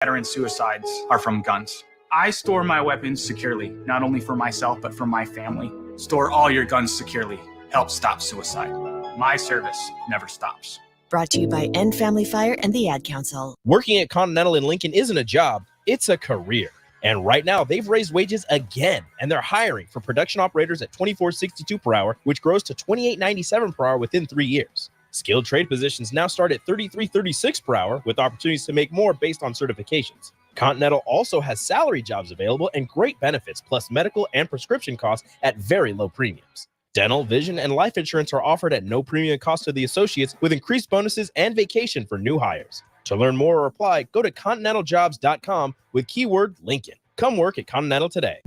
veteran suicides are from guns. I store my weapons securely, not only for myself, but for my family. Store all your guns securely. Help stop suicide. My service never stops. Brought to you by End Family Fire and the Ad Council. Working at Continental in Lincoln isn't a job, it's a career. And right now, they've raised wages again, and they're hiring for production operators at $24.62 per hour, which grows to $28.97 per hour within 3 years. Skilled trade positions now start at $33.36 per hour, with opportunities to make more based on certifications. Continental also has salary jobs available and great benefits, plus medical and prescription costs at very low premiums. Dental, vision, and life insurance are offered at no premium cost to the associates, with increased bonuses and vacation for new hires. To learn more or apply, go to continentaljobs.com with keyword Lincoln. Come work at Continental today.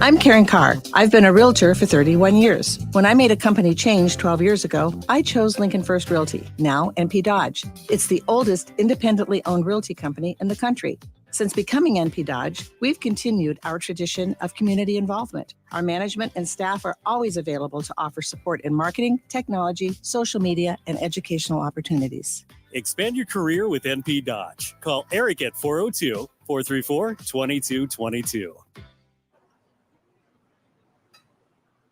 I'm Karen Carr. I've been a realtor for 31 years. When I made a company change 12 years ago, I chose Lincoln First Realty, now NP Dodge. It's the oldest independently owned realty company in the country. Since becoming NP Dodge, we've continued our tradition of community involvement. Our management and staff are always available to offer support in marketing, technology, social media, and educational opportunities. Expand your career with NP Dodge. Call Eric at 402-434-2222.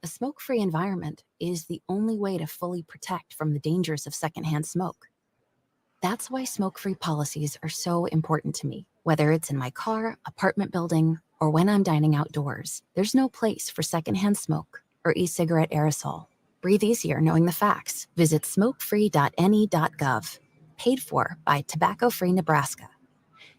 A smoke-free environment is the only way to fully protect from the dangers of secondhand smoke. That's why smoke-free policies are so important to me. Whether it's in my car, apartment building, or when I'm dining outdoors, there's no place for secondhand smoke or e-cigarette aerosol. Breathe easier knowing the facts. Visit smokefree.ne.gov. Paid for by Tobacco Free Nebraska.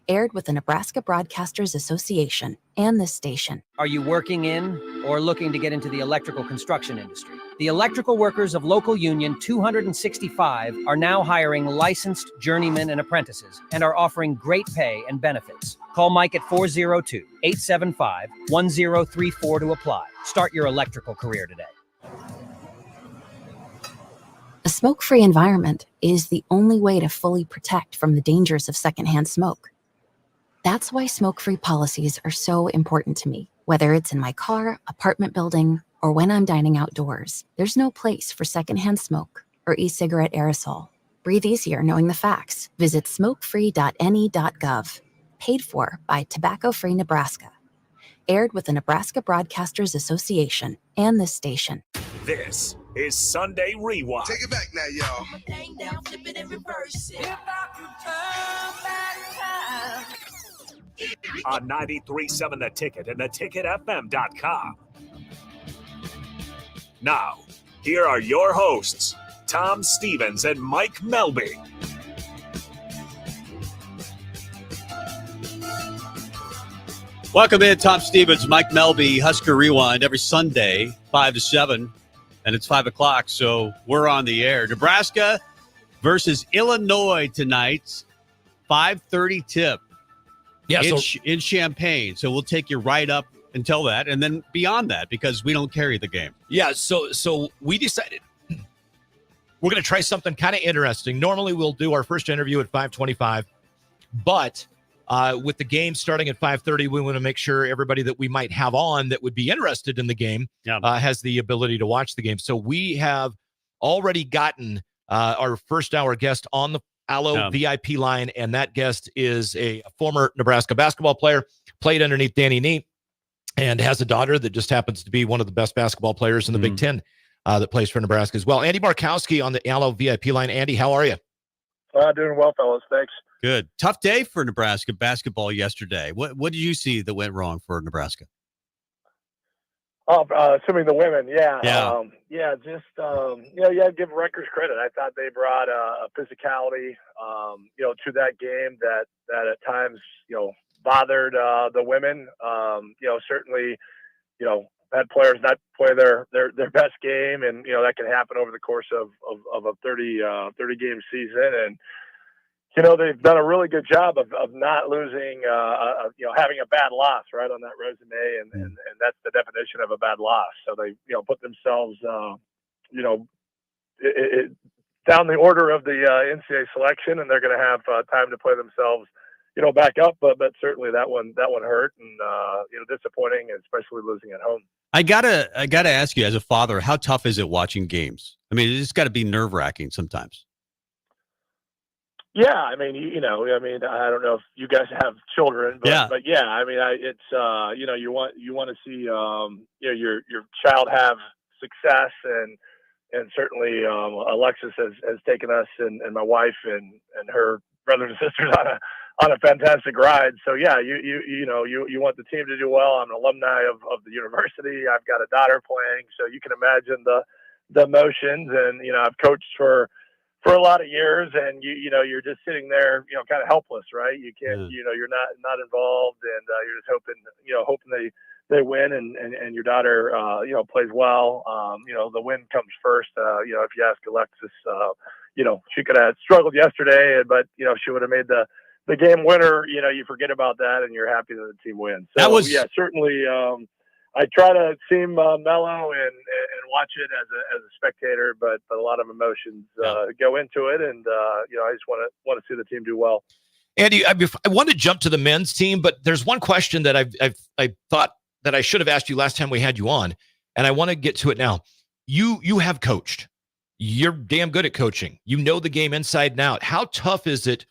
Aired with the Nebraska Broadcasters Association and this station. Are you working in or looking to get into the electrical construction industry? The electrical workers of Local Union 265 are now hiring licensed journeymen and apprentices and are offering great pay and benefits. Call Mike at 402-875-1034 to apply. Start your electrical career today. A smoke-free environment is the only way to fully protect from the dangers of secondhand smoke. That's why smoke-free policies are so important to me. Whether it's in my car, apartment building, or when I'm dining outdoors, there's no place for secondhand smoke or e-cigarette aerosol. Breathe easier knowing the facts. Visit smokefree.ne.gov. Paid for by Tobacco Free Nebraska. Aired with the Nebraska Broadcasters Association and this station. This is Sunday Rewind. Take it back now, y'all. On 93.7 The Ticket and theticketfm.com. Now, here are your hosts, Tom Stevens and Mike Melby. Welcome in, Tom Stevens, Mike Melby, Husker Rewind every Sunday, 5 to 7, and it's 5 o'clock, so we're on the air. Nebraska versus Illinois tonight, 5:30 tip. Yeah, in Champaign. So we'll take you right up until that, and then beyond that, because we don't carry the game. Yeah, so we decided we're going to try something kind of interesting. Normally, we'll do our first interview at 5:25, but with the game starting at 5:30, we want to make sure everybody that we might have on that would be interested in the game has the ability to watch the game. So we have already gotten our first hour guest on the Allo VIP line, and that guest is a former Nebraska basketball player, played underneath Danny Nee, and has a daughter that just happens to be one of the best basketball players in the Big Ten that plays for Nebraska as well. Andy Markowski on the Allo VIP line. Andy, how are you? Doing well, fellas. Thanks. Good. Tough day for Nebraska basketball yesterday. What did you see that went wrong for Nebraska? Assuming the women, you had to give Rutgers credit. I thought they brought a physicality, to that game that at times, bothered the women. Certainly, had players not play their best game, and that can happen over the course of a 30 game season. And they've done a really good job of not losing, having a bad loss right on that resume, and that's the definition of a bad loss. So they, put themselves, down the order of the NCAA selection, and they're going to have time to play themselves, back up. But certainly that one hurt, and disappointing, especially losing at home. I gotta ask you, as a father, how tough is it watching games? I mean, it's got to be nerve-wracking sometimes. Yeah, I mean, I mean, I don't know if you guys have children, but yeah, I mean, it's you want to see your child have success, and certainly Alexis has taken us and my wife and her brothers and sisters on a fantastic ride. So yeah, you want the team to do well. I'm an alumni of the university. I've got a daughter playing, so you can imagine the emotions. And I've coached for a lot of years, and you're just sitting there, kind of helpless, right? You can't, you're not involved, and you're just hoping they win, and your daughter, plays well. The win comes first. If you ask Alexis, she could have struggled yesterday, but she would have made the game winner. You forget about that, and you're happy that the team wins. So yeah, certainly. I try to seem mellow and watch it as a spectator, but a lot of emotions go into it, and I just want to see the team do well. Andy, I want to jump to the men's team, but there's one question that I thought that I should have asked you last time we had you on, and I want to get to it now. You have coached. You're damn good at coaching. You know the game inside and out. How tough is it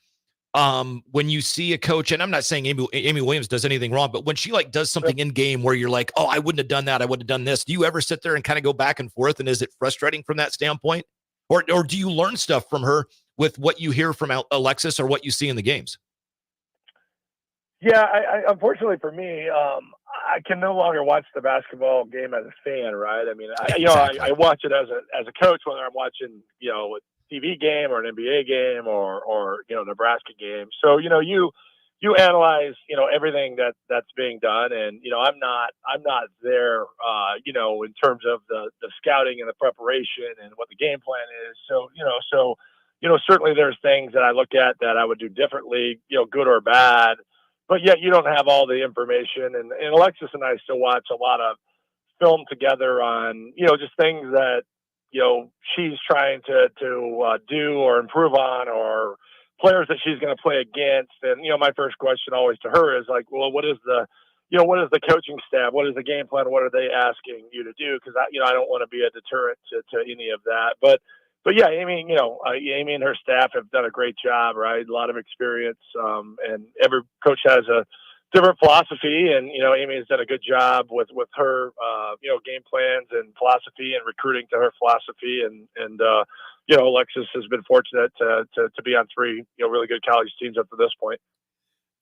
when you see a coach, and I'm not saying Amy Williams does anything wrong, but when she does something in game where you're like, oh, I wouldn't have done that, I would have done this. Do you ever sit there and kind of go back and forth, and is it frustrating from that standpoint? Or do you learn stuff from her with what you hear from Alexis or what you see in the games? Yeah, I unfortunately for me, I can no longer watch the basketball game as a fan, right? I mean, I watch it as a coach, whether I'm watching, a TV game or an NBA game or Nebraska game. So you analyze everything that's being done, and I'm not there in terms of the scouting and the preparation and what the game plan is. So certainly there's things that I look at that I would do differently, good or bad. But yet you don't have all the information, and Alexis and I still watch a lot of film together on just things that she's trying to do or improve on, or players that she's going to play against. And my first question always to her is like, well, what is the coaching staff? What is the game plan? What are they asking you to do? Because I don't want to be a deterrent to any of that. But yeah, Amy, Amy and her staff have done a great job, right? A lot of experience, and every coach has a different philosophy, and Amy has done a good job with her game plans and philosophy and recruiting to her philosophy, and Alexis has been fortunate to be on three really good college teams up to this point.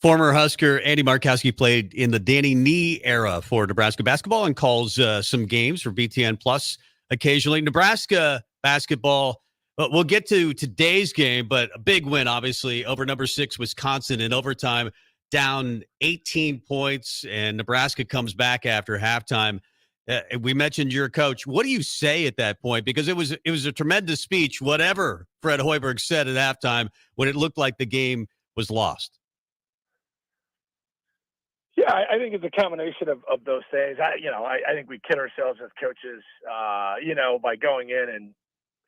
Former Husker Andy Markowski played in the Danny Nee era for Nebraska basketball and calls some games for BTN Plus occasionally. Nebraska basketball, but we'll get to today's game, but a big win, obviously, over number 6 Wisconsin in overtime, down 18 points, and Nebraska comes back after halftime. We mentioned your coach. What do you say at that point? Because it was a tremendous speech, whatever Fred Hoiberg said at halftime, when it looked like the game was lost. Yeah, I think it's a combination of those things. I think we kid ourselves as coaches, by going in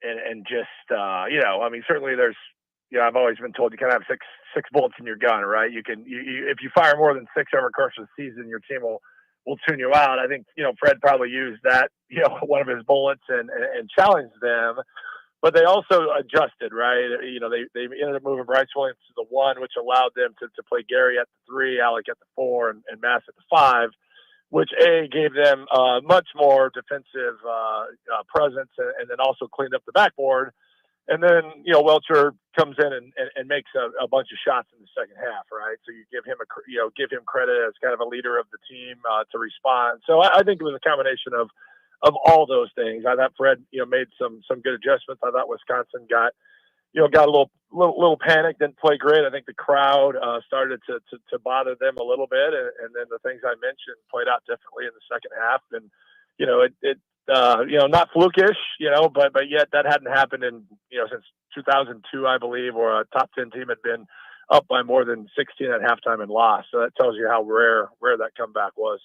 and just, I mean, certainly there's, I've always been told you can have six bullets in your gun, right? You can, if you fire more than 6 over the course of the season, your team will tune you out. I think, Fred probably used that, one of his bullets and challenged them, but they also adjusted, right? They ended up moving Bryce Williams to the 1, which allowed them to play Gary at the 3, Alec at the 4, and Mass at the 5, which gave them much more defensive presence, and then also cleaned up the backboard. And then, Welcher comes in and makes a bunch of shots in the second half, right? So you give him credit as kind of a leader of the team to respond. So I think it was a combination of all those things. I thought Fred, made some good adjustments. I thought Wisconsin got a little panicked, didn't play great. I think the crowd started to bother them a little bit, and then the things I mentioned played out differently in the second half. And not flukish, but yet that hadn't happened in since 2002, I believe, where a top 10 team had been up by more than 16 at halftime and lost. So that tells you how rare that comeback was.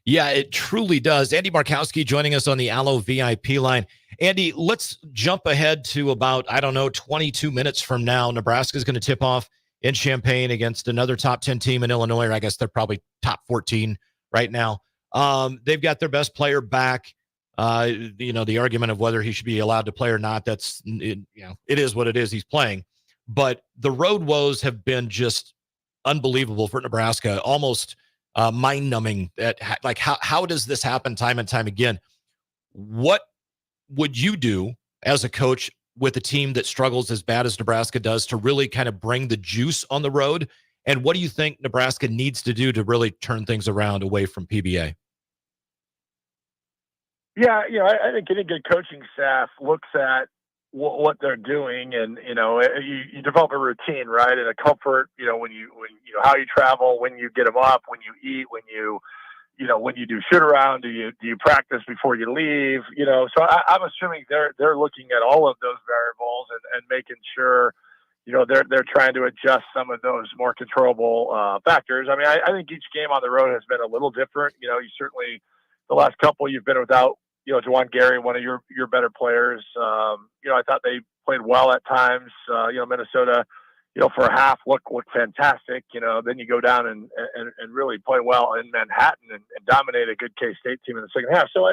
Yeah, it truly does. Andy Markowski joining us on the Allo VIP line. Andy, let's jump ahead to about, 22 minutes from now. Nebraska is going to tip off in Champaign against another top 10 team in Illinois, or I guess they're probably top 14 right now. They've got their best player back. The argument of whether he should be allowed to play or not, it is what it is. He's playing. but the road woes have been just unbelievable for Nebraska, almost mind-numbing. Like, how does this happen time and time again? What would you do as a coach with a team that struggles as bad as Nebraska does to really kind of bring the juice on the road? And what do you think Nebraska needs to do to really turn things around away from PBA? Yeah, I think any good coaching staff looks at what they're doing, and you develop a routine, right, and a comfort. When you how you travel, when you get them up, when you eat, when you do shoot around, do you practice before you leave? So I'm assuming they're looking at all of those variables and making sure they're trying to adjust some of those more controllable factors. I mean, I think each game on the road has been a little different. You certainly the last couple you've been without Juwan Gary, one of your better players. I thought they played well at times. Minnesota, for a half looked fantastic. Then you go down and really play well in Manhattan and dominate a good K-State team in the second half. So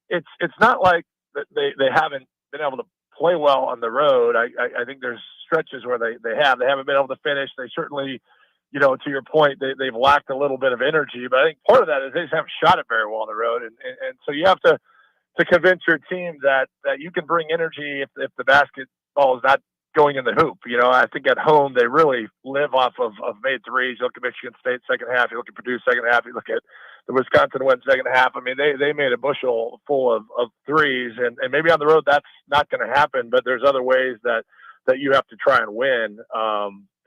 it's not like they haven't been able to play well on the road. I think there's stretches where they haven't been able to finish. They certainly, to your point, they've lacked a little bit of energy, but I think part of that is they just haven't shot it very well on the road. And so you have to convince your team that you can bring energy if the basketball is not going in the hoop. I think at home they really live off of made threes. You look at Michigan State second half, you look at Purdue second half, you look at the Wisconsin win second half. I mean, they made a bushel full of threes, and maybe on the road that's not going to happen, but there's other ways that you have to try and win.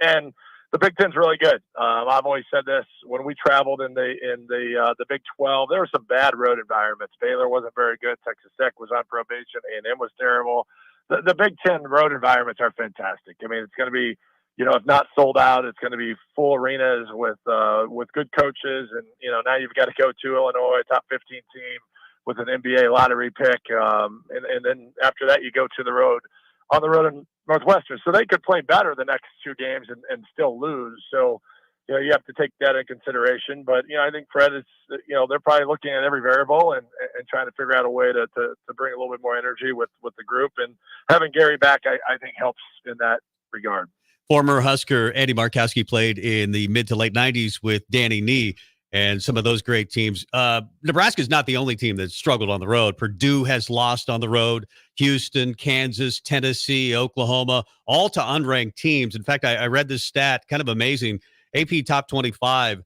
And the Big Ten's really good. I've always said this when we traveled in the Big 12. There were some bad road environments. Baylor wasn't very good. Texas Tech was on probation. A&M was terrible. The Big Ten road environments are fantastic. I mean, it's going to be, if not sold out, it's going to be full arenas with good coaches. And now you've got to go to Illinois, top 15 team with an NBA lottery pick, and then after that you go to the road. On the road in Northwestern, so they could play better the next two games and still lose. So, you have to take that in consideration. But I think Fred is, they're probably looking at every variable and trying to figure out a way to bring a little bit more energy with the group. And having Gary back, I think helps in that regard. Former Husker Andy Markowski played in the mid to late 90s with Danny Nee and some of those great teams. Nebraska is not the only team that's struggled on the road. Purdue has lost on the road. Houston, Kansas, Tennessee, Oklahoma, all to unranked teams. In fact, I read this stat, kind of amazing. AP Top 25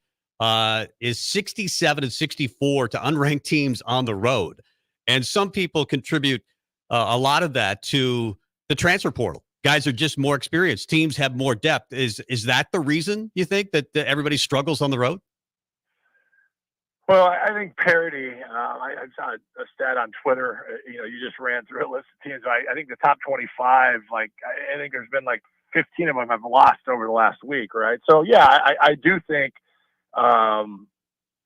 is 67 and 64 to unranked teams on the road. And some people contribute a lot of that to the transfer portal. Guys are just more experienced. Teams have more depth. Is that the reason you think that everybody struggles on the road? Well, I think parity. I saw a stat on Twitter. You just ran through a list of teams. I think the top 25, I think there's been 15 of them have lost over the last week, right? So, yeah, I do think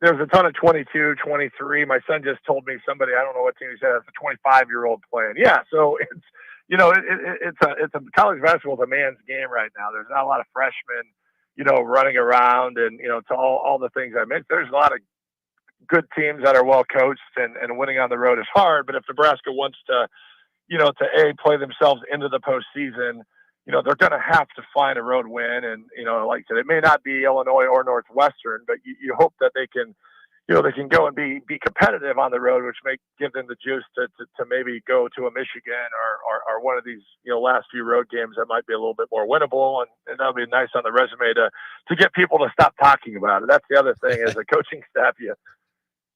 there's a ton of 22, 23. My son just told me somebody, I don't know what team he said, it's a 25-year-old playing. Yeah, so it's, it's a college basketball is a man's game right now. There's not a lot of freshmen, running around and, to all the things I mentioned. There's a lot of good teams that are well coached and winning on the road is hard. But if Nebraska wants to, play themselves into the postseason, they're going to have to find a road win. And, like I said, it may not be Illinois or Northwestern, but you hope that they can, they can go and be competitive on the road, which may give them the juice to maybe go to a Michigan or one of these, last few road games that might be a little bit more winnable. And that'll be nice on the resume to get people to stop talking about it. That's the other thing as a coaching staff,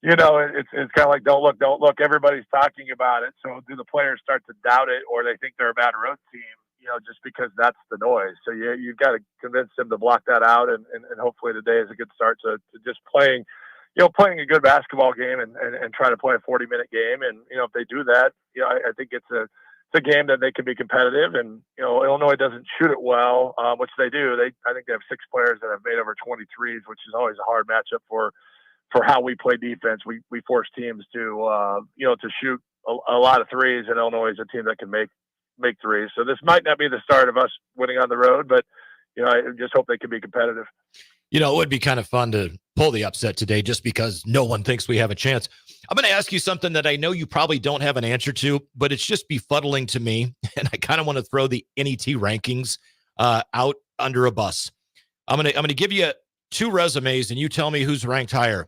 it's kind of like, don't look, everybody's talking about it. So do the players start to doubt it, or they think they're a bad road team, just because that's the noise. So you've got to convince them to block that out. And hopefully today is a good start to just playing a good basketball game and try to play a 40-minute game. And, if they do that, I think it's a game that they can be competitive. And, Illinois doesn't shoot it well, which they do. I think they have 6 players that have made over 23s, which is always a hard matchup for how we play defense. We force teams to shoot a lot of threes, and Illinois is a team that can make threes. So this might not be the start of us winning on the road, but I just hope they can be competitive. It would be kind of fun to pull the upset today just because no one thinks we have a chance. I'm going to ask you something that I know you probably don't have an answer to, but it's just befuddling to me. And I kind of want to throw the NET rankings out under a bus. I'm gonna give you 2 resumes, and you tell me who's ranked higher.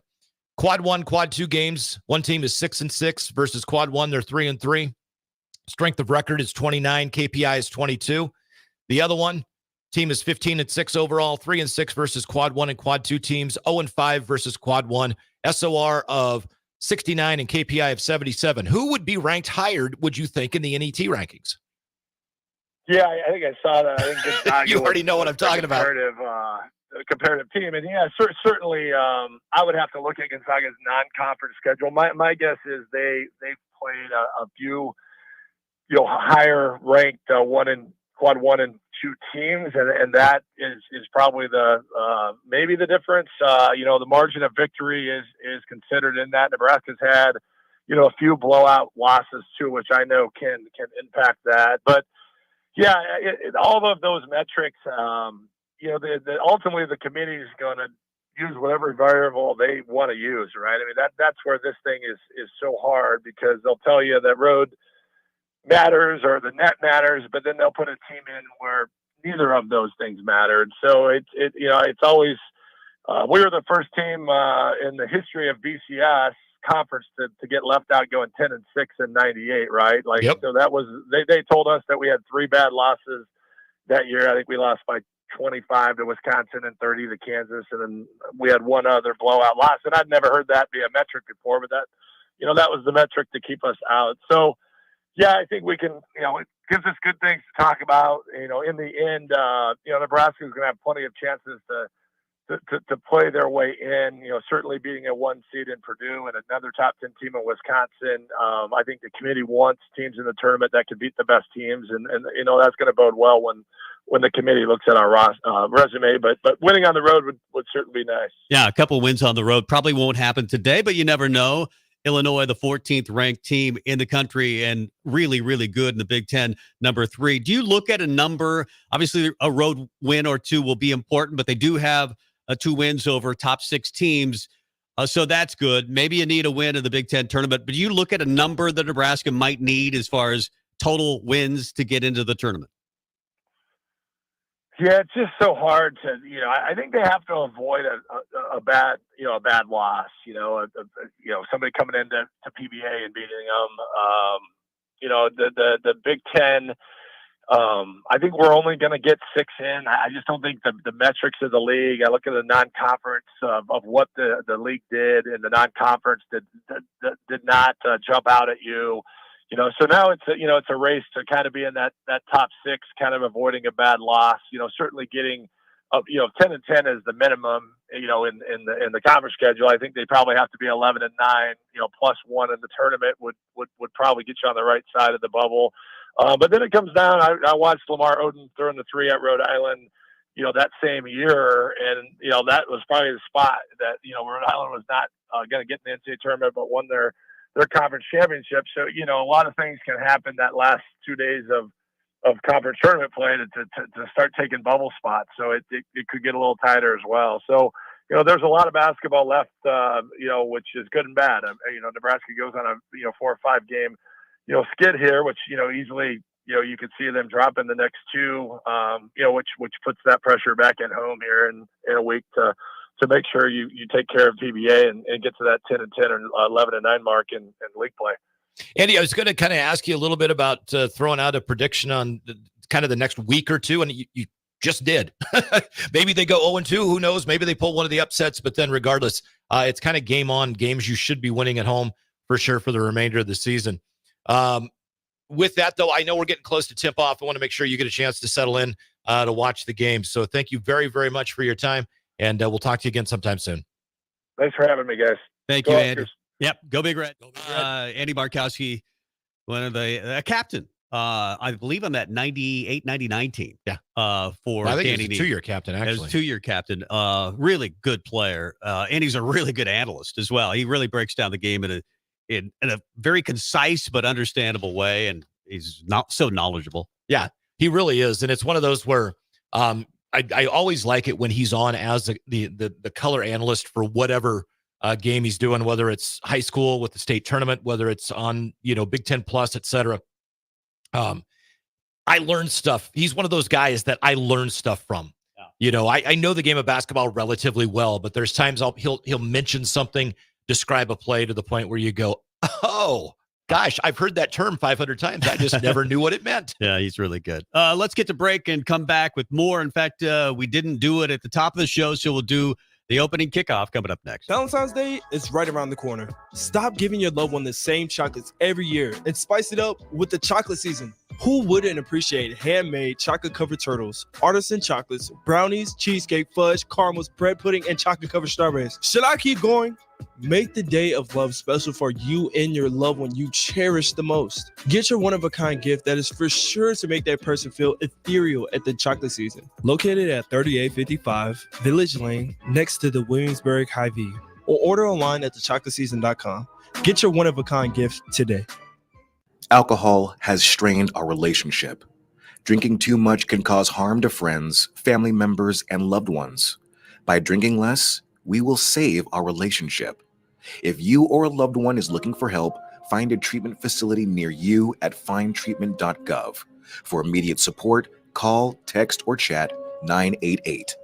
Quad 1, Quad 2 games. One team is 6-6 versus Quad 1. They're 3-3. Strength of record is 29. KPI is 22. The other one, team is 15-6 overall, 3-6 versus Quad 1 and Quad 2 teams, 0-5 versus Quad 1, SOR of 69 and KPI of 77. Who would be ranked higher, would you think, in the NET rankings? Yeah, I think I saw that. I think Gonzaga you already know what I'm talking about. Comparative team, and yeah, certainly, I would have to look at Gonzaga's non-conference schedule. My guess is they've played a few, higher ranked Quad 1 and 2 teams, and that is probably maybe the difference. The margin of victory is considered in that. Nebraska's had, a few blowout losses too, which I know can impact that. But yeah, all of those metrics, ultimately the committee is going to use whatever variable they want to use, right? I mean, that's where this thing is so hard, because they'll tell you that road matters or the net matters, but then they'll put a team in where neither of those things mattered. So it's always we were the first team in the history of BCS conference to get left out going 10-6 in '98, right? Like, yep. So that was they told us that we had 3 bad losses that year. I think we lost by 25 to Wisconsin and 30 to Kansas, and then we had one other blowout loss. And I'd never heard that be a metric before, but that was the metric to keep us out. So yeah, I think we can, it gives us good things to talk about. In the end, Nebraska is going to have plenty of chances to play their way in, certainly being a 1 seed in Purdue and another top 10 team in Wisconsin. I think the committee wants teams in the tournament that can beat the best teams. And that's going to bode well when the committee looks at our resume, but winning on the road would certainly be nice. Yeah. A couple wins on the road probably won't happen today, but you never know. Illinois, the 14th ranked team in the country and really, really good in the Big Ten, number 3. Do you look at a number? Obviously a road win or 2 will be important, but they do have 2 wins over top 6 teams. So that's good. Maybe you need a win in the Big Ten tournament, but do you look at a number that Nebraska might need as far as total wins to get into the tournament? Yeah, it's just so hard to, I think they have to avoid a bad loss, somebody coming into PBA and beating them. The Big Ten, I think we're only going to get 6 in. I just don't think the metrics of the league. I look at the non-conference of what the league did, and the non-conference did not jump out at you. So now it's a race to kind of be in that top 6, kind of avoiding a bad loss. Certainly getting 10-10 is the minimum. In the conference schedule, I think they probably have to be 11-9. Plus 1 in the tournament would probably get you on the right side of the bubble. But then it comes down. I watched Lamar Odom throwing the 3 at Rhode Island, that same year, and that was probably the spot that Rhode Island was not going to get in the NCAA tournament, but won their conference championship. So, a lot of things can happen that last 2 days of conference tournament play to start taking bubble spots. So it could get a little tighter as well. So, there's a lot of basketball left, which is good and bad. Nebraska goes on a, 4 or 5 game, skid here, which, easily, you could see them dropping the next 2, which puts that pressure back at home here in a week to make sure you take care of PBA and get to that 10-10 or 11-9 mark in league play. Andy, I was going to kind of ask you a little bit about throwing out a prediction on kind of the next week or 2, and you just did. Maybe they go 0-2. Who knows? Maybe they pull one of the upsets, but then regardless, it's kind of game on. Games you should be winning at home for sure for the remainder of the season. With that, though, I know we're getting close to tip-off. I want to make sure you get a chance to settle in to watch the game. So thank you very, very much for your time. And we'll talk to you again sometime soon. Thanks for having me, guys. Thank you, Andy. Yep, go Big Red. Andy Markowski, one of the captain. I believe on that 98-99 team. Yeah. For I think Danny he's a 2-year captain, actually. As a 2-year captain. Really good player. And he's a really good analyst as well. He really breaks down the game in a very concise but understandable way, and he's not so knowledgeable. Yeah, he really is. And it's one of those where I always like it when he's on as the color analyst for whatever game he's doing, whether it's high school with the state tournament, whether it's on Big Ten Plus, etc. I learn stuff. He's one of those guys that I learn stuff from. Yeah. You know, I know the game of basketball relatively well, but there's times he'll mention something, describe a play to the point where you go, oh, gosh, I've heard that term 500 times. I just never knew what it meant. Yeah, he's really good. Let's get to break and come back with more. In fact, we didn't do it at the top of the show, so we'll do the opening kickoff coming up next. Valentine's Day is right around the corner. Stop giving your loved one the same chocolates every year and spice it up with the chocolate season. Who wouldn't appreciate handmade chocolate-covered turtles, artisan chocolates, brownies, cheesecake, fudge, caramels, bread pudding, and chocolate-covered strawberries? Should I keep going? Make the day of love special for you and your loved one you cherish the most. Get your one-of-a-kind gift that is for sure to make that person feel ethereal at the chocolate season. Located at 3855 Village Lane, next to the Williamsburg Hy-Vee, or order online at thechocolateseason.com. Get your one-of-a-kind gift today. Alcohol has strained our relationship. Drinking too much can cause harm to friends, family members, and loved ones. By drinking less, we will save our relationship. If you or a loved one is looking for help, find a treatment facility near you at findtreatment.gov. For immediate support, call, text, or chat 988.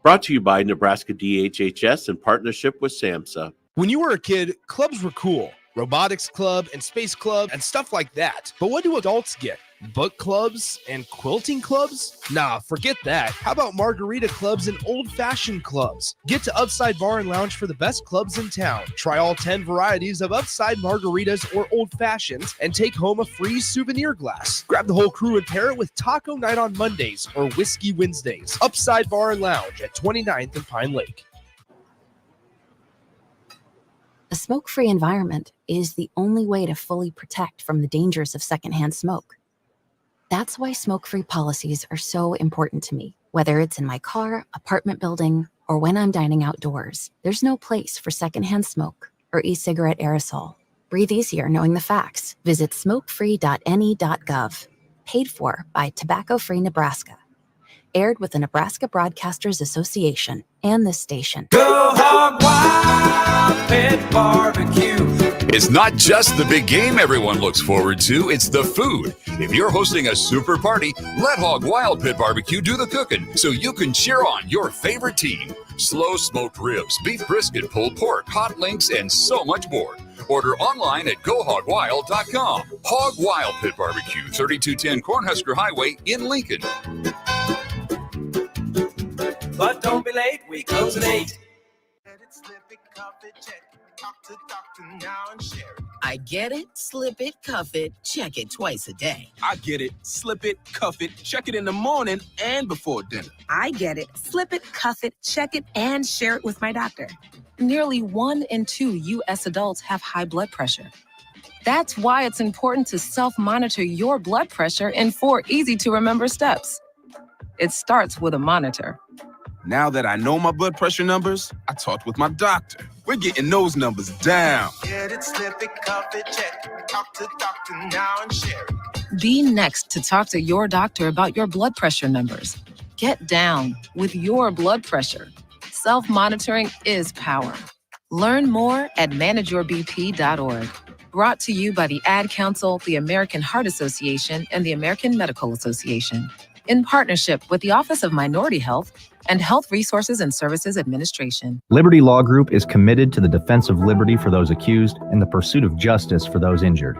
Brought to you by Nebraska DHHS in partnership with SAMHSA. When you were a kid, clubs were cool. Robotics club and space club and stuff like that. But what do adults get? Book clubs and quilting clubs? Nah, forget that. How about margarita clubs and old-fashioned clubs? Get to Upside Bar and Lounge for the best clubs in town. Try all 10 varieties of Upside margaritas or old fashions and take home a free souvenir glass. Grab the whole crew and pair it with taco night on Mondays or whiskey Wednesdays. Upside Bar and Lounge at 29th and Pine Lake. A smoke-free environment is the only way to fully protect from the dangers of secondhand smoke. That's why smoke-free policies are so important to me. Whether it's in my car, apartment building, or when I'm dining outdoors, there's no place for secondhand smoke or e-cigarette aerosol. Breathe easier knowing the facts. Visit smokefree.ne.gov. Paid for by Tobacco Free Nebraska. Aired with the Nebraska Broadcasters Association and this station. Go Hog Wild Pit Barbecue. It's not just the big game everyone looks forward to, it's the food. If you're hosting a super party, let Hog Wild Pit Barbecue do the cooking so you can cheer on your favorite team. Slow smoked ribs, beef brisket, pulled pork, hot links, and so much more. Order online at GoHogWild.com. Hog Wild Pit Barbecue, 3210 Cornhusker Highway in Lincoln. But don't be late, we close at 8. I get it, slip it, cuff it, check it twice a day. I get it, slip it, cuff it, check it in the morning and before dinner. I get it, slip it, cuff it, check it, and share it with my doctor. Nearly 1 in 2 U.S. adults have high blood pressure. That's why it's important to self-monitor your blood pressure in 4 easy-to-remember steps. It starts with a monitor. Now that I know my blood pressure numbers, I talked with my doctor. We're getting those numbers down. Get it, slip it, cuff it, check it. Talk to doctor now and share it. Be next to talk to your doctor about your blood pressure numbers. Get down with your blood pressure. Self-monitoring is power. Learn more at manageyourbp.org. Brought to you by the Ad Council, the American Heart Association, and the American Medical Association. In partnership with the Office of Minority Health and Health Resources and Services Administration. Liberty Law Group is committed to the defense of liberty for those accused and the pursuit of justice for those injured.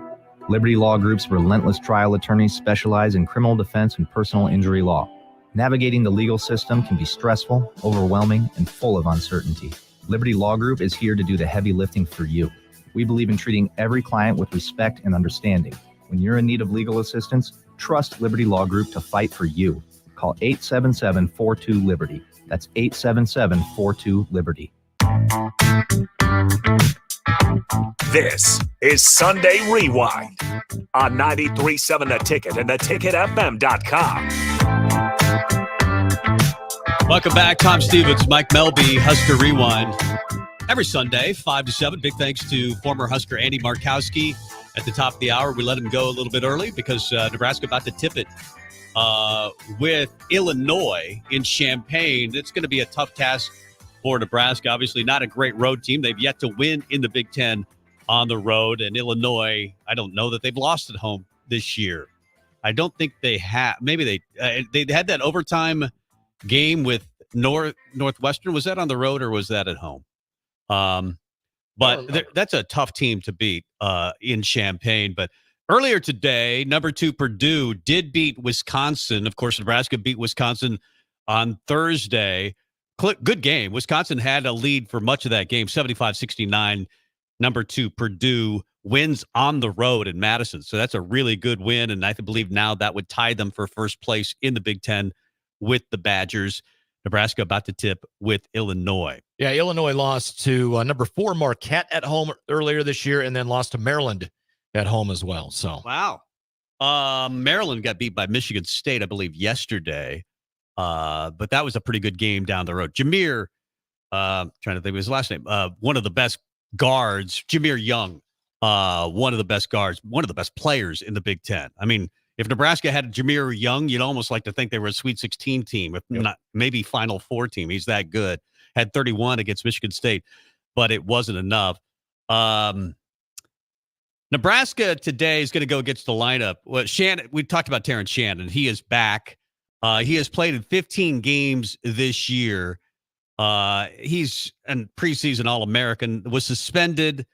Liberty Law Group's relentless trial attorneys specialize in criminal defense and personal injury law. Navigating the legal system can be stressful, overwhelming, and full of uncertainty. Liberty Law Group is here to do the heavy lifting for you. We believe in treating every client with respect and understanding. When you're in need of legal assistance, trust Liberty Law Group to fight for you. Call 877-42-LIBERTY. That's 877-42-LIBERTY. This is Sunday Rewind on 93.7 The Ticket and theticketfm.com. Welcome back. Tom Stevens, Mike Melby, Husker Rewind. Every Sunday, 5 to 7. Big thanks to former Husker Andy Markowski. At the top of the hour, we let him go a little bit early because Nebraska about to tip it with Illinois in Champaign. It's going to be a tough task for Nebraska. Obviously not a great road team. They've yet to win in the Big Ten on the road. And Illinois, I don't know that they've lost at home this year. I don't think they have. Maybe they had that overtime game with Northwestern. Was that on the road or was that at home? But that's a tough team to beat in Champaign. But earlier today, number 2 Purdue did beat Wisconsin. Of course, Nebraska beat Wisconsin on Thursday. Good game. Wisconsin had a lead for much of that game, 75-69. Number 2 Purdue wins on the road in Madison. So that's a really good win. And I believe now that would tie them for first place in the Big Ten with the Badgers. Nebraska about to tip with Illinois. Yeah, Illinois lost to number 4 Marquette at home earlier this year, and then lost to Maryland at home as well. So wow, Maryland got beat by Michigan State, I believe, yesterday. But that was a pretty good game down the road. Jameer, trying to think of his last name. One of the best guards, Jameer Young. One of the best guards, one of the best players in the Big Ten. I mean, if Nebraska had Jameer Young, you'd almost like to think they were a Sweet 16 team, if not maybe Final Four team. He's that good. Had 31 against Michigan State, but it wasn't enough. Nebraska today is going to go against the lineup. Well, we talked about Terrence Shannon. He is back. He has played in 15 games this year. He's a preseason All-American, was suspended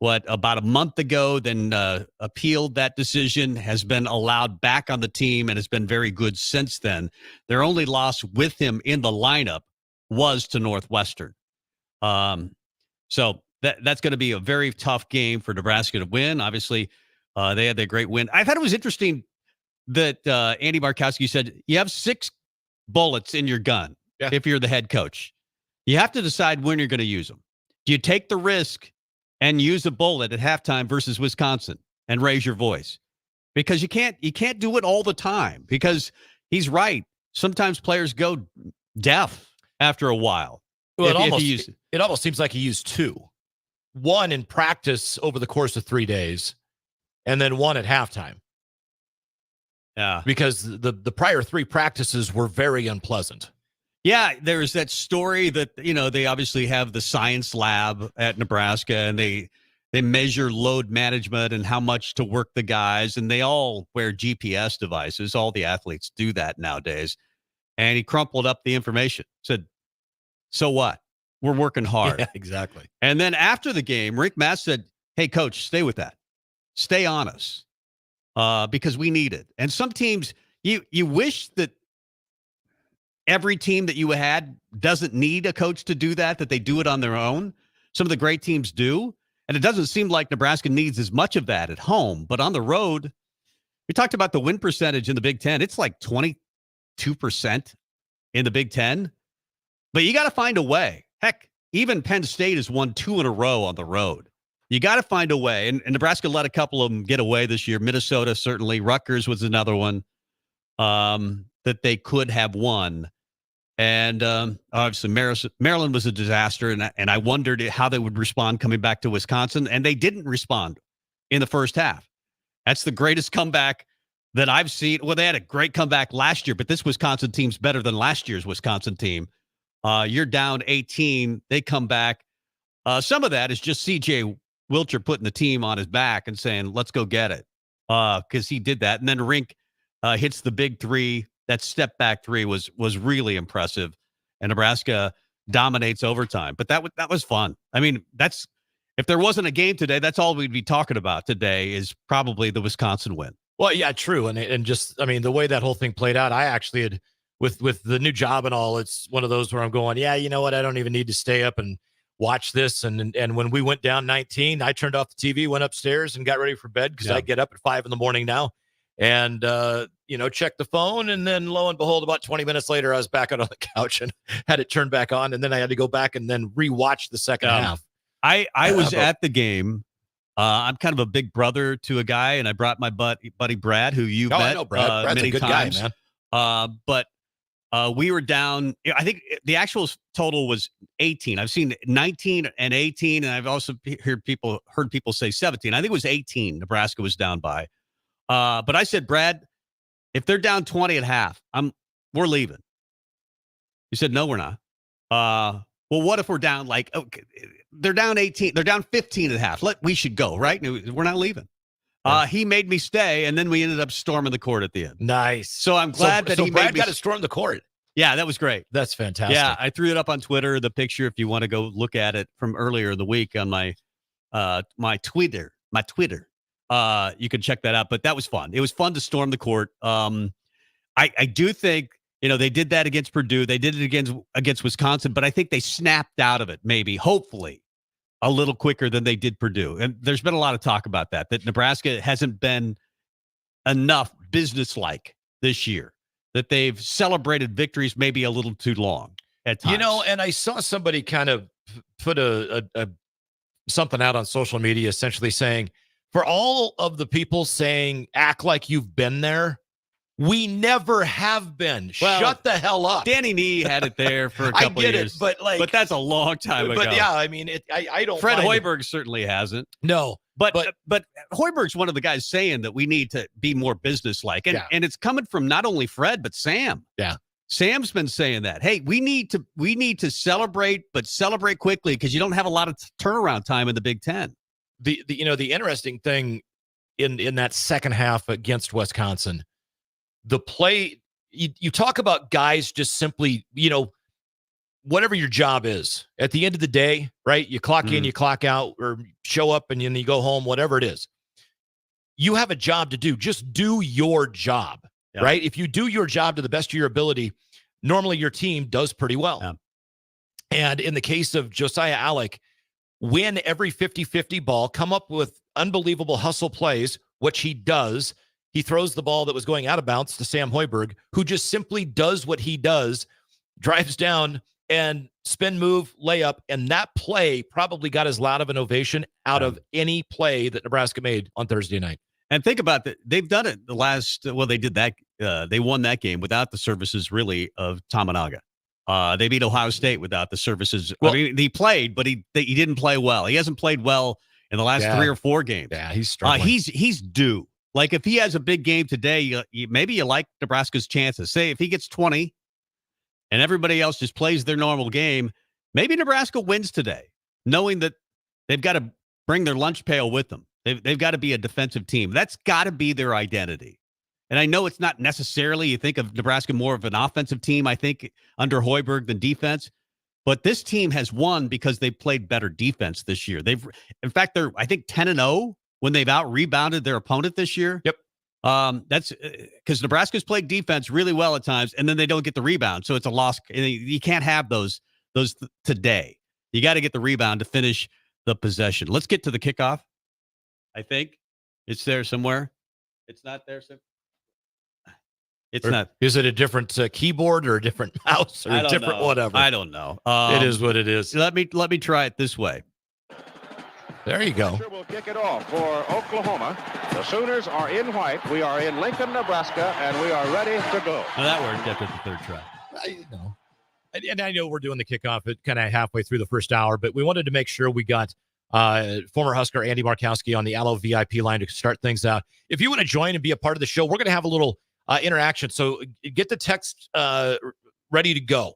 about a month ago, then appealed that decision, has been allowed back on the team, and has been very good since then. Their only loss with him in the lineup was to Northwestern. So that's going to be a very tough game for Nebraska to win. Obviously, they had their great win. I thought it was interesting that Andy Markowski said, you have 6 bullets in your gun if you're the head coach. You have to decide when you're going to use them. Do you take the risk and use a bullet at halftime versus Wisconsin and raise your voice? Because you can't do it all the time, because he's right. Sometimes players go deaf after a while. Well, it almost seems like he used 2. 1 in practice over the course of 3 days, and then 1 at halftime. Yeah. Because the prior 3 practices were very unpleasant. Yeah, there's that story that, they obviously have the science lab at Nebraska, and they measure load management and how much to work the guys, and they all wear GPS devices. All the athletes do that nowadays. And he crumpled up the information, said, so what? We're working hard. Yeah, exactly. And then after the game, Rick Mass said, hey, coach, stay with that. Stay on us, because we need it. And some teams, you wish that every team that you had doesn't need a coach to do that they do it on their own. Some of the great teams do. And it doesn't seem like Nebraska needs as much of that at home. But on the road, we talked about the win percentage in the Big Ten. It's like 22% in the Big Ten. But you got to find a way. Heck, even Penn State has won 2 in a row on the road. You got to find a way. And Nebraska let a couple of them get away this year. Minnesota, certainly. Rutgers was another one that they could have won. And obviously, Maryland was a disaster. And I wondered how they would respond coming back to Wisconsin. And they didn't respond in the first half. That's the greatest comeback that I've seen. Well, they had a great comeback last year, but this Wisconsin team's better than last year's Wisconsin team. You're down 18. They come back. Some of that is just C.J. Wilcher putting the team on his back and saying, let's go get it, because he did that. And then Rink hits the big 3. That step back 3 was really impressive. And Nebraska dominates overtime. But that was fun. I mean, if there wasn't a game today, that's all we'd be talking about today is probably the Wisconsin win. Well, yeah, true. And just, I mean, the way that whole thing played out, I actually had, with the new job and all, it's one of those where I'm going, yeah, you know what? I don't even need to stay up and watch this. And when we went down 19, I turned off the TV, went upstairs and got ready for bed, because I get up at 5 a.m. now and, check the phone. And then lo and behold, about 20 minutes later, I was back out on the couch and had it turned back on. And then I had to go back and then rewatch the second half. I was at the game. I'm kind of a big brother to a guy, and I brought my buddy Brad, who you met I know Brad. Brad's many a good times. guy, man. But we were down. I think the actual total was 18. I've seen 19 and 18, and I've also heard people say 17. I think it was 18. Nebraska was down by. But I said, Brad, if they're down 20 at half, we're leaving. He said, no, we're not. Well, what if we're down they're down 18, they're down 15 at half. We should go, right? We're not leaving. He made me stay, and then we ended up storming the court at the end. Nice. So I'm glad that so he Brad made me got to storm the court. Yeah, that was great. That's fantastic. Yeah, I threw it up on Twitter, the picture, if you want to go look at it from earlier in the week on my Twitter. You can check that out. But that was fun. It was fun to storm the court. I do think, they did that against Purdue. They did it against Wisconsin, but I think they snapped out of it, maybe, hopefully, a little quicker than they did Purdue. And there's been a lot of talk about that Nebraska hasn't been enough businesslike this year, that they've celebrated victories maybe a little too long at times. And I saw somebody kind of put a something out on social media essentially saying, for all of the people saying, act like you've been there, we never have been. Well, shut the hell up. Danny Nee had it there for a couple of years. But that's a long time ago. But yeah, I mean, I don't. Fred Hoiberg certainly hasn't. No, but Hoiberg's one of the guys saying that we need to be more businesslike, and it's coming from not only Fred but Sam. Yeah, Sam's been saying that. Hey, we need to celebrate, but celebrate quickly because you don't have a lot of turnaround time in the Big Ten. The interesting thing in that second half against Wisconsin. The play, you talk about guys just simply, whatever your job is. At the end of the day, right? You clock in, you clock out, or show up and then you go home, whatever it is. You have a job to do. Just do your job, right? If you do your job to the best of your ability, normally your team does pretty well. Yeah. And in the case of Josiah Alec, win every 50-50 ball, come up with unbelievable hustle plays, which he does. He throws the ball that was going out of bounds to Sam Hoiberg, who just simply does what he does, drives down and spin move, layup. And that play probably got as loud of an ovation out of any play that Nebraska made on Thursday night. And think about that. They've done it they did that. They won that game without the services really of Tamanaga. They beat Ohio State without the services. Well, I mean, he played, but he didn't play well. He hasn't played well in the last 3 or 4 games. Yeah, he's struggling. He's due. Like, if he has a big game today, maybe you like Nebraska's chances. Say if he gets 20 and everybody else just plays their normal game, maybe Nebraska wins today, knowing that they've got to bring their lunch pail with them. They've got to be a defensive team. That's got to be their identity. And I know it's not necessarily, you think of Nebraska more of an offensive team, I think, under Hoiberg than defense. But this team has won because they've played better defense this year. In fact, they're, I think, 10-0. When they've out-rebounded their opponent this year. Yep. That's because Nebraska's played defense really well at times, and then they don't get the rebound. So it's a loss. You can't have those today. You got to get the rebound to finish the possession. Let's get to the kickoff. I think it's there somewhere. It's not there. It's not. Is it a different keyboard or a different mouse or a different whatever? I don't know. It is what it is. Let me try it this way. There you go. We'll kick it off for Oklahoma. The Sooners are in white. We are in Lincoln, Nebraska, and we are ready to go. Well, that worked after the third try. And I know we're doing the kickoff at kind of halfway through the first hour, but we wanted to make sure we got former Husker Andy Markowski on the Allo VIP line to start things out. If you want to join and be a part of the show, we're going to have a little interaction. So get the text ready to go.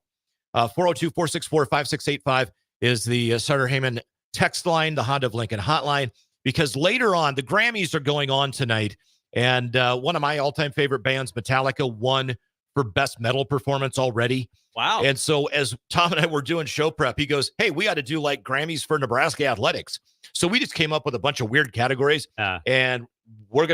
402-464-5685 is the Sutter Heyman text line, the Honda of Lincoln hotline, because later on, the Grammys are going on tonight. And one of my all-time favorite bands, Metallica, won for Best Metal Performance already. Wow. And so as Tom and I were doing show prep, he goes, hey, we ought to do like Grammys for Nebraska athletics. So we just came up with a bunch of weird categories. And we're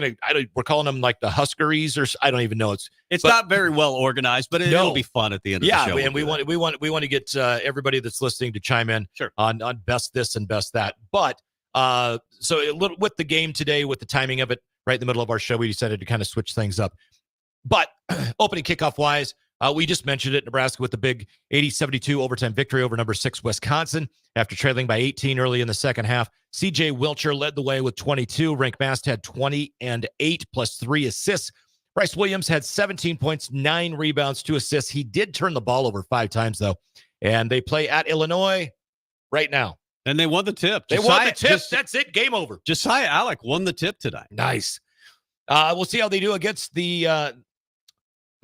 calling them like the Huskaries, or I don't even know. It's not very well organized, but it'll be fun at the end of the show. Yeah, and we want to get everybody that's listening to chime in on best this and best that. But so a little with the game today, with the timing of it right in the middle of our show, we decided to kind of switch things up. But opening kickoff wise, we just mentioned it. Nebraska with the big 80-72 overtime victory over number 6 Wisconsin after trailing by 18 early in the second half. CJ Wilcher led the way with 22. Rank Mast had 20 and 8 plus 3 assists. Bryce Williams had 17 points, 9 rebounds, 2 assists. He did turn the ball over 5 times, though. And they play at Illinois right now. And they won the tip. Won the tip. That's it. Game over. Josiah Alec won the tip tonight. Nice. We'll see how they do against the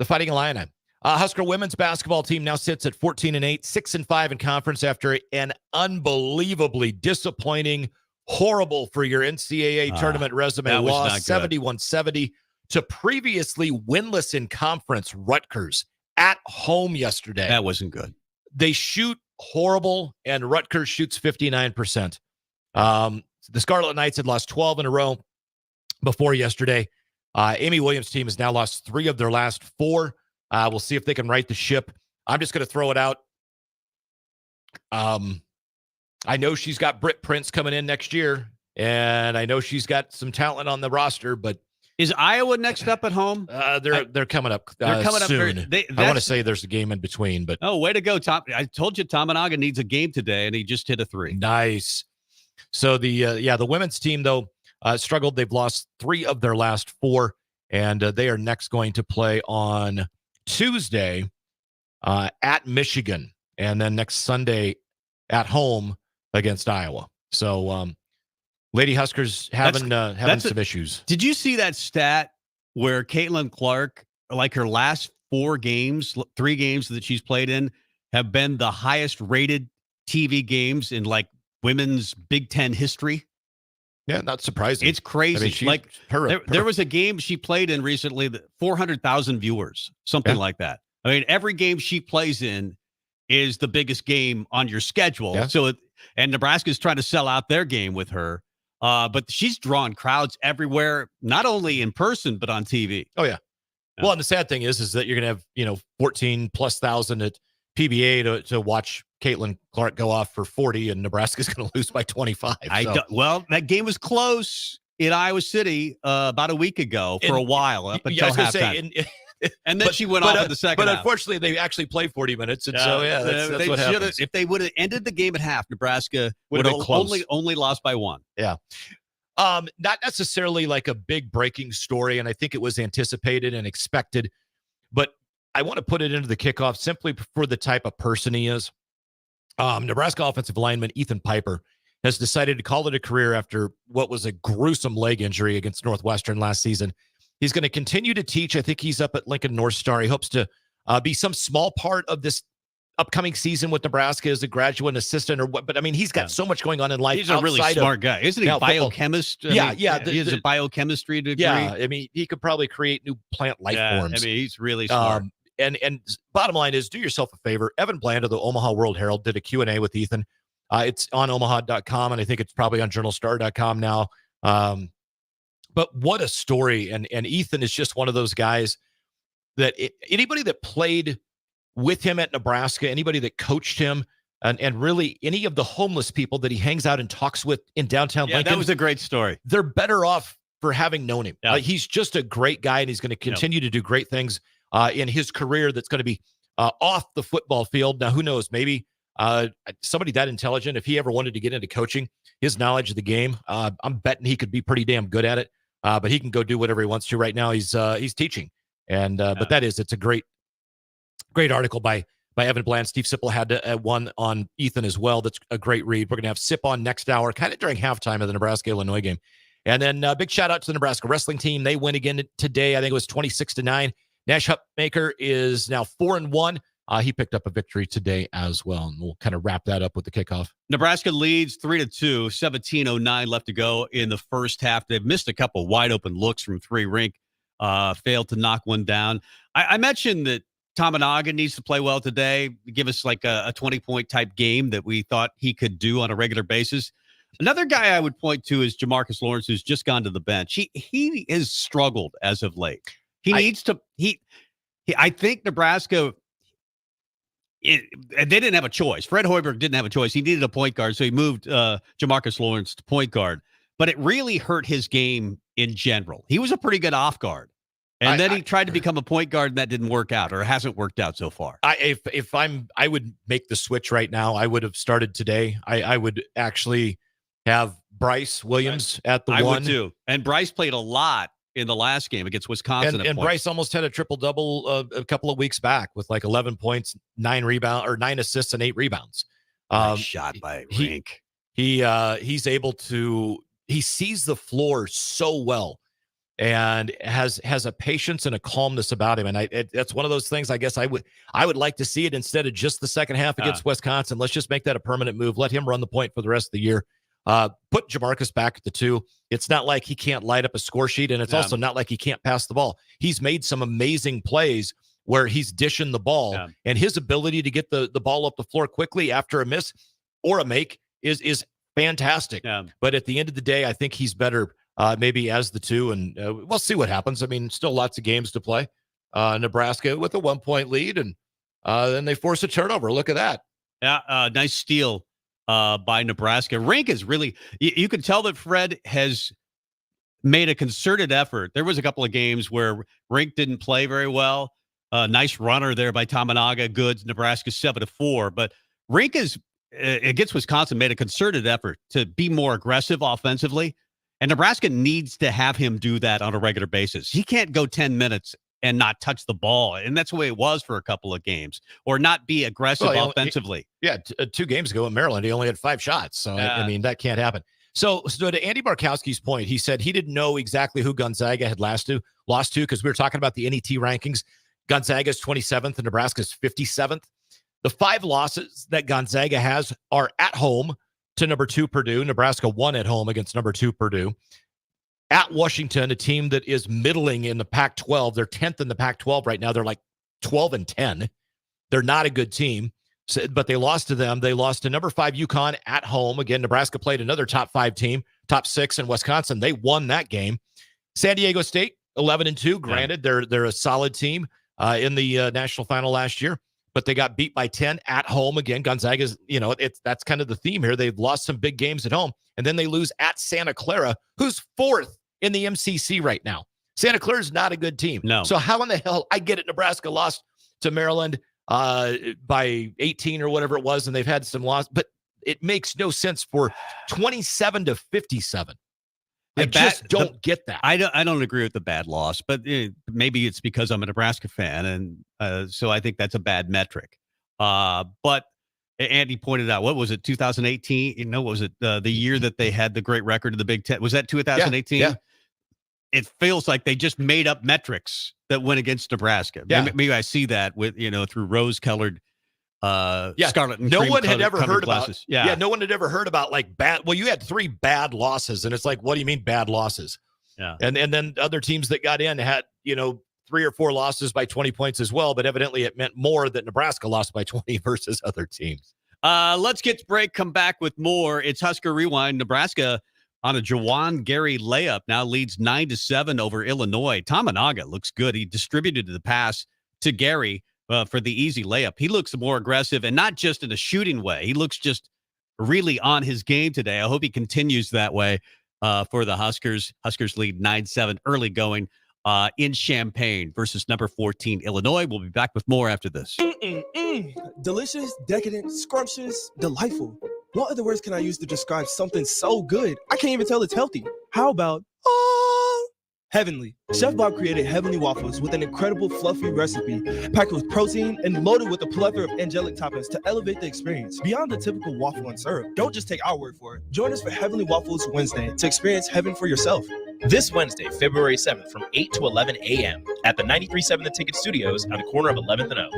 Fighting Illini. Husker women's basketball team now sits at 14-8, 6-5 in conference after an unbelievably disappointing, Horrible for your NCAA tournament resume. that was not Lost good. 71-70 to previously winless in conference Rutgers at home yesterday. That wasn't good. They shoot horrible, and Rutgers shoots 59%. The Scarlet Knights had lost 12 in a row before yesterday. Amy Williams' team has now lost 3 of their last 4. We'll see if they can right the ship. I'm just going to throw it out. I know she's got Britt Prince coming in next year, and I know she's got some talent on the roster, but is Iowa next up at home? They're coming up. They're coming soon. up. I want to say there's a game in between, but way to go, Tom! I told you Tominaga needs a game today, and he just hit a 3. Nice. So the women's team though struggled. They've lost 3 of their last 4, and they are next going to play on Tuesday at Michigan, and then next Sunday at home against Iowa. So Lady Huskers having some issues. Did you see that stat where Caitlin Clark, like her last 3 games that she's played in, have been the highest rated TV games in like women's Big Ten history? Yeah, not surprising. It's crazy. I mean, there was a game she played in recently that 400,000 viewers, something like that. I mean, every game she plays in is the biggest game on your schedule. Yeah. And Nebraska's trying to sell out their game with her. But she's drawn crowds everywhere, not only in person, but on TV. Oh, yeah. Well, and the sad thing is that you're going to have, 14,000+ at PBA to watch Caitlin Clark go off for 40, and Nebraska's going to lose by 25. Well, that game was close in Iowa City about a week ago for a while, up until halftime. And then she went off in the second But half. unfortunately, they actually played 40 minutes. And so, that's what happens. If they would have ended the game at half, Nebraska would have only lost by 1. Yeah. Not necessarily like a big breaking story, and I think it was anticipated and expected, but I want to put it into the kickoff simply for the type of person he is. Nebraska offensive lineman Ethan Piper has decided to call it a career after what was a gruesome leg injury against Northwestern last season. He's going to continue to teach. I think he's up at Lincoln North Star. He hopes to be some small part of this upcoming season with Nebraska as a graduate assistant or what. But I mean, he's got so much going on in life. He's a really smart guy. Isn't he? Biochemist? He has a biochemistry degree. Yeah. I mean, he could probably create new plant life forms. I mean, he's really smart. And bottom line is, do yourself a favor. Evan Bland of the Omaha World Herald did a Q&A with Ethan. It's on omaha.com, and I think it's probably on journalstar.com now. But what a story. And Ethan is just one of those guys that anybody that played with him at Nebraska, anybody that coached him, and really any of the homeless people that he hangs out and talks with in downtown Lincoln. That was a great story. They're better off for having known him. Yeah. He's just a great guy, and he's going to continue to do great things in his career that's going to be off the football field. Now, who knows? Maybe somebody that intelligent, if he ever wanted to get into coaching, his knowledge of the game, I'm betting he could be pretty damn good at it. But he can go do whatever he wants to. Right now, he's teaching. And but it's a great article by Evan Bland. Steve Sipple had one on Ethan as well. That's a great read. We're going to have Sip on next hour, kind of during halftime of the Nebraska-Illinois game. And then big shout out to the Nebraska wrestling team. They win again today. I think it was 26-9. Nash Hupmaker is now 4-1. He picked up a victory today as well. And we'll kind of wrap that up with the kickoff. Nebraska leads 3-2, 17:09 left to go in the first half. They've missed a couple wide open looks from 3. Rink failed to knock one down. I mentioned that Tominaga needs to play well today, give us like a 20-point type game that we thought he could do on a regular basis. Another guy I would point to is Jamarcus Lawrence, who's just gone to the bench. He has struggled as of late. I think Nebraska, they didn't have a choice. Fred Hoiberg didn't have a choice. He needed a point guard, so he moved Jamarcus Lawrence to point guard. But it really hurt his game in general. He was a pretty good off guard. And then he tried to become a point guard, and that didn't work out, or hasn't worked out so far. I would make the switch right now. I would have started today. I would actually have Bryce Williams at the 1. I would too. And Bryce played a lot in the last game against Wisconsin. And Bryce almost had a triple-double a couple of weeks back with like 11 points, 9 assists, and 8 rebounds. Nice shot by Rink. He's able to – he sees the floor so well and has a patience and a calmness about him. And that's one of those things I guess I would like to see it instead of just the second half against Wisconsin. Let's just make that a permanent move. Let him run the point for the rest of the year. Put Jamarcus back at the 2. It's not like he can't light up a score sheet, and it's also not like he can't pass the ball. He's made some amazing plays where he's dishing the ball, and his ability to get the ball up the floor quickly after a miss or a make is fantastic. But at the end of the day, I think he's better maybe as the 2, and we'll see what happens. I mean, still lots of games to play. Nebraska with a 1-point lead, and then they force a turnover. Look at that. Yeah, nice steal by Nebraska. Rink is really, you can tell that Fred has made a concerted effort. There was a couple of games where Rink didn't play very well. Nice runner there by Tamanaga. Good. Nebraska 7-4. But Rink is, against Wisconsin, made a concerted effort to be more aggressive offensively. And Nebraska needs to have him do that on a regular basis. He can't go 10 minutes and not touch the ball. And that's the way it was for a couple of games, or not be aggressive offensively. 2 games ago in Maryland, he only had 5 shots. So, I mean, that can't happen. So to Andy Barkowski's point, he said he didn't know exactly who Gonzaga had lost to because we were talking about the NET rankings. Gonzaga's 27th and Nebraska's 57th. The 5 losses that Gonzaga has are at home to number 2 Purdue. Nebraska won at home against number 2 Purdue. At Washington, a team that is middling in the Pac-12. They're 10th in the Pac-12 right now. They're like 12-10. They're not a good team, but they lost to them. They lost to number 5 UConn at home. Again, Nebraska played another top 5 team, top 6 in Wisconsin. They won that game. San Diego State, 11-2. Granted, they're a solid team in the national final last year, but they got beat by 10 at home. Again, Gonzaga's, that's kind of the theme here. They've lost some big games at home, and then they lose at Santa Clara, who's 4th in the MCC right now. Santa Clara is not a good team. No. So how in the hell, I get it, Nebraska lost to Maryland by 18 or whatever it was, and they've had some loss, but it makes no sense for 27-57. I just don't get that. I don't agree with the bad loss, but maybe it's because I'm a Nebraska fan, and so I think that's a bad metric. But Andy pointed out, what was it, 2018? What was it, the year that they had the great record of the Big Ten? Was that 2018? Yeah. It feels like they just made up metrics that went against Nebraska. Yeah. Maybe I see that with through rose-colored, scarlet and no cream one had ever heard glasses. about. No one had ever heard about like bad. Well, you had 3 bad losses, and it's like, what do you mean bad losses? Yeah, and then other teams that got in had 3 or 4 losses by 20 points as well, but evidently it meant more that Nebraska lost by 20 versus other teams. Let's get to break. Come back with more. It's Husker Rewind. Nebraska on a Jawan Gary layup now leads 9-7 over Illinois. Tamanaga looks good. He distributed the pass to Gary for the easy layup. He looks more aggressive, and not just in a shooting way. He looks just really on his game today. I hope he continues that way for the Huskers. Huskers lead 9-7 early going in Champaign versus number 14 Illinois. We'll be back with more after this. Delicious, decadent, scrumptious, delightful. What other words can I use to describe something so good? I can't even tell it's healthy. How about heavenly? Chef Bob created heavenly waffles with an incredible fluffy recipe packed with protein and loaded with a plethora of angelic toppings to elevate the experience beyond the typical waffle and syrup. Don't just take our word for it. Join us for Heavenly Waffles Wednesday to experience heaven for yourself. This Wednesday, February 7th from 8 to 11 a.m. at the 93.7 The Ticket Studios on the corner of 11th and O.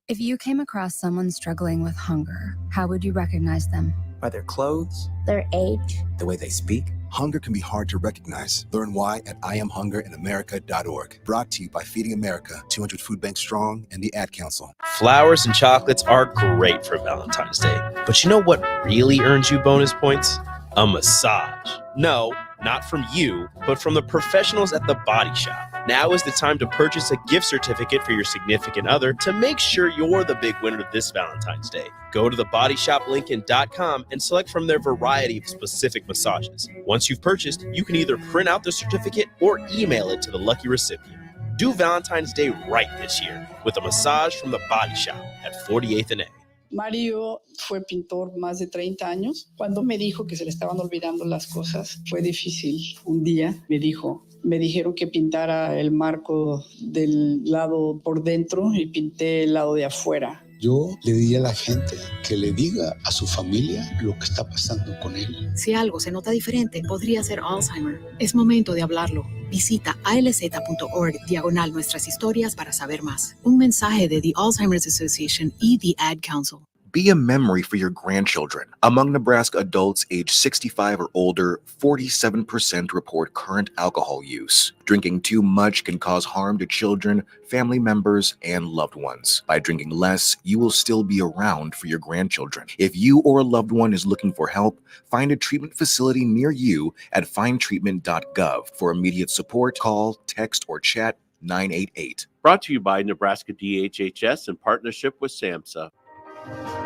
If you came across someone struggling with hunger, how would you recognize them? By their clothes, their age, the way they speak. Hunger can be hard to recognize. Learn why at IamHungerInAmerica.org. Brought to you by Feeding America, 200 Food Banks Strong, and the Ad Council. Flowers and chocolates are great for Valentine's Day. But you know what really earns you bonus points? A massage. No, not from you, but from the professionals at The Body Shop. Now is the time to purchase a gift certificate for your significant other to make sure you're the big winner this Valentine's Day. Go to thebodyshoplincoln.com and select from their variety of specific massages. Once you've purchased, you can either print out the certificate or email it to the lucky recipient. Do Valentine's Day right this year with a massage from The Body Shop at 48th and A. Mario fue pintor más de 30 años. Cuando me dijo que se le estaban olvidando las cosas, fue difícil. Un día me dijeron que pintara el marco del lado por dentro y pinté el lado de afuera. Yo le diría a la gente que le diga a su familia lo que está pasando con él. Si algo se nota diferente, podría ser Alzheimer. Es momento de hablarlo. Visita alz.org/nuestras historias para saber más. Un mensaje de The Alzheimer's Association y The Ad Council. Be a memory for your grandchildren. Among Nebraska adults age 65 or older, 47% report current alcohol use. Drinking too much can cause harm to children, family members, and loved ones. By drinking less, you will still be around for your grandchildren. If you or a loved one is looking for help, find a treatment facility near you at findtreatment.gov. For immediate support, call, text, or chat 988. Brought to you by Nebraska DHHS in partnership with SAMHSA.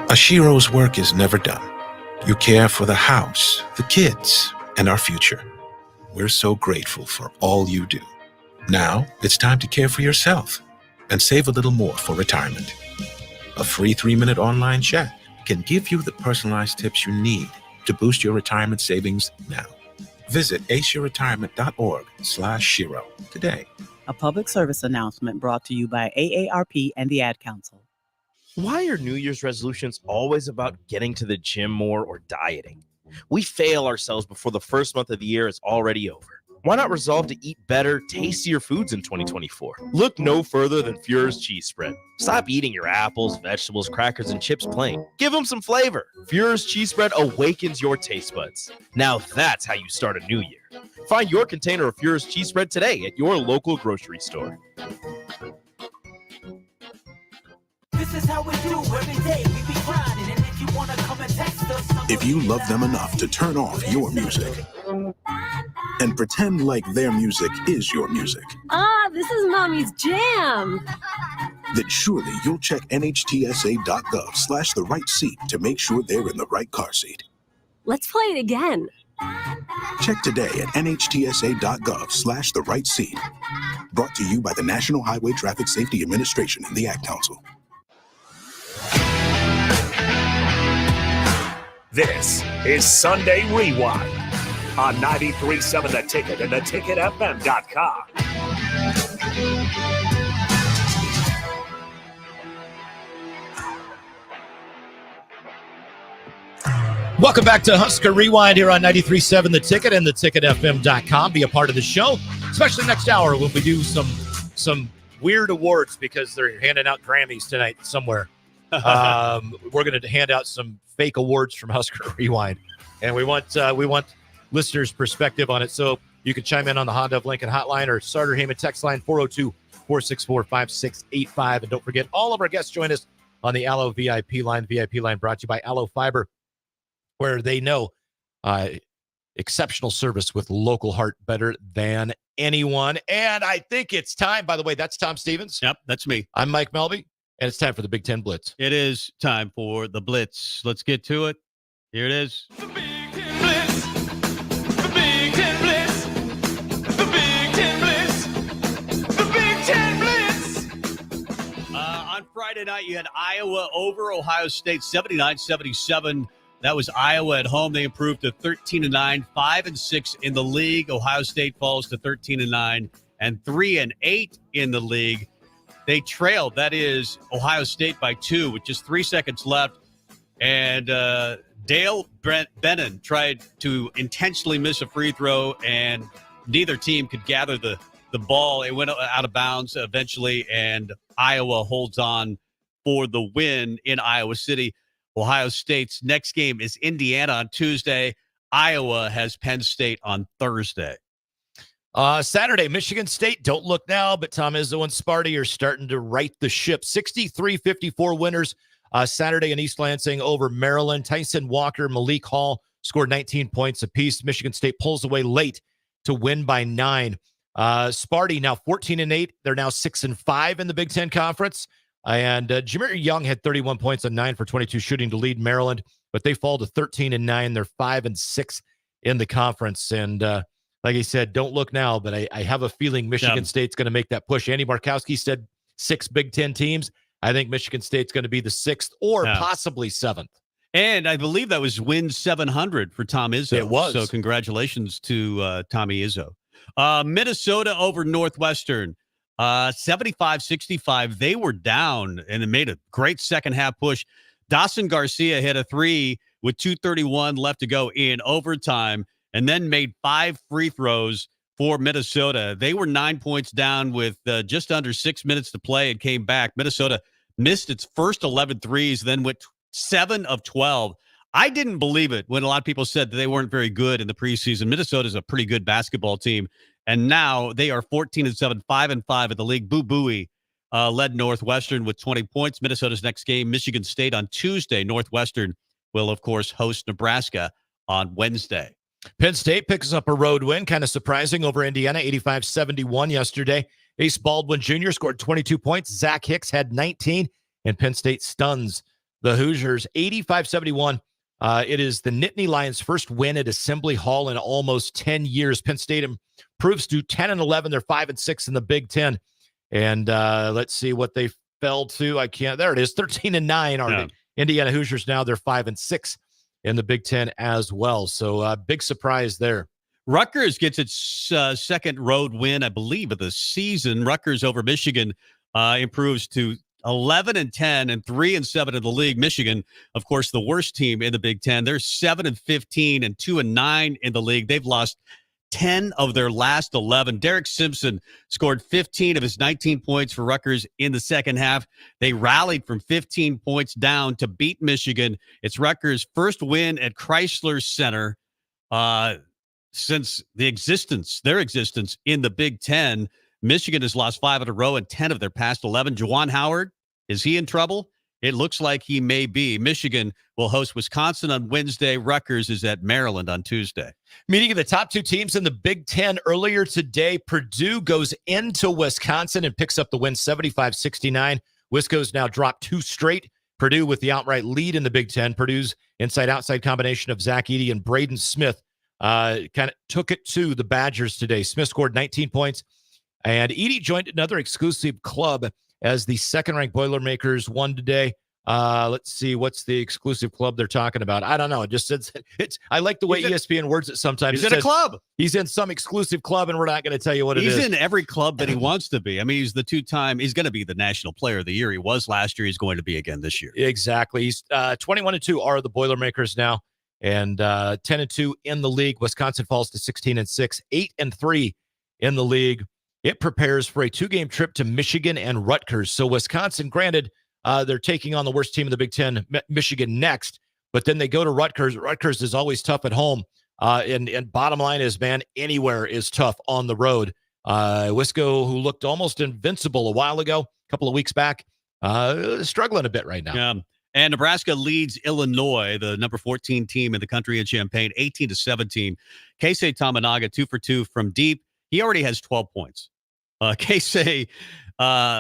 Ashiro's work is never done. You care for the house, the kids, and our future. We're so grateful for all you do. Now it's time to care for yourself and save a little more for retirement. A free 3-minute online chat can give you the personalized tips you need to boost your retirement savings now. Visit aceyourretirement.org/Shiro today. A public service announcement brought to you by AARP and the Ad Council. Why are New Year's resolutions always about getting to the gym more or dieting? We fail ourselves before the first month of the year is already over. Why not resolve to eat better, tastier foods in 2024? Look no further than Fuhrer's cheese spread. Stop eating your apples, vegetables, crackers, and chips plain. Give them some flavor. Fuhrer's cheese spread awakens your taste buds. Now that's how you start a new year. Find your container of Fuhrer's cheese spread today at your local grocery store. This is how we do every day. We be grinding, and if you wanna come and text us, if you love them enough to turn off your music and pretend like their music is your music, this is Mommy's jam. then surely you'll check nhtsa.gov/the right seat to make sure they're in the right car seat. Let's play it again. Check today at nhtsa.gov/the right seat. Brought to you by the National Highway Traffic Safety Administration and the Ad Council. This is Sunday Rewind on 93.7 The Ticket and theticketfm.com. Welcome back to Husker Rewind here on 93.7 The Ticket and theticketfm.com. Be a part of the show, especially next hour when we do some weird awards because they're handing out Grammys tonight somewhere. We're going to hand out some fake awards from Husker Rewind, and we want listeners' perspective on it. So you can chime in on the Honda of Lincoln hotline or Sartor Heyman text line 402-464-5685. And don't forget, all of our guests join us on the Allo VIP line. VIP line brought to you by Allo Fiber, where they know exceptional service with local heart better than anyone. And I think it's time, by the way, that's Tom Stevens. Yep, that's me. I'm Mike Melby. And it's time for the Big Ten Blitz. It is time for the Blitz. Let's get to it. Here it is. The Big Ten Blitz. The Big Ten Blitz. The Big Ten Blitz. The Big Ten Blitz. On Friday night, you had Iowa over Ohio State 79-77. That was Iowa at home. They improved to 13-9, 5-6 in the league. Ohio State falls to 13-9 and 3-8 in the league. They trailed, that is, Ohio State by 2 with just 3 seconds left. And Dale Bennon tried to intentionally miss a free throw, and neither team could gather the ball. It went out of bounds eventually, and Iowa holds on for the win in Iowa City. Ohio State's next game is Indiana on Tuesday. Iowa has Penn State on Thursday. Saturday, Michigan State, don't look now, but Tom Izzo and Sparty are starting to right the ship. 63-54 winners Saturday in East Lansing over Maryland. Tyson Walker, Malik Hall scored 19 points apiece. Michigan State pulls away late to win by 9. Sparty now 14-8. They're now 6-5 in the Big Ten Conference. And Jameer Young had 31 points on 9 for 22 shooting to lead Maryland, but they fall to 13-9. They're 5-6 in the conference. And like I said, don't look now, but I have a feeling Michigan State's going to make that push. Andy Markowski said 6 Big Ten teams. I think Michigan State's going to be the 6th or possibly 7th. And I believe that was win 700 for Tom Izzo. It was. So congratulations to Tommy Izzo. Minnesota over Northwestern, 75-65. They were down and it made a great second half push. Dawson Garcia hit a 3 with 2:31 left to go in overtime, and then made 5 free throws for Minnesota. They were 9 points down with just under 6 minutes to play and came back. Minnesota missed its first 11 threes, then went 7 of 12. I didn't believe it when a lot of people said that they weren't very good in the preseason. Minnesota's a pretty good basketball team, and now they are 14-7, 5-5 in the league. Boo Booey led Northwestern with 20 points. Minnesota's next game, Michigan State on Tuesday. Northwestern will, of course, host Nebraska on Wednesday. Penn State picks up a road win, kind of surprising, over Indiana, 85-71 yesterday. Ace Baldwin Jr. scored 22 points. Zach Hicks had 19, and Penn State stuns the Hoosiers 85-71. It is the Nittany Lions' first win at Assembly Hall in almost 10 years. Penn State improves to 10-11. They're 5-6 in the Big Ten. And let's see what they fell to. There it is, 13-9 are the Indiana Hoosiers now. They're 5-6 in the Big Ten as well. So big surprise there. Rutgers gets its second road win, I believe, of the season. Rutgers over Michigan improves to 11-10 and 3-7 in the league. Michigan, of course, the worst team in the Big Ten. They're 7-15 and 2-9 in the league. They've lost 10 of their last 11. Derek Simpson scored 15 of his 19 points for Rutgers in the second half. They rallied from 15 points down to beat Michigan. It's Rutgers' first win at Chrysler Center since their existence in the Big Ten. Michigan has lost 5 in a row and 10 of their past 11. Juwan Howard, is he in trouble? It looks like he may be. Michigan will host Wisconsin on Wednesday. Rutgers is at Maryland on Tuesday. Meeting of the top 2 teams in the Big Ten earlier today. Purdue goes into Wisconsin and picks up the win 75-69. Wisco's now dropped 2 straight. Purdue with the outright lead in the Big Ten. Purdue's inside-outside combination of Zach Edey and Braden Smith kind of took it to the Badgers today. Smith scored 19 points. And Edey joined another exclusive club as the second-ranked Boilermakers won today. Let's see, what's the exclusive club they're talking about? I don't know. It just says it's. I like the way ESPN words it sometimes. He's in a club. He's in some exclusive club, and we're not going to tell you what it is. He's in every club that he wants to be. I mean, he's the 2-time. He's going to be the National Player of the Year. He was last year. He's going to be again this year. Exactly. He's 21-2 are the Boilermakers now, and 10-2 in the league. Wisconsin falls to 16-6, 8-3 in the league. It prepares for a 2-game trip to Michigan and Rutgers. So Wisconsin, granted, they're taking on the worst team in the Big Ten, Michigan, next. But then they go to Rutgers. Rutgers is always tough at home. And bottom line is, man, anywhere is tough on the road. Wisco, who looked almost invincible a while ago, a couple of weeks back, struggling a bit right now. Yeah. And Nebraska leads Illinois, the number 14 team in the country in Champaign, 18-17. Keisei Tamanaga, 2 for 2 from deep. He already has 12 points. Keisei,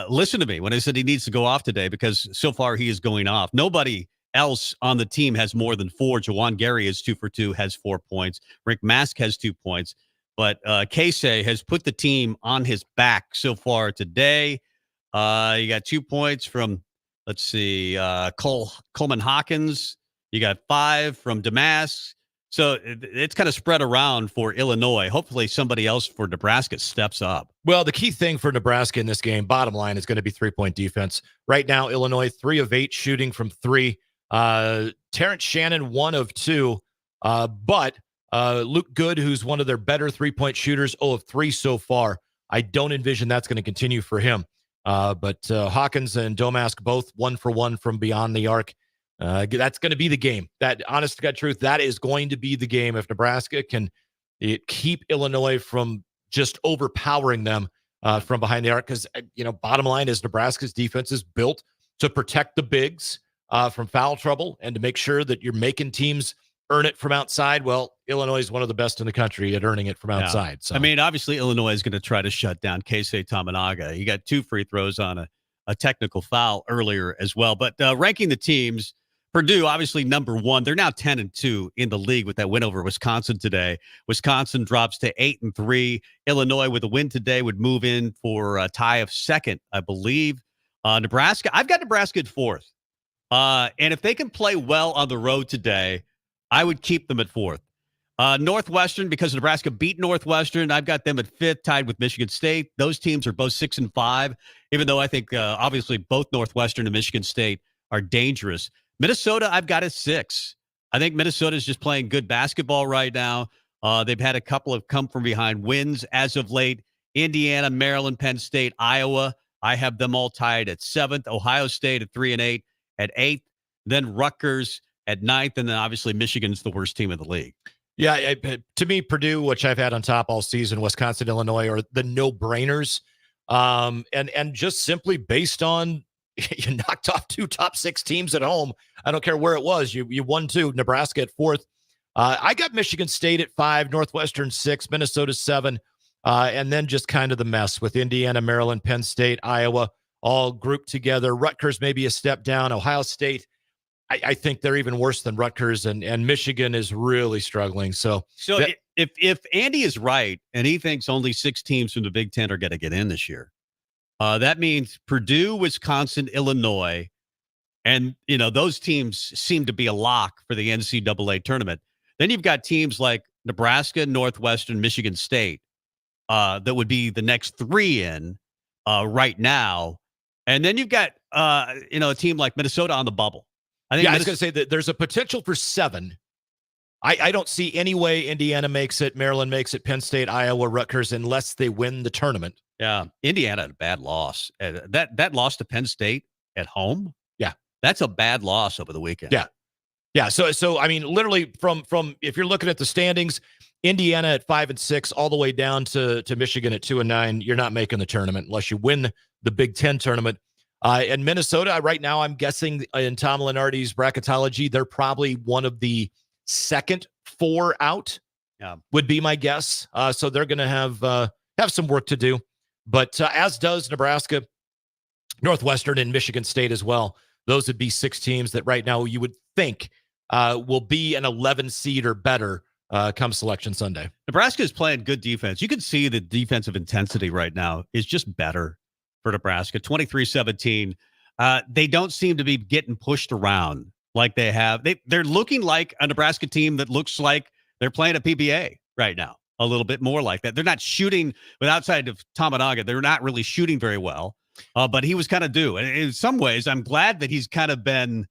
listen to me when I said he needs to go off today, because so far he is going off. Nobody else on the team has more than 4. Jawan Gary is 2 for 2, has 4 points. Rick Mask has 2 points. But Keisei has put the team on his back so far today. You got 2 points from, let's see, Coleman Hawkins. You got 5 from Damask. So it's kind of spread around for Illinois. Hopefully somebody else for Nebraska steps up. Well, the key thing for Nebraska in this game, bottom line, is going to be 3-point defense. Right now, Illinois, 3 of 8 shooting from 3. Terrence Shannon, 1 of 2. But Luke Good, who's one of their better 3-point shooters, 0 of 3 so far. I don't envision that's going to continue for him. But Hawkins and Domask both 1 for 1 from beyond the arc. That's going to be the game. That, honest to God truth, that is going to be the game if Nebraska can keep Illinois from just overpowering them from behind the arc. Because, bottom line is Nebraska's defense is built to protect the bigs from foul trouble and to make sure that you're making teams earn it from outside. Well, Illinois is one of the best in the country at earning it from outside. So, I mean, obviously Illinois is going to try to shut down Keisei Tamanaga. He got 2 free throws on a technical foul earlier as well. But ranking the teams, Purdue, obviously number 1. They're now 10-2 in the league with that win over Wisconsin today. Wisconsin drops to 8-3. Illinois, with a win today, would move in for a tie of second, I believe. Nebraska, I've got Nebraska at 4th. And if they can play well on the road today, I would keep them at 4th. Northwestern, because Nebraska beat Northwestern, I've got them at 5th, tied with Michigan State. Those teams are both 6-5, even though I think obviously both Northwestern and Michigan State are dangerous. Minnesota, I've got at 6. I think Minnesota is just playing good basketball right now. They've had a couple of come-from-behind wins as of late. Indiana, Maryland, Penn State, Iowa, I have them all tied at 7th. Ohio State at 3-8 at 8th. then Rutgers at 9th, and then obviously Michigan's the worst team in the league. Yeah, to me, Purdue, which I've had on top all season, Wisconsin, Illinois, are the no-brainers. And just simply based on you knocked off 2 top 6 teams at home. I don't care where it was. You won 2. Nebraska at 4th. I got Michigan State at 5, Northwestern 6, Minnesota 7, and then just kind of the mess with Indiana, Maryland, Penn State, Iowa, all grouped together. Rutgers maybe a step down. Ohio State, I think they're even worse than Rutgers, and Michigan is really struggling. So if Andy is right and he thinks only 6 teams from the Big Ten are going to get in this year, that means Purdue, Wisconsin, Illinois, and those teams seem to be a lock for the NCAA tournament. Then you've got teams like Nebraska, Northwestern, Michigan State that would be the next 3 in right now, and then you've got a team like Minnesota on the bubble. I was going to say that there's a potential for 7. I don't see any way Indiana makes it, Maryland makes it, Penn State, Iowa, Rutgers, unless they win the tournament. Yeah, Indiana had a bad loss. That loss to Penn State at home. Yeah, that's a bad loss over the weekend. Yeah. So I mean, literally from if you're looking at the standings, Indiana at 5 and 6, all the way down to Michigan at 2 and 9. You're not making the tournament unless you win the Big Ten tournament. And Minnesota, right now, I'm guessing in Tom Lenardi's bracketology, they're probably one of the second 4 out. Yeah, would be my guess. So they're going to have some work to do, but as does Nebraska, Northwestern, and Michigan State as well. Those would be 6 teams that right now you would think will be an 11 seed or better come Selection Sunday. Nebraska is playing good defense. You can see the defensive intensity right now is just better for Nebraska. 23-17. They don't seem to be getting pushed around like they have. They're looking like a Nebraska team that looks like they're playing a PBA right now. A little bit more like that. They're not shooting, but outside of Tamanaga, they're not really shooting very well. But he was kind of due. And in some ways, I'm glad that he's kind of been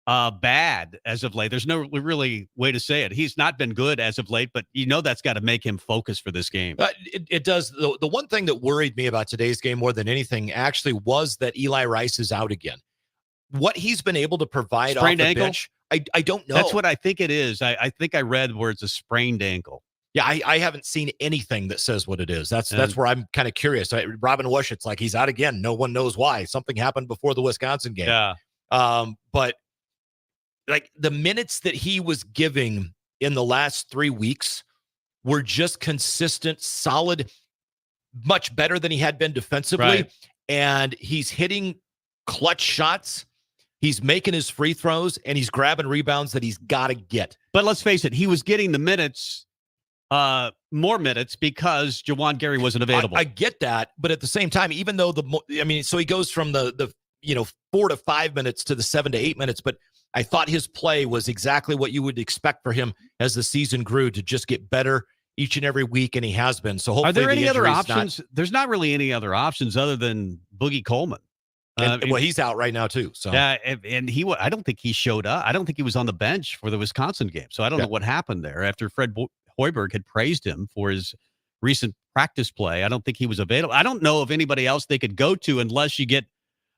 bad as of late. There's no really way to say it. He's not been good as of late, but that's got to make him focus for this game. It does. The one thing that worried me about today's game more than anything actually was that Eli Rice is out again. What he's been able to provide sprained off the ankle? bench, I don't know. That's what I think it is. I think I read where it's a sprained ankle. Yeah, I haven't seen anything that says what it is. That's where I'm kind of curious. Robin Wush, it's like he's out again. No one knows why. Something happened before the Wisconsin game. Yeah. But like the minutes that he was giving in the last 3 weeks were just consistent, solid, much better than he had been defensively. Right. And he's hitting clutch shots. He's making his free throws, and he's grabbing rebounds that he's got to get. But let's face it, he was getting the minutes, more minutes, because Jawan Gary wasn't available. I get that, but at the same time, even though so he goes from the 4 to 5 minutes to the 7 to 8 minutes, but I thought his play was exactly what you would expect for him as the season grew, to just get better each and every week, and he has been. So hopefully, are there any other options? There's not really any other options other than Boogie Coleman. Well, he's out right now too. So yeah, and I don't think he showed up. I don't think he was on the bench for the Wisconsin game. So I don't know what happened there after Fred Hoiberg had praised him for his recent practice play. I don't think he was available. I don't know of anybody else they could go to unless you get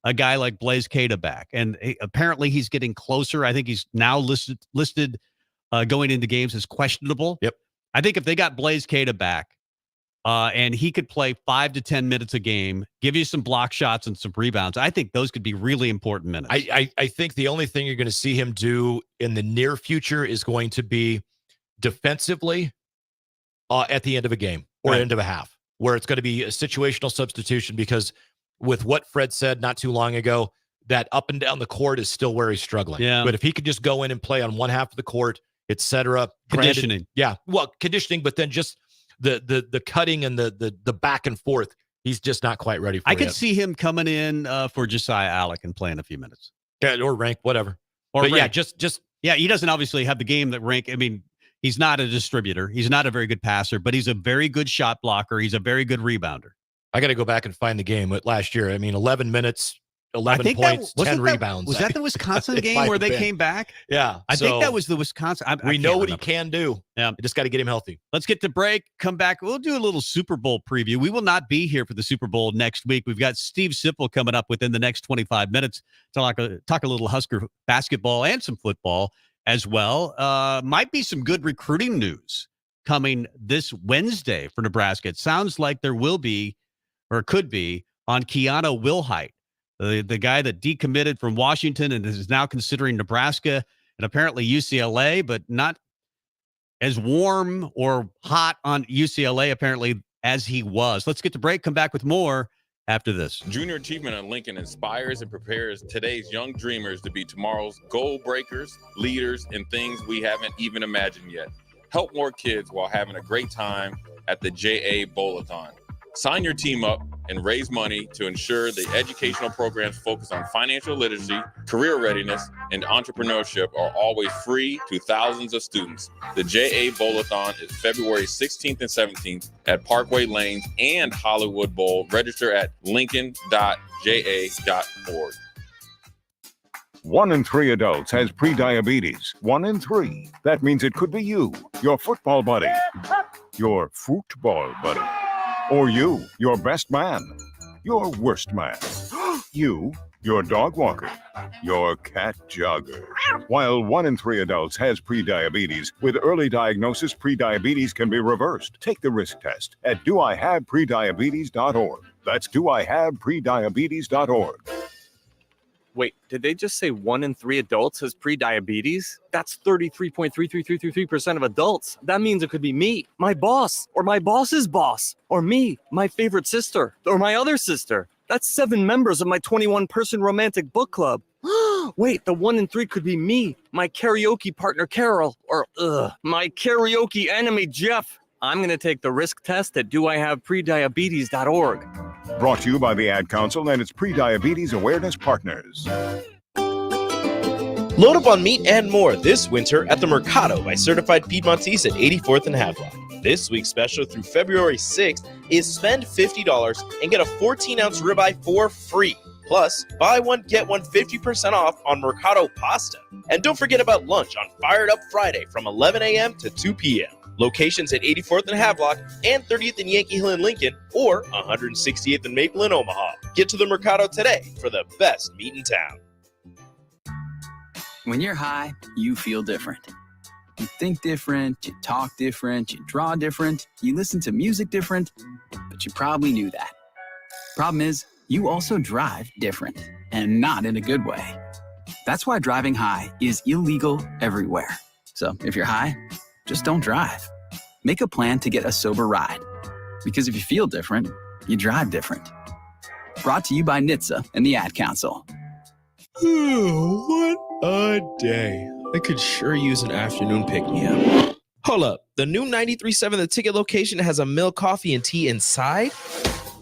a guy like Blaise Keita back. And apparently he's getting closer. I think he's now listed going into games as questionable. Yep. I think if they got Blaise Keita back, and he could play 5 to 10 minutes a game, give you some block shots and some rebounds, I think those could be really important minutes. I think the only thing you're going to see him do in the near future is going to be defensively at the end of a game or end of a half, where it's going to be a situational substitution, because with what Fred said not too long ago, that up and down the court is still where he's struggling. Yeah. But if he could just go in and play on one half of the court, et cetera. Conditioning. Conditioning, but then just the cutting and the back and forth, he's just not quite ready for it. I could see him coming in for Josiah Alec and playing a few minutes. Yeah, or Rank, whatever. But yeah, just he doesn't obviously have the game that Rank. I mean, he's not a distributor. He's not a very good passer, but he's a very good shot blocker. He's a very good rebounder. I got to go back and find the game last year. I mean, 11 minutes, 11 points, 10 rebounds. Was that the Wisconsin It game might where have they been. came back? Yeah. I think that was the Wisconsin. We know what he can do. Yeah. You just got to get him healthy. Let's get to break, come back. We'll do a little Super Bowl preview. We will not be here for the Super Bowl next week. We've got Steve Sipple coming up within the next 25 minutes to talk a little Husker basketball and some football as well. Might be some good recruiting news coming this Wednesday for Nebraska. It sounds like there will be, or could be, on Keanu Wilhite, the guy that decommitted from Washington and is now considering Nebraska and apparently UCLA, but not as warm or hot on UCLA apparently as he was. Let's get to break. Come back with more after this. Junior Achievement at Lincoln inspires and prepares today's young dreamers to be tomorrow's goal breakers, leaders, and things we haven't even imagined yet. Help more kids while having a great time at the JA Bowl-a-thon. Sign your team up and raise money to ensure the educational programs focused on financial literacy, career readiness, and entrepreneurship are always free to thousands of students. The JA Bowl-a-thon is February 16th and 17th at Parkway Lanes and Hollywood Bowl. Register at lincoln.ja.org. 1 in 3 adults has prediabetes. 1 in 3. That means it could be you, your football buddy, your football buddy, or you, your best man, your worst man, you, your dog walker, your cat jogger. While 1 in 3 adults has prediabetes, with early diagnosis, prediabetes can be reversed. Take the risk test at doihaveprediabetes.org. That's doihaveprediabetes.org. Wait, did they just say 1 in 3 adults has prediabetes? That's 33.33333% of adults. That means it could be me, my boss, or my boss's boss, or me, my favorite sister, or my other sister. That's 7 members of my 21-person romantic book club. Wait, the 1 in 3 could be me, my karaoke partner Carol, or my karaoke enemy Jeff. I'm going to take the risk test at doihaveprediabetes.org. Brought to you by the Ad Council and its Prediabetes Awareness Partners. Load up on meat and more this winter at the Mercado by Certified Piedmontese at 84th and Havelock. This week's special through February 6th is spend $50 and get a 14-ounce ribeye for free. Plus, buy one, get one 50% off on Mercado pasta. And don't forget about lunch on Fired Up Friday from 11 a.m. to 2 p.m. Locations at 84th and Havelock and 30th and Yankee Hill in Lincoln or 168th and Maple in Omaha. Get to the Mercado today for the best meat in town. When you're high, you feel different. You think different, you talk different, you draw different, you listen to music different, but you probably knew that. Problem is, you also drive different, and not in a good way. That's why driving high is illegal everywhere. So if you're high, just don't drive. Make a plan to get a sober ride. Because if you feel different, you drive different. Brought to you by NHTSA and the Ad Council. What a day. I could sure use an afternoon pick-me-up. Hold up. The new 93.7 The Ticket location has a milk, coffee, and tea inside?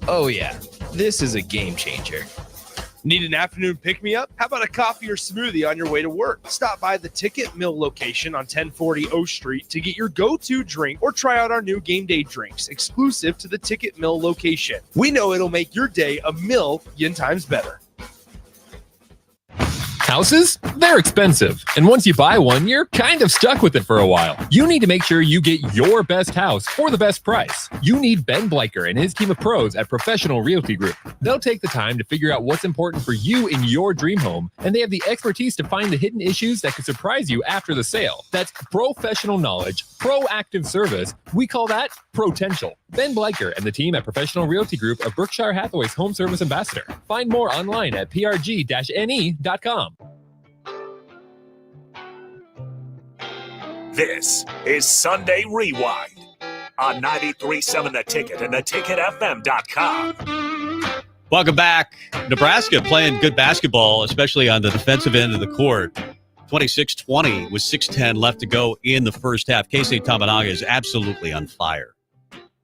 Oh yeah, this is a game changer. Need an afternoon pick-me-up? How about a coffee or smoothie on your way to work? Stop by the Ticket Mill location on 1040 O Street to get your go-to drink or try out our new game day drinks exclusive to the Ticket Mill location. We know it'll make your day a million times better. Houses? They're expensive. And once you buy one, you're kind of stuck with it for a while. You need to make sure you get your best house for the best price. You need Ben Bleicher and his team of pros at Professional Realty Group. They'll take the time to figure out what's important for you in your dream home, and they have the expertise to find the hidden issues that could surprise you after the sale. That's professional knowledge, proactive service. We call that potential. Ben Bleicher and the team at Professional Realty Group of Berkshire Hathaway's home service ambassador. Find more online at prg-ne.com. This is Sunday Rewind on 93.7 The Ticket and theticketfm.com. Welcome back. Nebraska playing good basketball, especially on the defensive end of the court. 26-20 with 6:10 left to go in the first half. Keisei Tamanaga is absolutely on fire.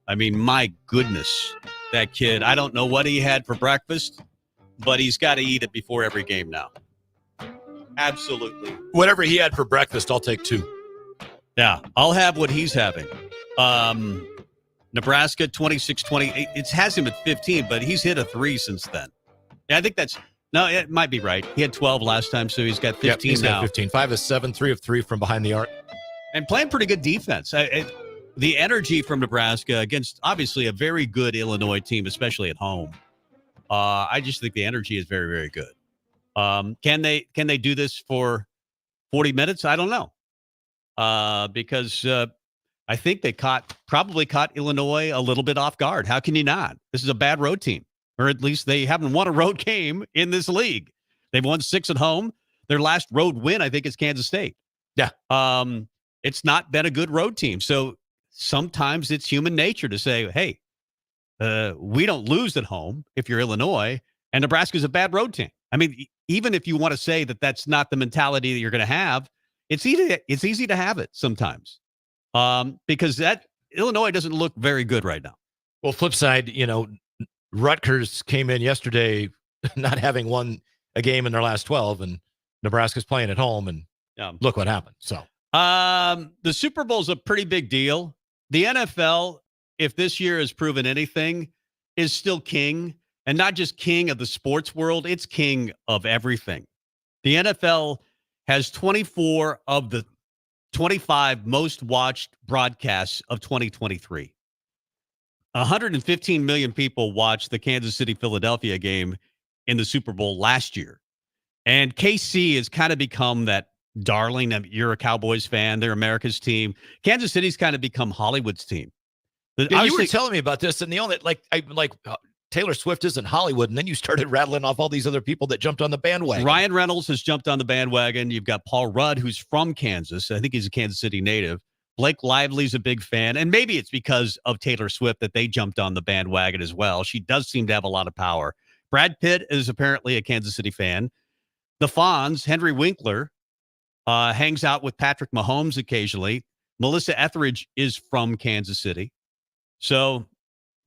I mean, my goodness, that kid. I don't know what he had for breakfast, but he's got to eat it before every game now. Absolutely. Whatever he had for breakfast, I'll take 2. Yeah, I'll have what he's having. Nebraska, 26-20. It has him at 15, but he's hit a 3 since then. Yeah, I think that's No, it might be right. He had 12 last time, so he's got 15 he's now. got 15. 5 of 7, 3 of 3 from behind the arc. And playing pretty good defense. The energy from Nebraska against obviously a very good Illinois team, especially at home. I just think the energy is very, very good. Can they do this for 40 minutes? I don't know. Because I think they probably caught Illinois a little bit off guard. How can you not? This is a bad road team, or at least they haven't won a road game in this league. They've won 6 at home. Their last road win, I think, is Kansas State. Yeah. It's not been a good road team. So sometimes it's human nature to say, hey, we don't lose at home if you're Illinois, and Nebraska's a bad road team. I mean, even if you want to say that that's not the mentality that you're going to have, it's easy to have it sometimes, because that Illinois doesn't look very good right now. Well, flip side, Rutgers came in yesterday not having won a game in their last 12, and Nebraska's playing at home, and look what happened. So the Super Bowl is a pretty big deal. The NFL, if this year has proven anything, is still king, and not just king of the sports world, it's king of everything. The NFL has 24 of the 25 most watched broadcasts of 2023. 115 million people watched the Kansas City-Philadelphia game in the Super Bowl last year. And KC has kind of become that darling. You're a Cowboys fan. They're America's team. Kansas City's kind of become Hollywood's team. Yeah, you were telling me about this, and the only Taylor Swift isn't Hollywood, and then you started rattling off all these other people that jumped on the bandwagon. Ryan Reynolds has jumped on the bandwagon. You've got Paul Rudd, who's from Kansas. I think he's a Kansas City native. Blake Lively's a big fan, and maybe it's because of Taylor Swift that they jumped on the bandwagon as well. She does seem to have a lot of power. Brad Pitt is apparently a Kansas City fan. The Fonz, Henry Winkler, hangs out with Patrick Mahomes occasionally. Melissa Etheridge is from Kansas City. So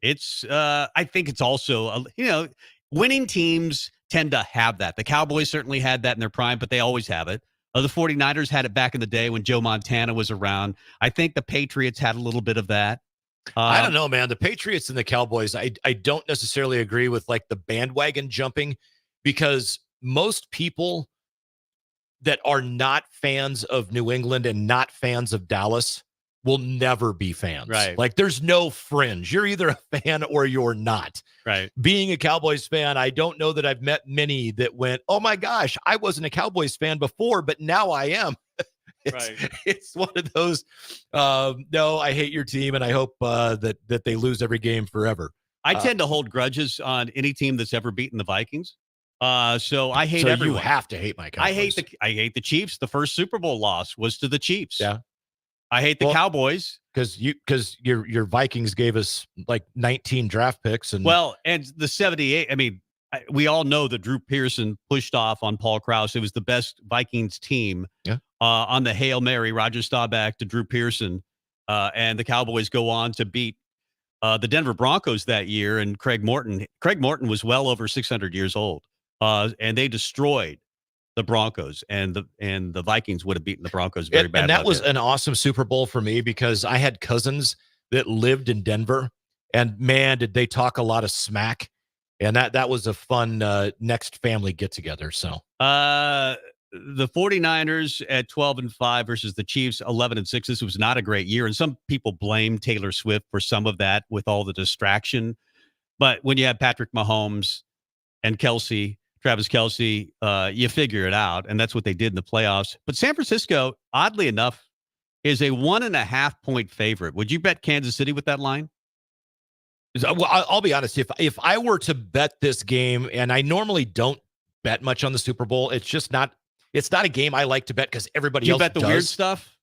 it's, I think it's also, winning teams tend to have that. The Cowboys certainly had that in their prime, but they always have it. The 49ers had it back in the day when Joe Montana was around. I think the Patriots had a little bit of that. I don't know, man. The Patriots and the Cowboys, I don't necessarily agree with the bandwagon jumping, because most people that are not fans of New England and not fans of Dallas will never be fans. Right. There's no fringe. You're either a fan or you're not. Right. Being a Cowboys fan, I don't know that I've met many that went, oh my gosh, I wasn't a Cowboys fan before, but now I am. It's one of those, no, I hate your team, and I hope that they lose every game forever. I tend to hold grudges on any team that's ever beaten the Vikings. So I hate everyone. You have to hate my Cowboys. I hate the Chiefs. The first Super Bowl loss was to the Chiefs. Yeah. I hate the Cowboys because your Vikings gave us 19 draft picks and the 78. I mean, we all know that Drew Pearson pushed off on Paul Krause. It was the best Vikings team. Yeah. On the Hail Mary, Roger Staubach to Drew Pearson, and the Cowboys go on to beat the Denver Broncos that year. And Craig Morton was well over 600 years old, and they destroyed the Broncos, and the Vikings would have beaten the Broncos very bad. And that was an awesome Super Bowl for me, because I had cousins that lived in Denver, and man, did they talk a lot of smack. And that was a fun next family get together. So the 49ers at 12-5 versus the Chiefs 11-6. This was not a great year, and some people blame Taylor Swift for some of that with all the distraction. But when you have Patrick Mahomes and Travis Kelce, you figure it out, and that's what they did in the playoffs. But San Francisco, oddly enough, is a 1.5-point favorite. Would you bet Kansas City with that line? Well, I'll be honest. If I were to bet this game, and I normally don't bet much on the Super Bowl, it's not a game I like to bet because everybody else bet the does. Weird stuff?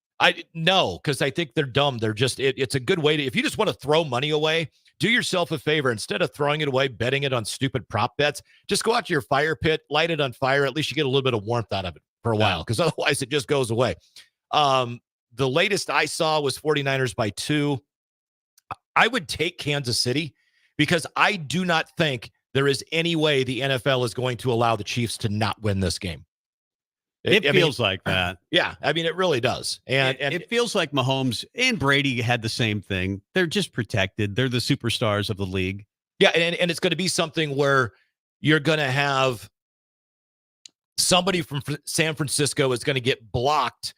No, because I think they're dumb. They're just it's a good way to, if you just want to throw money away, do yourself a favor. Instead of throwing it away, betting it on stupid prop bets, just go out to your fire pit, light it on fire. At least you get a little bit of warmth out of it for a while, because otherwise it just goes away. The latest I saw was 49ers by 2. I would take Kansas City, because I do not think there is any way the NFL is going to allow the Chiefs to not win this game. It feels like that. Yeah, I mean, it really does. And it feels like Mahomes and Brady had the same thing. They're just protected. They're the superstars of the league. Yeah, and it's going to be something where you're going to have somebody from San Francisco is going to get blocked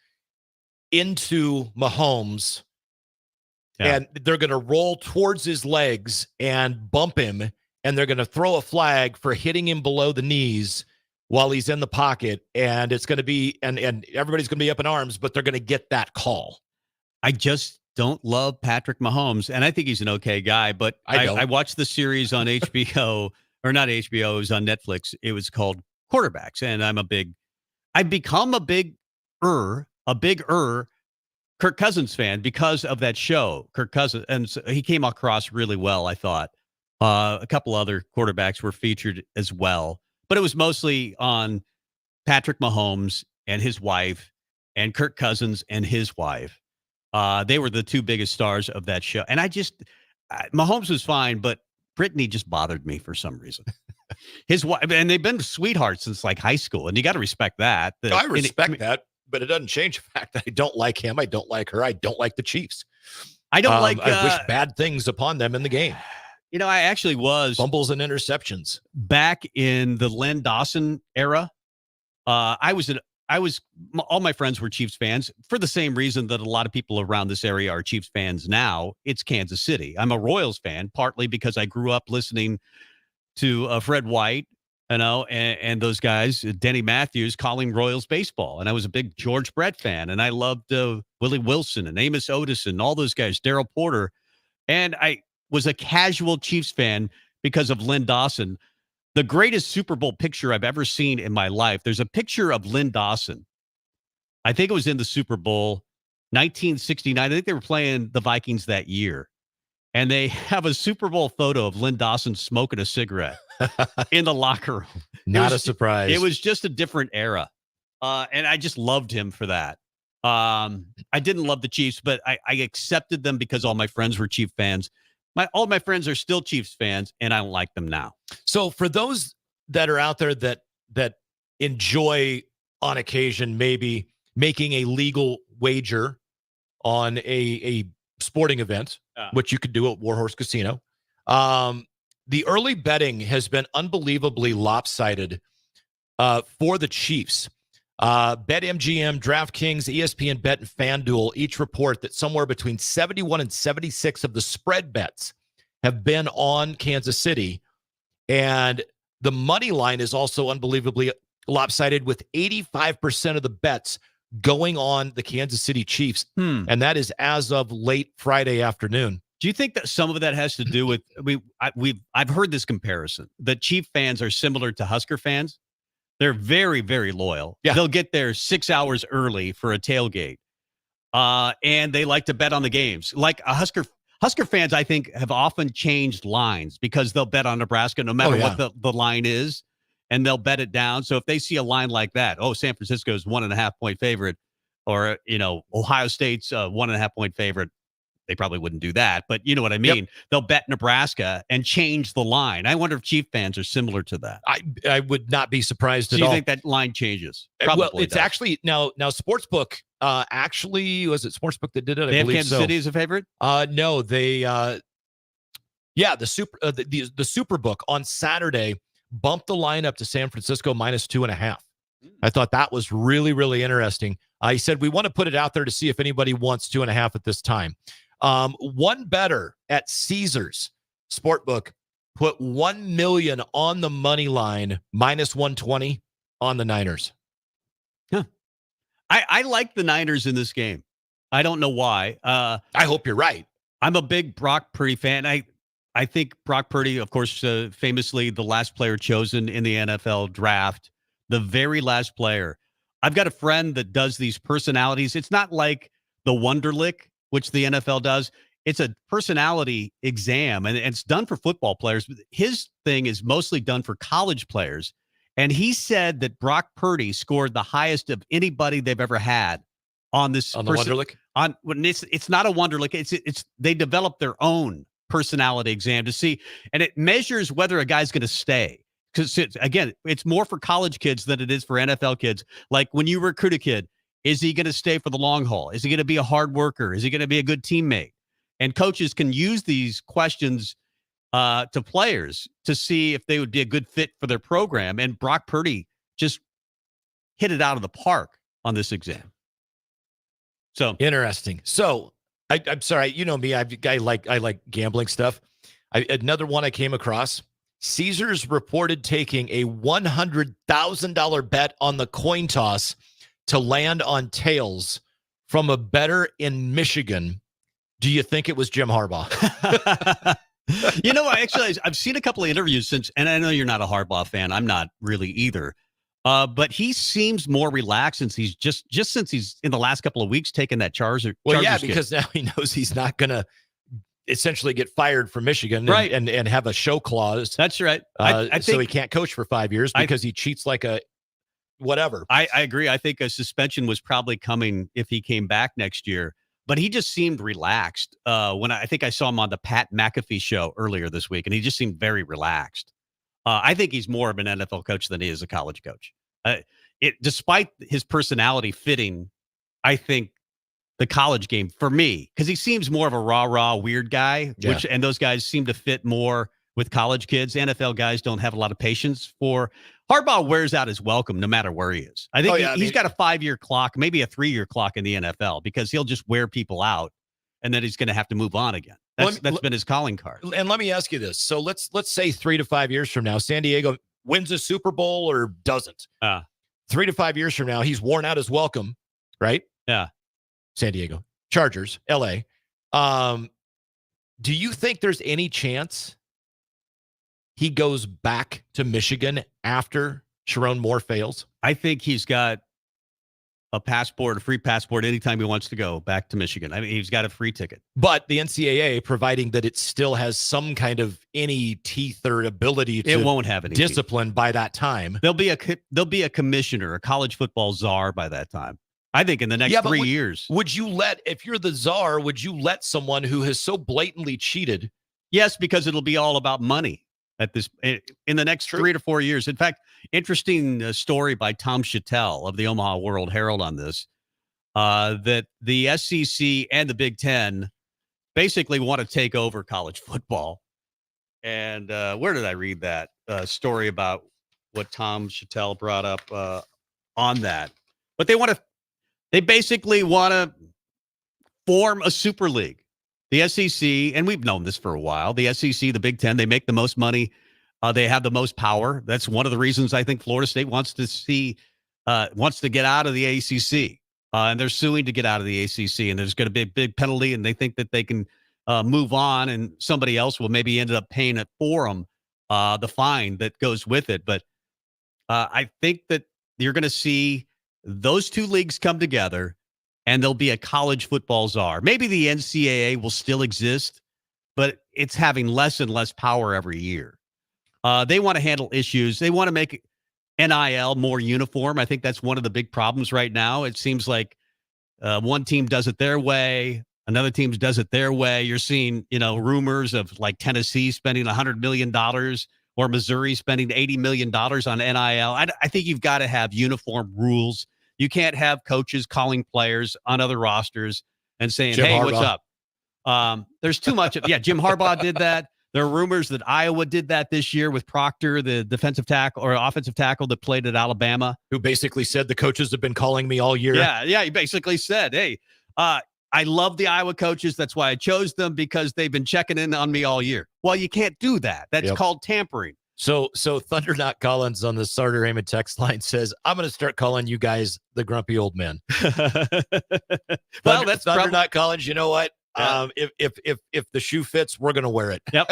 into Mahomes, and they're going to roll towards his legs and bump him, and they're going to throw a flag for hitting him below the knees while he's in the pocket, and it's going to be and everybody's going to be up in arms, but they're going to get that call. I just don't love Patrick Mahomes, and I think he's an okay guy, but I watched the series on HBO, or not HBO, it was on Netflix. It was called Quarterbacks, and I've become a big Kirk Cousins fan because of that show. Kirk Cousins, and so he came across really well, I thought. A couple other quarterbacks were featured as well, but it was mostly on Patrick Mahomes and his wife and Kirk Cousins and his wife. They were the two biggest stars of that show. And Mahomes was fine, but Brittany just bothered me for some reason. His wife, and they've been sweethearts since like high school, and you got to respect that. I respect that, but it doesn't change the fact that I don't like him. I don't like her. I don't like the Chiefs. I don't I wish bad things upon them in the game. I actually was fumbles and interceptions back in the Len Dawson era. All my friends were Chiefs fans for the same reason that a lot of people around this area are Chiefs fans now. It's Kansas City. I'm a Royals fan, partly because I grew up listening to Fred White, and those guys, Denny Matthews, calling Royals baseball. And I was a big George Brett fan, and I loved Willie Wilson and Amos Otis and all those guys, Darryl Porter. And I was a casual Chiefs fan because of Len Dawson. The greatest Super Bowl picture I've ever seen in my life. There's a picture of Len Dawson. I think it was in the Super Bowl 1969. I think they were playing the Vikings that year. And they have a Super Bowl photo of Len Dawson smoking a cigarette in the locker room. Not a surprise. It was just a different era. And I just loved him for that. I didn't love the Chiefs, but I accepted them because all my friends were Chief fans. All my friends are still Chiefs fans, and I don't like them now. So for those that are out there that enjoy on occasion maybe making a legal wager on a sporting event, which you could do at Warhorse Casino, the early betting has been unbelievably lopsided for the Chiefs. BetMGM, DraftKings, ESPN Bet, and FanDuel each report that somewhere between 71 and 76 of the spread bets have been on Kansas City. And the money line is also unbelievably lopsided, with 85% of the bets going on the Kansas City Chiefs. And that is as of late Friday afternoon. Do you think that some of that has to do with, I've heard this comparison, that Chief fans are similar to Husker fans? They're very, very loyal. Yeah. They'll get there 6 hours early for a tailgate. And they like to bet on the games. Like Husker fans, I think, have often changed lines because they'll bet on Nebraska no matter what the line is, and they'll bet it down. So if they see a line like that, San Francisco's 1.5 point favorite, or, Ohio State's 1.5 point favorite, they probably wouldn't do that, but you know what I mean? Yep. They'll bet Nebraska and change the line. I wonder if Chief fans are similar to that. I would not be surprised at all. Do you think that line changes? Probably well, it's does. Actually now Sportsbook actually, was it Sportsbook that did it? They have Kansas City as a favorite? No, they the Superbook on Saturday bumped the line up to San Francisco -2.5. I thought that was really, really interesting. I said we want to put it out there to see if anybody wants 2.5 at this time. One better at Caesars Sportbook put $1 million on the money line, -120 on the Niners. Huh. I like the Niners in this game. I don't know why. I hope you're right. I'm a big Brock Purdy fan. I think Brock Purdy, of course, famously the last player chosen in the NFL draft, the very last player. I've got a friend that does these personalities. It's not like the Wonderlic, which the NFL does. It's a personality exam, and it's done for football players. His thing is mostly done for college players. And he said that Brock Purdy scored the highest of anybody they've ever had on this. On the Wonderlic? It's not a Wonderlic. It's they developed their own personality exam to see, and it measures whether a guy's going to stay. Because, again, it's more for college kids than it is for NFL kids. Like when you recruit a kid, is he going to stay for the long haul? Is he going to be a hard worker? Is he going to be a good teammate? And coaches can use these questions to players to see if they would be a good fit for their program. And Brock Purdy just hit it out of the park on this exam. So interesting. So I'm sorry, you know me. I like gambling stuff. Another one I came across. Caesars reported taking a $100,000 bet on the coin toss to land on tails from a bettor in Michigan. Do you think it was Jim Harbaugh? You know, I've seen a couple of interviews since, and I know you're not a Harbaugh fan. I'm not really either. But he seems more relaxed since he's just since he's in the last couple of weeks taken that Chargers. Well, yeah, because now he knows he's not going to essentially get fired from Michigan, right? And have a show clause. That's right. I think, so he can't coach for 5 years because he cheats like a whatever. I agree. I think a suspension was probably coming if he came back next year. But he just seemed relaxed when I think I saw him on the Pat McAfee show earlier this week, and he just seemed very relaxed. I think he's more of an NFL coach than he is a college coach. Despite his personality fitting, I think the college game for me, because he seems more of a rah-rah weird guy, and those guys seem to fit more with college kids. NFL guys don't have a lot of patience for. Harbaugh wears out his welcome no matter where he is. I think he's got a 5-year clock, maybe a 3-year clock in the NFL, because he'll just wear people out, and then he's going to have to move on again. That's been his calling card. And let me ask you this. So let's say 3 to 5 years from now, San Diego wins a Super Bowl or doesn't. 3 to 5 years from now, he's worn out his welcome, right? Yeah. San Diego, Chargers, LA. Do you think there's any chance he goes back to Michigan after Sharon Moore fails? I think he's got a passport, a free passport, anytime he wants to go back to Michigan. I mean, he's got a free ticket. But the NCAA, providing that it still has some kind of any teeth or ability to it won't have any discipline teeth by that time. There'll be a commissioner, a college football czar by that time. I think in the next 3 years. Would you if you're the czar, would you let someone who has so blatantly cheated? Yes, because it'll be all about money in the next 3 to 4 years. In fact, interesting story by Tom Chattel of the Omaha World Herald on this, that the SEC and the Big Ten basically want to take over college football. And where did I read that story about what Tom Chattel brought up on that? But they basically want to form a super league. The SEC, and we've known this for a while, the SEC, the Big Ten, they make the most money. They have the most power. That's one of the reasons I think Florida State wants to get out of the ACC. And they're suing to get out of the ACC. And there's going to be a big penalty, and they think that they can move on, and somebody else will maybe end up paying it for them, the fine that goes with it. But I think that you're going to see those two leagues come together, and there'll be a college football czar. Maybe the NCAA will still exist, but it's having less and less power every year. They want to handle issues. They want to make NIL more uniform. I think that's one of the big problems right now. It seems like one team does it their way, another team does it their way. You're seeing, rumors of like Tennessee spending $100 million or Missouri spending $80 million on NIL. I think you've got to have uniform rules. You can't have coaches calling players on other rosters and saying, Jim Harbaugh. What's up? There's too much. Jim Harbaugh did that. There are rumors that Iowa did that this year with Proctor, the defensive tackle or offensive tackle that played at Alabama. Who basically said the coaches have been calling me all year. Yeah. He basically said, hey, I love the Iowa coaches. That's why I chose them, because they've been checking in on me all year. Well, you can't do that. That's called tampering. So Thunder Not Collins on the Sartor Raymond text line says, I'm going to start calling you guys the grumpy old men. Well, that's Thunder Not Collins. You know what? Yeah. If the shoe fits, we're going to wear it. Yep.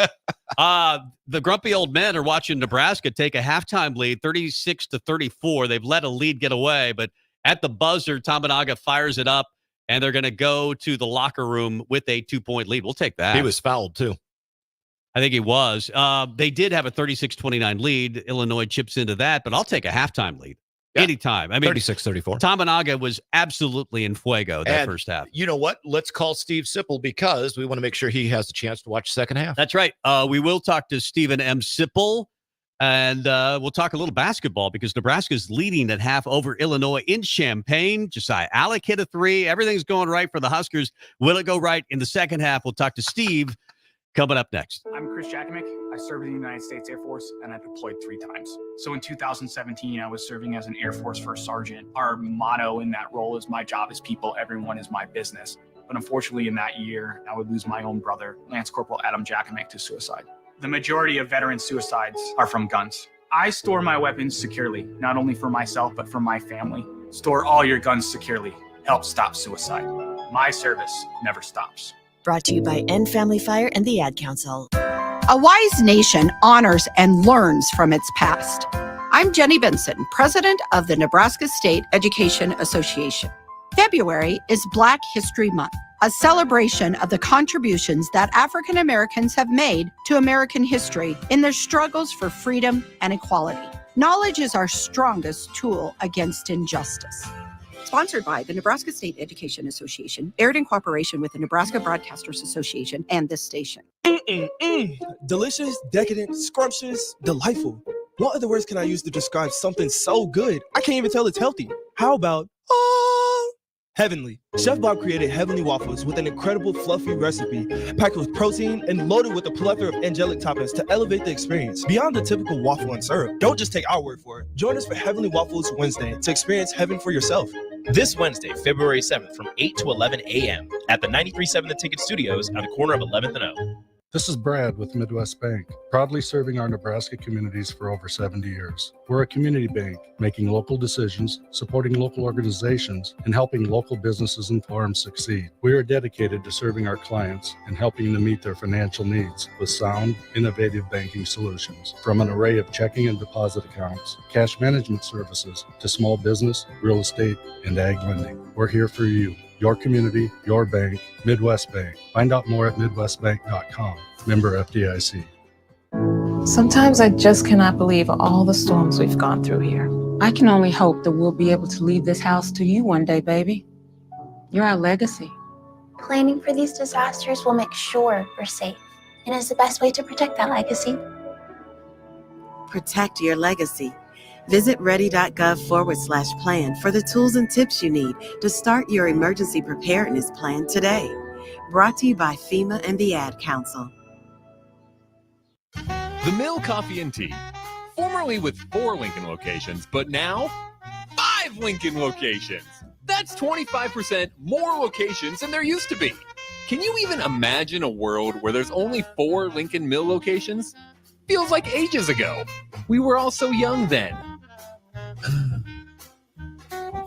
The grumpy old men are watching Nebraska take a halftime lead, 36-34. They've let a lead get away, but at the buzzer, Tominaga fires it up, and they're going to go to the locker room with a 2-point lead. We'll take that. He was fouled too. I think he was. They did have a 36-29 lead. Illinois chips into that, but I'll take a halftime lead. Yeah. Anytime. I mean, 36-34. Tominaga was absolutely in fuego that first half. You know what? Let's call Steve Sipple, because we want to make sure he has a chance to watch second half. That's right. We will talk to Stephen M. Sipple, and we'll talk a little basketball, because Nebraska's leading at half over Illinois in Champaign. Josiah Alec hit a 3. Everything's going right for the Huskers. Will it go right in the second half? We'll talk to Steve Coming up next. I'm Chris Jakimick. I served in the United States Air Force and I deployed 3 times. So in 2017, I was serving as an Air Force First Sergeant. Our motto in that role is my job is people, everyone is my business. But unfortunately in that year, I would lose my own brother, Lance Corporal Adam Jakimick, to suicide. The majority of veteran suicides are from guns. I store my weapons securely, not only for myself, but for my family. Store all your guns securely. Help stop suicide. My service never stops. Brought to you by End Family Fire and the Ad Council. A wise nation honors and learns from its past. I'm Jenny Benson, president of the Nebraska State Education Association. February is Black History Month, a celebration of the contributions that African Americans have made to American history in their struggles for freedom and equality. Knowledge is our strongest tool against injustice. Sponsored by the Nebraska State Education Association, aired in cooperation with the Nebraska Broadcasters Association and this station. Delicious, decadent, scrumptious, delightful. What other words can I use to describe something so good? I can't even tell it's healthy. How about heavenly? Chef Bob created heavenly waffles with an incredible fluffy recipe packed with protein and loaded with a plethora of angelic toppings to elevate the experience beyond the typical waffle and syrup. Don't just take our word for it. Join us for Heavenly Waffles Wednesday to experience heaven for yourself. This Wednesday, February 7th from 8 to 11 a.m. at the 93.7 The Ticket Studios on the corner of 11th and O. This is Brad with Midwest Bank, proudly serving our Nebraska communities for over 70 years. We're a community bank, making local decisions, supporting local organizations, and helping local businesses and farms succeed. We are dedicated to serving our clients and helping them meet their financial needs with sound, innovative banking solutions. From an array of checking and deposit accounts, cash management services, to small business, real estate, and ag lending. We're here for you. Your community, your bank, Midwest Bank. Find out more at midwestbank.com. Member FDIC. Sometimes I just cannot believe all the storms we've gone through here. I can only hope that we'll be able to leave this house to you one day, baby. You're our legacy. Planning for these disasters will make sure we're safe and is the best way to protect that legacy. Protect your legacy. Visit ready.gov/plan for the tools and tips you need to start your emergency preparedness plan today. Brought to you by FEMA and the Ad Council. The Mill Coffee and Tea, formerly with 4 Lincoln locations, but now 5 Lincoln locations. That's 25% more locations than there used to be. Can you even imagine a world where there's only 4 Lincoln Mill locations? Feels like ages ago. We were all so young then.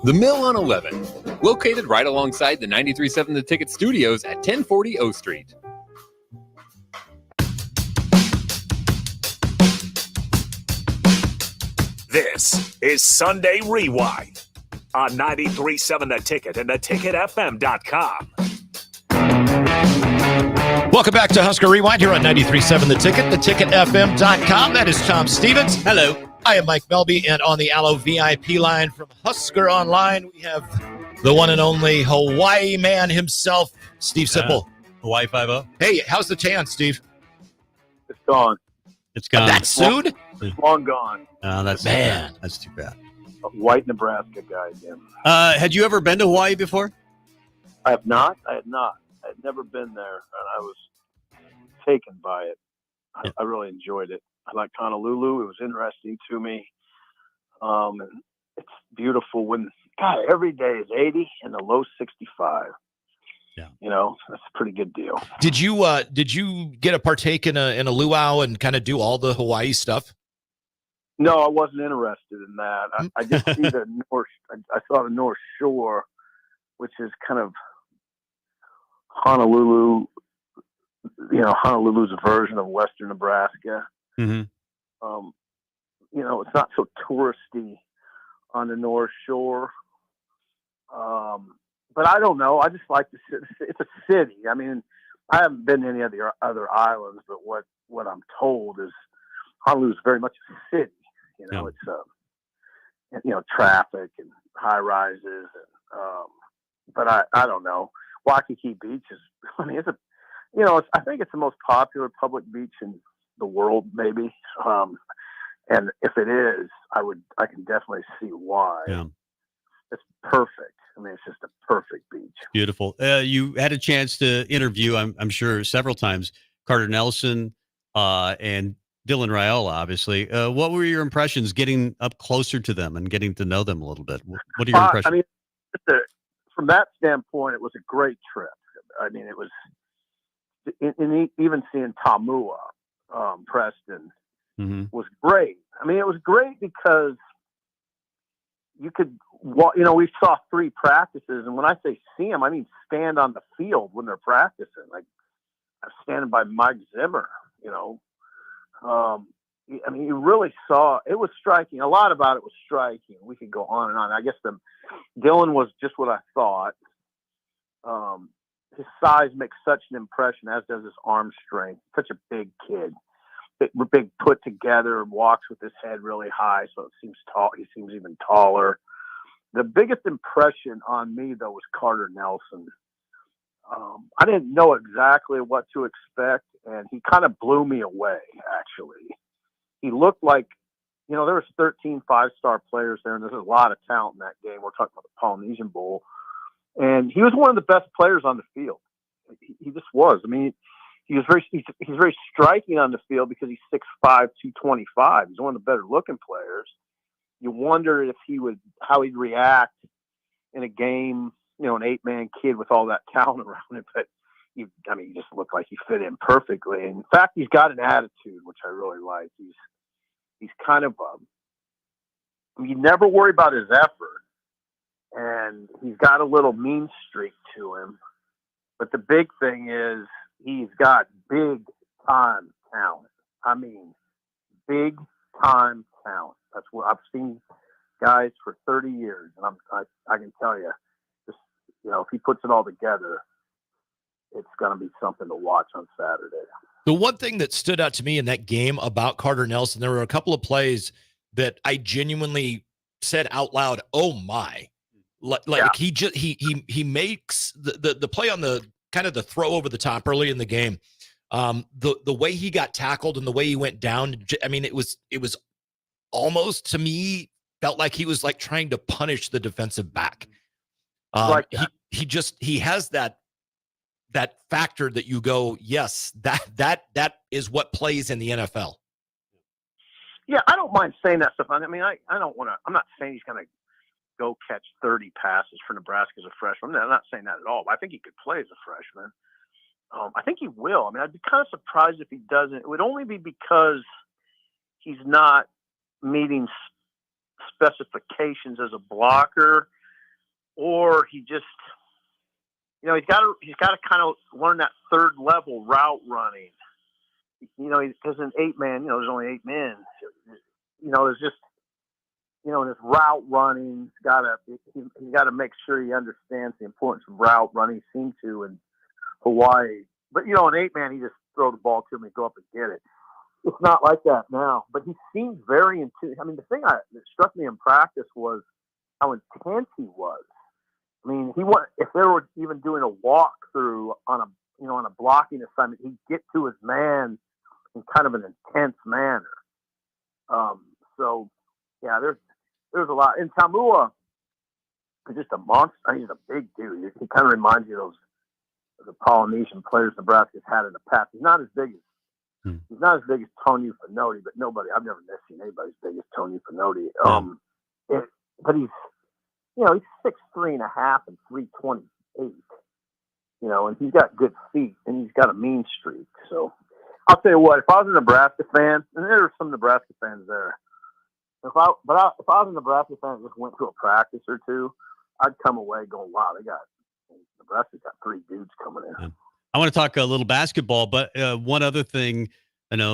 The Mill on 11, located right alongside the 93.7 The Ticket Studios at 1040 O Street. This is Sunday Rewind on 93.7 The Ticket and theticketfm.com. Welcome back to Husker Rewind here on 93.7 The Ticket, theticketfm.com. That is Tom Stevens. Hello. I am Mike Melby, and on the Allo VIP line from Husker Online, we have the one and only Hawaii man himself, Steve Sipple. Hawaii 5-0. Hey, how's the tan, Steve? It's gone. It's gone. That soon? It's long gone. Oh, that's Man. too bad. That's too bad. A white Nebraska guy again. Had you ever been to Hawaii before? I have not. I had not. I had never been there, and I was taken by it. I really enjoyed it. I like Honolulu. It was interesting to me. And it's beautiful when, God, every day is 80 and the low 65. Yeah. You know, that's a pretty good deal. Did you get a partake in a luau and kind of do all the Hawaii stuff? No, I wasn't interested in that. I did see the North. I saw the North Shore, which is kind of Honolulu. You know, Honolulu's version of Western Nebraska. Mm-hmm. You know, it's not so touristy on the North Shore. But I don't know. I just like the city. It's a city. I mean, I haven't been to any of the other islands, but what I'm told is Honolulu is very much a city. You know, it's traffic and high rises, and but I don't know. Waikiki Beach is. I mean, I think it's the most popular public beach in the world, maybe. And if it is, I can definitely see why. Yeah. It's perfect. I mean, it's just a perfect beach. Beautiful. You had a chance to interview, I'm sure, several times, Carter Nelson, and Dylan Raiola, obviously. What were your impressions getting up closer to them and getting to know them a little bit? What are your impressions? I mean, from that standpoint, it was a great trip. I mean, it was, even seeing Tamua, Preston, was great. I mean, it was great because you could, we saw 3 practices, and when I say see them, I mean stand on the field when they're practicing. Like, I'm standing by Mike Zimmer, I mean, you really saw, it was striking. A lot about it was striking. We could go on and on. I guess Dylan was just what I thought. His size makes such an impression, as does his arm strength. Such a big kid. Big put together, and walks with his head really high, so it seems tall. He seems even taller. The biggest impression on me, though, was Carter Nelson. I didn't know exactly what to expect, and he kind of blew me away, actually. He looked like, there was 13 5-star players there, and there's a lot of talent in that game. We're talking about the Polynesian Bowl. And he was one of the best players on the field. He just was. I mean, he's very striking on the field because he's 6'5", 225. He's one of the better looking players. You wonder how he'd react in a game, an 8-man kid with all that talent around him. But he just looked like he fit in perfectly. And in fact, he's got an attitude, which I really like. He's kind of, you never worry about his effort. And he's got a little mean streak to him. But the big thing is he's got big time talent. I mean, big time talent. That's what I've seen guys for 30 years. And I can tell you, just, if he puts it all together, it's going to be something to watch on Saturday. The one thing that stood out to me in that game about Carter Nelson, there were a couple of plays that I genuinely said out loud, "Oh my!" He makes the play on the kind of the throw over the top early in the game. The way he got tackled and the way he went down. I mean, it was almost, to me, felt like he was like trying to punish the defensive back. He has that factor that you go, yes, that is what plays in the NFL. Yeah, I don't mind saying that stuff. I mean, I don't want to. I'm not saying he's going to go catch 30 passes for Nebraska as a freshman. I'm not saying that at all. But I think he could play as a freshman. I think he will. I mean, I'd be kind of surprised if he doesn't. It would only be because he's not meeting specifications as a blocker, or he just, he's got to kind of learn that third level route running. Because an 8-man, there's only 8 men. There's just, in his route running, he's got to make sure he understands the importance of route running. He seemed to in Hawaii. But, an 8-man, he just throw the ball to him and go up and get it. It's not like that now. But he seemed very into. I mean, the thing that struck me in practice was how intense he was. I mean, if they were even doing a walkthrough on a blocking assignment, he'd get to his man in kind of an intense manner. So yeah, there's a lot. And Tamua is just a monster. He's a big dude. He kind of reminds you of the Polynesian players Nebraska's had in the past. He's not as big as Tony Finotti, but I've never seen anybody as big as Tony Finotti. But he's 6'3.5" and 328. And he's got good feet and he's got a mean streak. So I'll tell you what, if I was a Nebraska fan, and there are some Nebraska fans there, if I was a Nebraska fan and just went to a practice or two, I'd come away going, wow, Nebraska's got 3 dudes coming in. I want to talk a little basketball, but one other thing,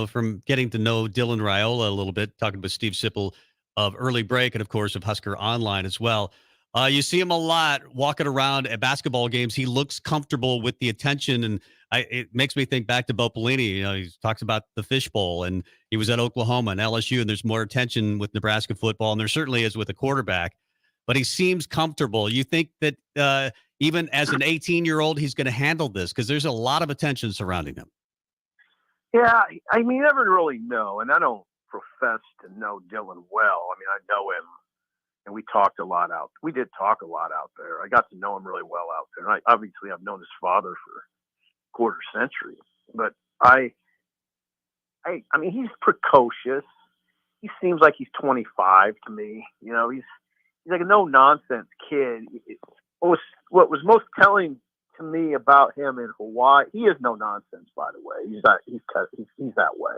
from getting to know Dylan Raiola a little bit, talking with Steve Sipple of Early Break and, of course, of Husker Online as well. You see him a lot walking around at basketball games. He looks comfortable with the attention, and it makes me think back to Bo Pelini. He talks about the fishbowl, and he was at Oklahoma and LSU, and there's more attention with Nebraska football, and there certainly is with a quarterback. But he seems comfortable. You think that even as an 18-year-old, he's going to handle this? Because there's a lot of attention surrounding him. Yeah, I mean, you never really know, and I don't profess to know Dylan well. I mean, I know him. And we did talk a lot out there. I got to know him really well out there. And I've known his father for a quarter century. But I mean, he's precocious. He seems like he's 25 to me. You know, he's like a no nonsense kid. What was most telling to me about him in Hawaii, he is no nonsense, by the way. He's that way.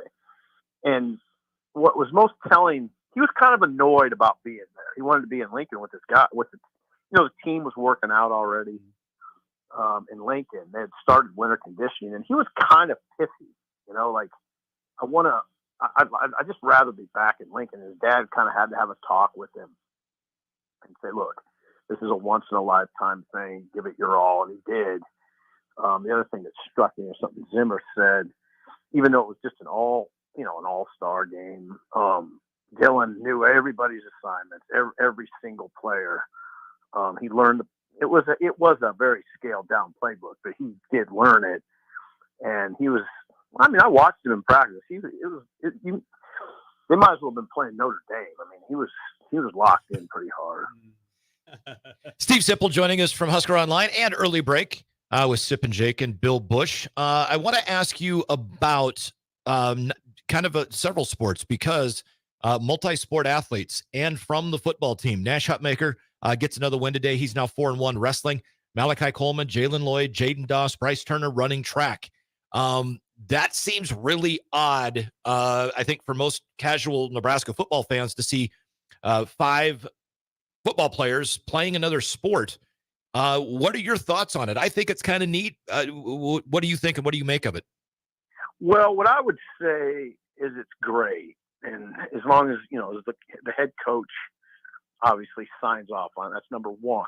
And what was most telling, he was kind of annoyed about being there. He wanted to be in Lincoln with this guy. The team was working out already in Lincoln. They had started winter conditioning, and he was kind of pissy. You know, like I'd just rather be back in Lincoln. His dad kind of had to have a talk with him and say, look, this is a once in a lifetime thing. Give it your all. And he did. The other thing that struck me is something Zimmer said, even though it was just an all-star game. Dylan knew everybody's assignments, every single player. He learned it was a very scaled down playbook, but he did learn it. And he was, I mean, I watched him in practice. They might as well have been playing Notre Dame. I mean, he was locked in pretty hard. Steve Sipple joining us from Husker Online and Early Break with Sip and Jake and Bill Bush. I want to ask you about kind of several sports because multi-sport athletes and from the football team. Nash Hutmaker gets another win today. He's now 4-1 wrestling. Malachi Coleman, Jalen Lloyd, Jaden Doss, Bryce Turner running track. That seems really odd, I think, for most casual Nebraska football fans to see 5 football players playing another sport. What are your thoughts on it? I think it's kind of neat. What do you think and what do you make of it? Well, what I would say is it's great. And as long as, the head coach obviously signs off on it, that's number one.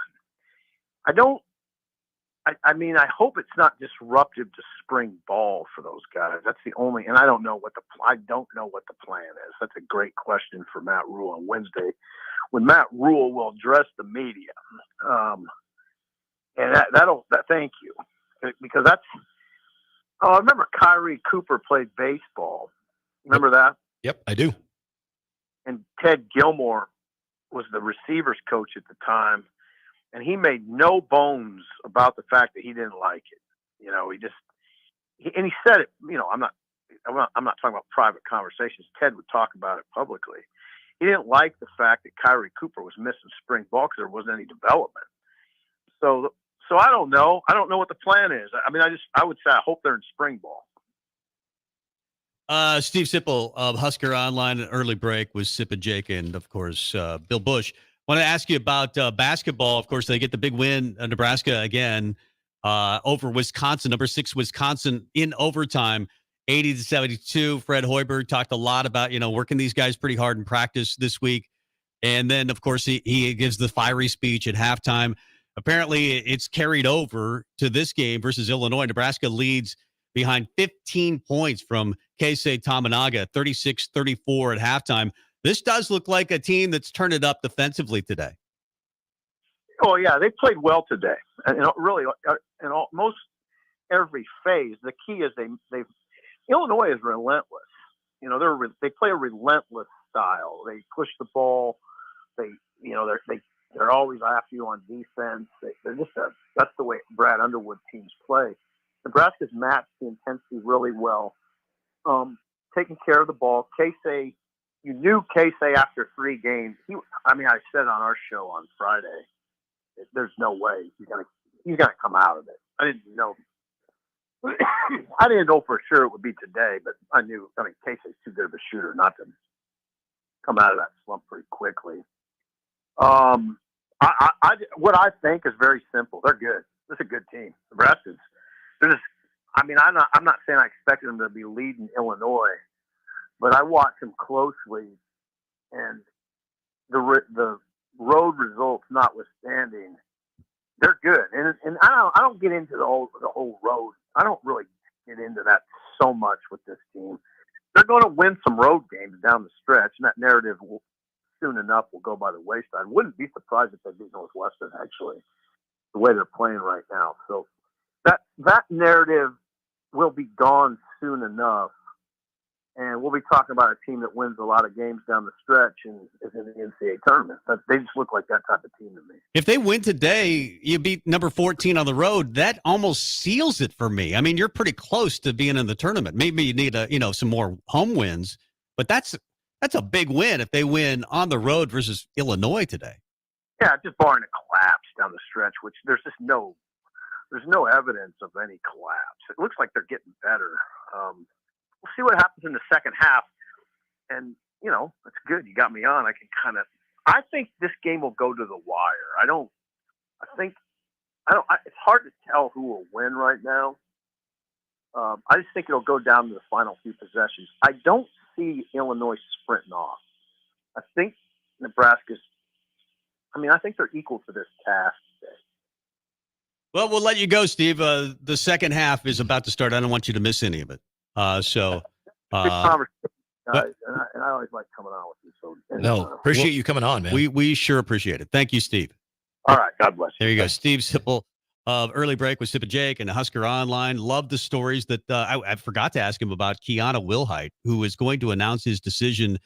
I mean, I hope it's not disruptive to spring ball for those guys. That's the only, and I don't know what the plan is. That's a great question for Matt Rule on Wednesday, when Matt Rule will address the media. And thank you, because I remember Kyrie Cooper played baseball. Remember that? Yep, I do. And Ted Gilmore was the receivers coach at the time. And he made no bones about the fact that he didn't like it. He said it, I'm not talking about private conversations. Ted would talk about it publicly. He didn't like the fact that Kyrie Cooper was missing spring ball because there wasn't any development. So I don't know. I don't know what the plan is. I mean, I would say I hope they're in spring ball. Steve Sipple of Husker Online and Early Break with Sip and Jake and, of course, Bill Bush. Want to ask you about basketball. Of course, they get the big win, Nebraska again, over Wisconsin, number 6 Wisconsin in overtime, 80-72. Fred Hoiberg talked a lot about, working these guys pretty hard in practice this week. And then, of course, he gives the fiery speech at halftime. Apparently, it's carried over to this game versus Illinois. Nebraska leads behind 15 points from Keisei Tamanaga, 36-34 at halftime. This does look like a team that's turned it up defensively today. Oh yeah, they played well today, and really, most every phase. The key is Illinois is relentless. They play a relentless style. They push the ball. They're always after you on defense. That's the way Brad Underwood teams play. Nebraska's matched the intensity really well, taking care of the ball. Keisei. You knew Keisei after 3 games. I said on our show on Friday, there's no way he's gonna come out of it. I didn't know. I didn't know for sure it would be today, but I knew. Keisei's too good of a shooter not to come out of that slump pretty quickly. What I think is very simple. They're good. This is a good team. Nebraska's. They're just. I'm not saying I expected them to be leading Illinois. But I watch them closely, and the road results notwithstanding, they're good. And I don't get into the whole road. I don't really get into that so much with this team. They're going to win some road games down the stretch, and that narrative soon enough will go by the wayside. Wouldn't be surprised if they beat Northwestern, actually, the way they're playing right now. So that narrative will be gone soon enough. And we'll be talking about a team that wins a lot of games down the stretch and is in the NCAA tournament. They just look like that type of team to me. If they win today, you beat number 14 on the road. That almost seals it for me. I mean, you're pretty close to being in the tournament. Maybe you need some more home wins, but that's a big win if they win on the road versus Illinois today. Yeah, just barring a collapse down the stretch, which there's no evidence of any collapse. It looks like they're getting better. We'll see what happens in the second half. And, that's good. You got me on. I think this game will go to the wire. It's hard to tell who will win right now. I just think it'll go down to the final few possessions. I don't see Illinois sprinting off. I think I think they're equal to this task today. Well, we'll let you go, Steve. The second half is about to start. I don't want you to miss any of it. Good conversation, guys, and I always like coming on with you. So appreciate you coming on, man. We sure appreciate it. Thank you, Steve. All right, God bless you. There you go, Steve Sipple of Early Break with Sip and Jake and Husker Online. Love the stories that I forgot to ask him about Keanu Wilhite, who is going to announce his decision.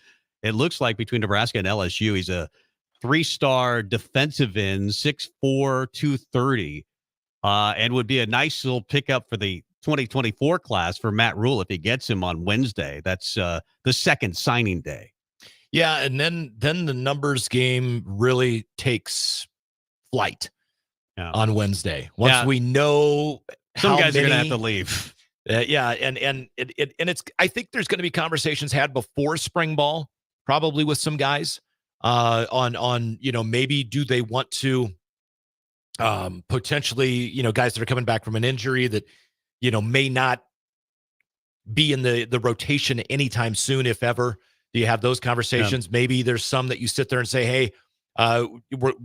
It looks like between Nebraska and LSU. He's a 3-star defensive end, 6'4", 230, and would be a nice little pickup for the 2024 class for Matt Rule if he gets him on Wednesday. That's the second signing day. Yeah, and then the numbers game really takes flight on Wednesday. Once we know some guys are going to have to leave. And it's. I think there's going to be conversations had before spring ball, probably with some guys on maybe do they want to potentially guys that are coming back from an injury that may not be in the rotation anytime soon, if ever. Do you have those conversations? Yeah. Maybe there's some that you sit there and say, hey,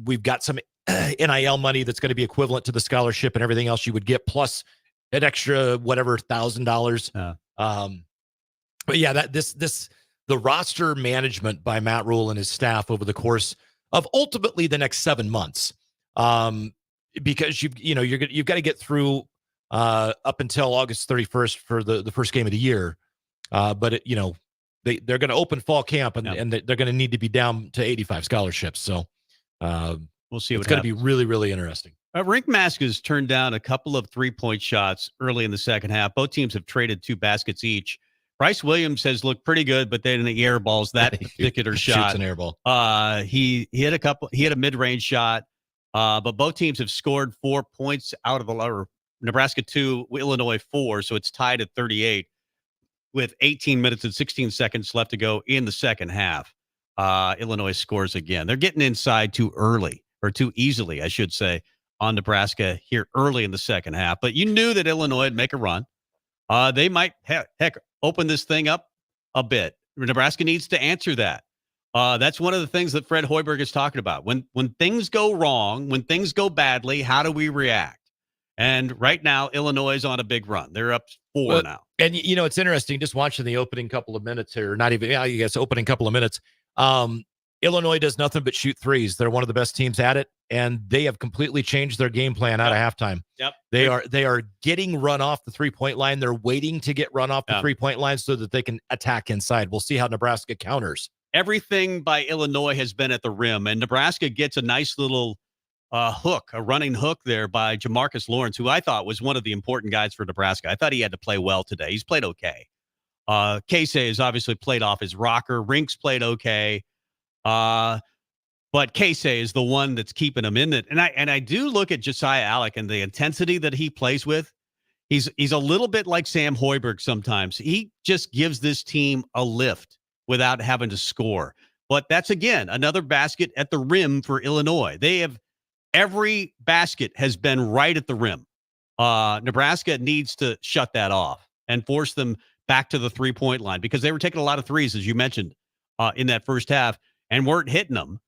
we've got some NIL money that's going to be equivalent to the scholarship and everything else you would get, plus an extra whatever $1,000. But yeah, the roster management by Matt Rule and his staff over the course of ultimately the next 7 months, because you've got to get through up until August 31st for the first game of the year. But they're going to open fall camp and they're going to need to be down to 85 scholarships. So we'll see. It's going to be really, really interesting. Rink Mask has turned down a couple of 3-point shots early in the second half. Both teams have traded 2 baskets each. Bryce Williams has looked pretty good, but then the air balls that particular shot. Shoots an air ball. He hit a couple. He hit a mid-range shot, but both teams have scored 4 points out of the lower. Nebraska 2, Illinois 4, so it's tied at 38 with 18 minutes and 16 seconds left to go in the second half. Illinois scores again. They're getting inside too early, or too easily, I should say, on Nebraska here early in the second half. But you knew that Illinois would make a run. They might, heck, open this thing up a bit. Nebraska needs to answer that. That's one of the things that Fred Hoiberg is talking about. When things go wrong, when things go badly, how do we react? And right now, Illinois is on a big run. They're up 4 now. And, it's interesting just watching the opening couple of minutes here, not even, I guess, opening couple of minutes. Illinois does nothing but shoot threes. They're one of the best teams at it, and they have completely changed their game plan out of halftime. Yep. They are getting run off the 3-point line. They're waiting to get run off the 3-point line so that they can attack inside. We'll see how Nebraska counters. Everything by Illinois has been at the rim, and Nebraska gets a nice little hook, a running hook there by Jamarcus Lawrence, who I thought was one of the important guys for Nebraska. I thought he had to play well today. He's played okay. Casey has obviously played off his rocker. Rinks played okay. But Casey is the one that's keeping him in it. And I do look at Josiah Alec and the intensity that he plays with. He's a little bit like Sam Hoiberg sometimes. He just gives this team a lift without having to score. But that's, again, another basket at the rim for Illinois. Every basket has been right at the rim. Nebraska needs to shut that off and force them back to the 3-point line because they were taking a lot of threes, as you mentioned, in that first half and weren't hitting them.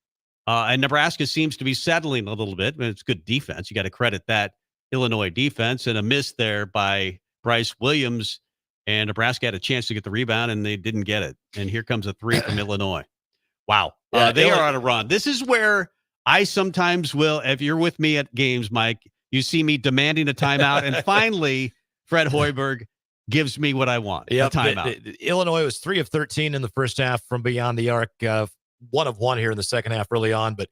And Nebraska seems to be settling a little bit. It's good defense. You got to credit that Illinois defense, and a miss there by Bryce Williams. And Nebraska had a chance to get the rebound, and they didn't get it. And here comes a 3 from Illinois. Wow. They are on a run. This is where I sometimes will, if you're with me at games, Mike, you see me demanding a timeout. And finally, Fred Hoiberg gives me what I want. Yeah, A timeout. Illinois was 3 of 13 in the first half from beyond the arc, 1 of 1 here in the second half early on. But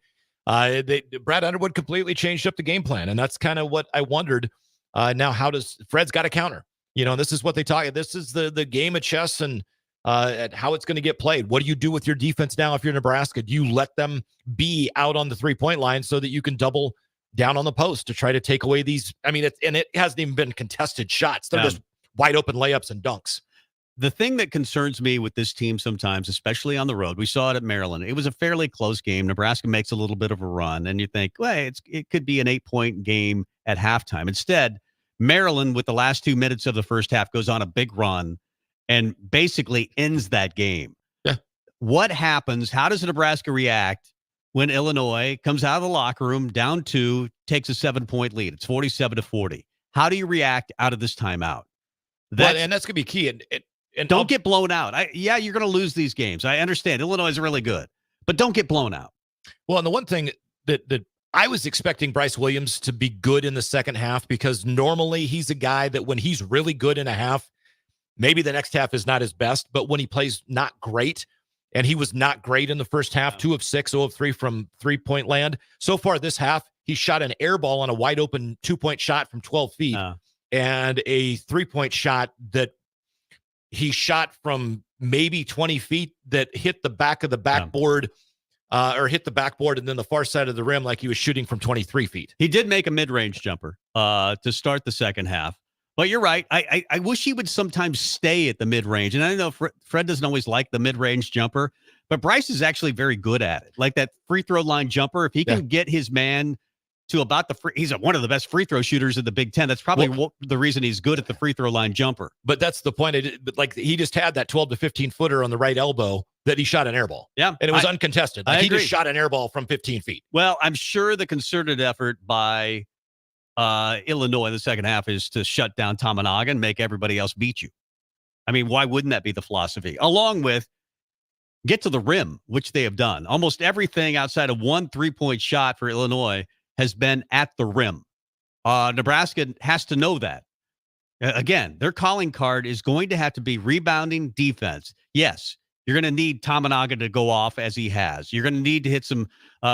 Brad Underwood completely changed up the game plan, and that's kind of what I wondered. Now, how does Fred's got to counter? This is what they talk. This is the game of chess and at how it's going to get played. What do you do with your defense now if you're Nebraska? Do you let them be out on the 3-point line so that you can double down on the post to try to take away these? I mean, it hasn't even been contested shots. They're just wide open layups and dunks. The thing that concerns me with this team sometimes, especially on the road, we saw it at Maryland. It was a fairly close game. Nebraska makes a little bit of a run, and you think, well, it could be an 8-point game at halftime. Instead, Maryland, with the last 2 minutes of the first half, goes on a big run and basically ends that game. Yeah. What happens? How does Nebraska react when Illinois comes out of the locker room, down 2, takes a 7-point lead? It's 47-40. How do you react out of this timeout? And that's going to be key. And don't get blown out. You're going to lose these games. I understand. Illinois is really good, but don't get blown out. Well, and the one thing that I was expecting Bryce Williams to be good in the second half, because normally he's a guy that when he's really good in a half, maybe the next half is not his best, but when he plays not great, and he was not great in the first half, 2 of 6, 0 of 3 from 3-point land. So far this half, he shot an air ball on a wide open 2-point shot from 12 feet and a 3-point shot that he shot from maybe 20 feet that hit the back of the backboard or hit the backboard and then the far side of the rim like he was shooting from 23 feet. He did make a mid-range jumper to start the second half. But you're right. I wish he would sometimes stay at the mid-range. And I know Fred doesn't always like the mid-range jumper, but Bryce is actually very good at it. Like that free throw line jumper, if he can get his man to about he's one of the best free throw shooters in the Big Ten. That's probably the reason he's good at the free throw line jumper. But that's the point. But like he just had that 12 to 15 footer on the right elbow that he shot an air ball. Yeah. And it was uncontested. Like he just shot an air ball from 15 feet. Well, I'm sure the concerted effort by Illinois in the second half is to shut down Tamanaga and make everybody else beat you. I mean, why wouldn't that be the philosophy? Along with get to the rim, which they have done. Almost everything outside of 1 3-point shot for Illinois has been at the rim. Nebraska has to know that. Again, their calling card is going to have to be rebounding defense. Yes, you're going to need Tamanaga to go off as he has. You're going to need to hit some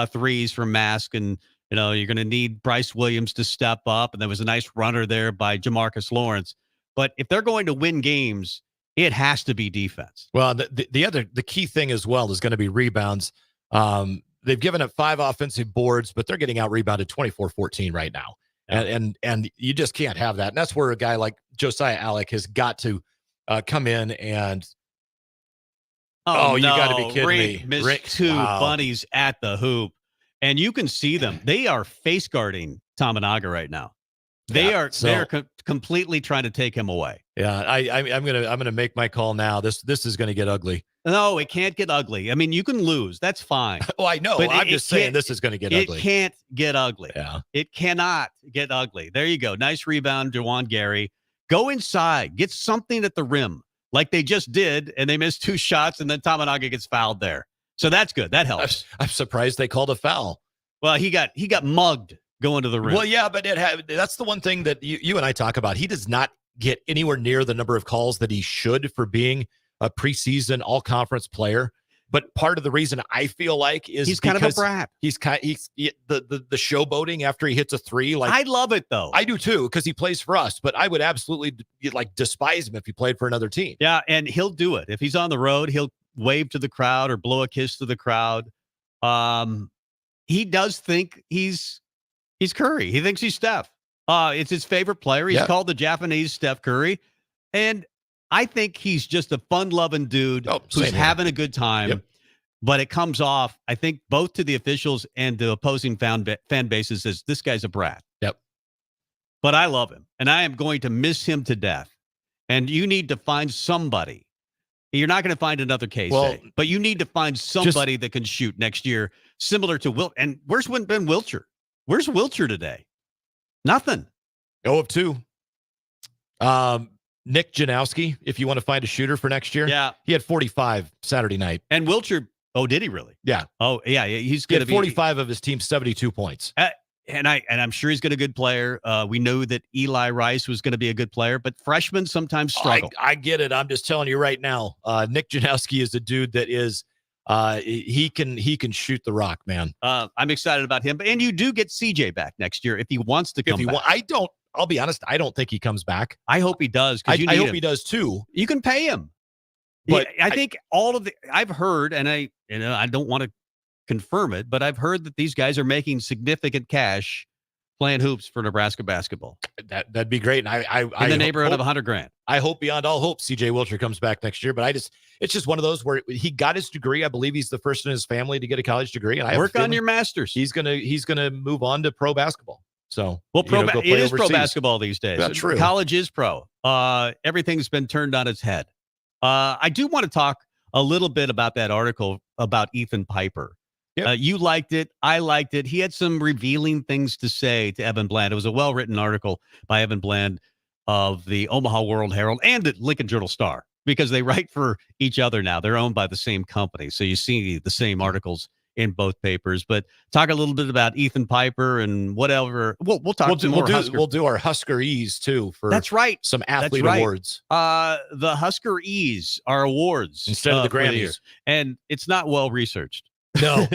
threes from Mask, and you're going to need Bryce Williams to step up. And there was a nice runner there by Jamarcus Lawrence. But if they're going to win games, it has to be defense. Well, the key thing as well is going to be rebounds. They've given up 5 offensive boards, but they're getting out rebounded 24-14 right now. Yeah. And you just can't have that. And that's where a guy like Josiah Alec has got to come in and you got to be kidding me. Missed 2 bunnies at the hoop. And you can see them. They are face guarding Tamanaga right now. They're completely trying to take him away. Yeah, I'm gonna make my call now. This is gonna get ugly. No, it can't get ugly. I mean, you can lose. That's fine. Oh, I know. But I'm just saying this is gonna get ugly. It can't get ugly. Yeah. It cannot get ugly. There you go. Nice rebound, Jawan Gary. Go inside. Get something at the rim like they just did, and they missed 2 shots, and then Tamanaga gets fouled there. So that's good. That helps. I'm surprised they called a foul. Well, he got mugged going to the rim. Well, yeah, but that's the one thing that you and I talk about. He does not get anywhere near the number of calls that he should for being a preseason all-conference player. But part of the reason I feel like is he's kind of a brat. He's the showboating after he hits a 3. Like I love it though. I do too, because he plays for us. But I would absolutely despise him if he played for another team. Yeah, and he'll do it if he's on the road. He'll wave to the crowd or blow a kiss to the crowd. He does think he's Curry. He thinks he's Steph. It's his favorite player. He's called the Japanese Steph Curry. And I think he's just a fun-loving dude who's having a good time. Yep. But it comes off, I think, both to the officials and the opposing fan bases as this guy's a brat. Yep. But I love him, and I am going to miss him to death. And you need to find somebody. You're not going to find another case, but you need to find somebody that can shoot next year, similar to Wilt. And where's Ben Wiltshire? Where's Wiltshire today? Nothing. 0 of 2. Nick Janowski, if you want to find a shooter for next year. Yeah. He had 45 Saturday night. And Wiltshire, did he really? Yeah. Oh, yeah. He's going to be 45 of his team's 72 points. And I'm sure he's a good player. We know that Eli Rice was going to be a good player, but freshmen sometimes struggle. I get it. I'm just telling you right now. Nick Janowski is a dude that is he can shoot the rock, man. I'm excited about him. And you do get CJ back next year if he wants to come back. I'll be honest. I don't think he comes back. I hope he does. I hope he does too. You can pay him. But I think I've heard, and I don't want to confirm it, but I've heard that these guys are making significant cash playing hoops for Nebraska basketball. That'd be great. And in the neighborhood of $100,000. I hope beyond all hope CJ Wilcher comes back next year. But it's just one of those where he got his degree. I believe he's the first in his family to get a college degree. And work on your master's. He's gonna move on to pro basketball. So it is pro basketball these days. That's true. College is pro. Everything's been turned on its head. I do want to talk a little bit about that article about Ethan Piper. Yep. You liked it. I liked it. He had some revealing things to say to Evan Bland. It was a well-written article by Evan Bland of the Omaha World Herald and the Lincoln Journal-Star, because they write for each other now. They're owned by the same company. So you see the same articles in both papers. But talk a little bit about Ethan Piper and whatever. We'll talk some more Husker. We'll do our Husker E's too for That's right. Some athlete awards. The Husker E's are awards instead of the Grammys. And it's not well researched. No,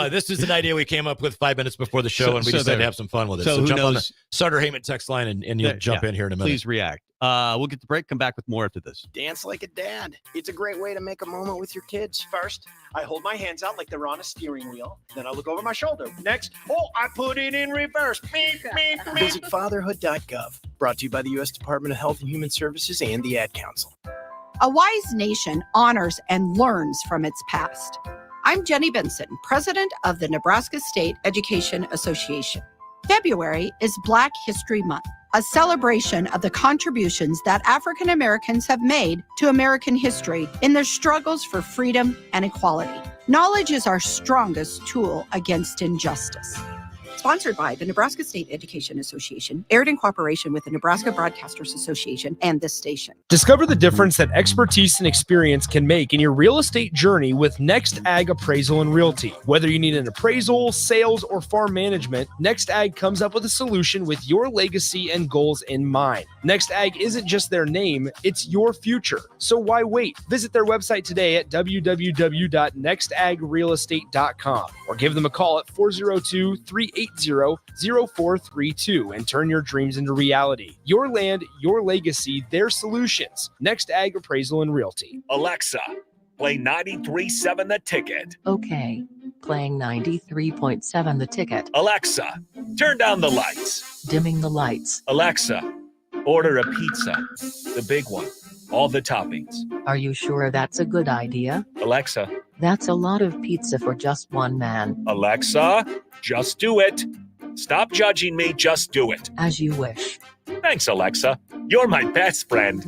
this is an idea we came up with 5 minutes before the show, and we decided to have some fun with it. So jump on the Sutter Heyman text line, and you'll jump in here in a minute. Please react. We'll get the break, come back with more after this. Dance like a dad. It's a great way to make a moment with your kids. First, I hold my hands out like they're on a steering wheel. Then I look over my shoulder. Next, I put it in reverse. Visit fatherhood.gov. Brought to you by the U.S. Department of Health and Human Services and the Ad Council. A wise nation honors and learns from its past. I'm Jenny Benson, president of the Nebraska State Education Association. February is Black History Month, a celebration of the contributions that African Americans have made to American history in their struggles for freedom and equality. Knowledge is our strongest tool against injustice. Sponsored by the Nebraska State Education Association, aired in cooperation with the Nebraska Broadcasters Association and this station. Discover the difference that expertise and experience can make in your real estate journey with Next Ag Appraisal and Realty. Whether you need an appraisal, sales, or farm management, Next Ag comes up with a solution with your legacy and goals in mind. Next Ag isn't just their name, it's your future. So why wait? Visit their website today at www.nextagrealestate.com or give them a call at 402-380-0432 and turn your dreams into reality. Your land, your legacy, their solutions. Next Ag Appraisal and Realty. Alexa, play 93.7 The Ticket. Okay, playing 93.7 The Ticket. Alexa, turn down the lights. Dimming the lights. Alexa, order a pizza, the big one, all the toppings. Are you sure that's a good idea? Alexa. That's a lot of pizza for just one man. Alexa, just do it. Stop judging me, just do it. As you wish. Thanks, Alexa. You're my best friend.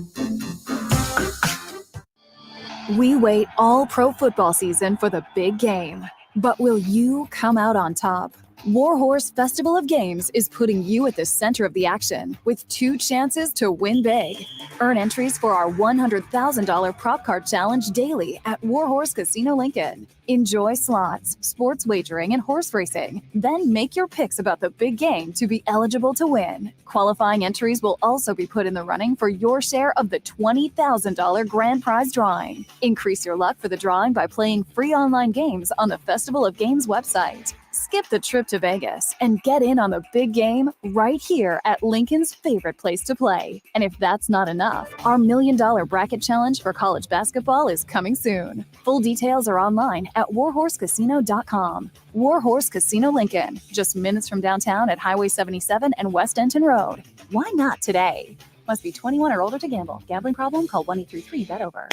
We wait all pro football season for the big game. But will you come out on top? Warhorse Festival of Games is putting you at the center of the action with 2 chances to win big. Earn entries for our $100,000 prop card challenge daily at Warhorse Casino Lincoln. Enjoy slots, sports wagering, and horse racing. Then make your picks about the big game to be eligible to win. Qualifying entries will also be put in the running for your share of the $20,000 grand prize drawing. Increase your luck for the drawing by playing free online games on the Festival of Games website. Skip the trip to Vegas and get in on the big game right here at Lincoln's favorite place to play. And if that's not enough, our $1 Million Bracket Challenge for college basketball is coming soon. Full details are online at warhorsecasino.com. Warhorse Casino Lincoln, just minutes from downtown at Highway 77 and West Denton Road. Why not today? Must be 21 or older to gamble. Gambling problem? Call 1-833-BET-OVER.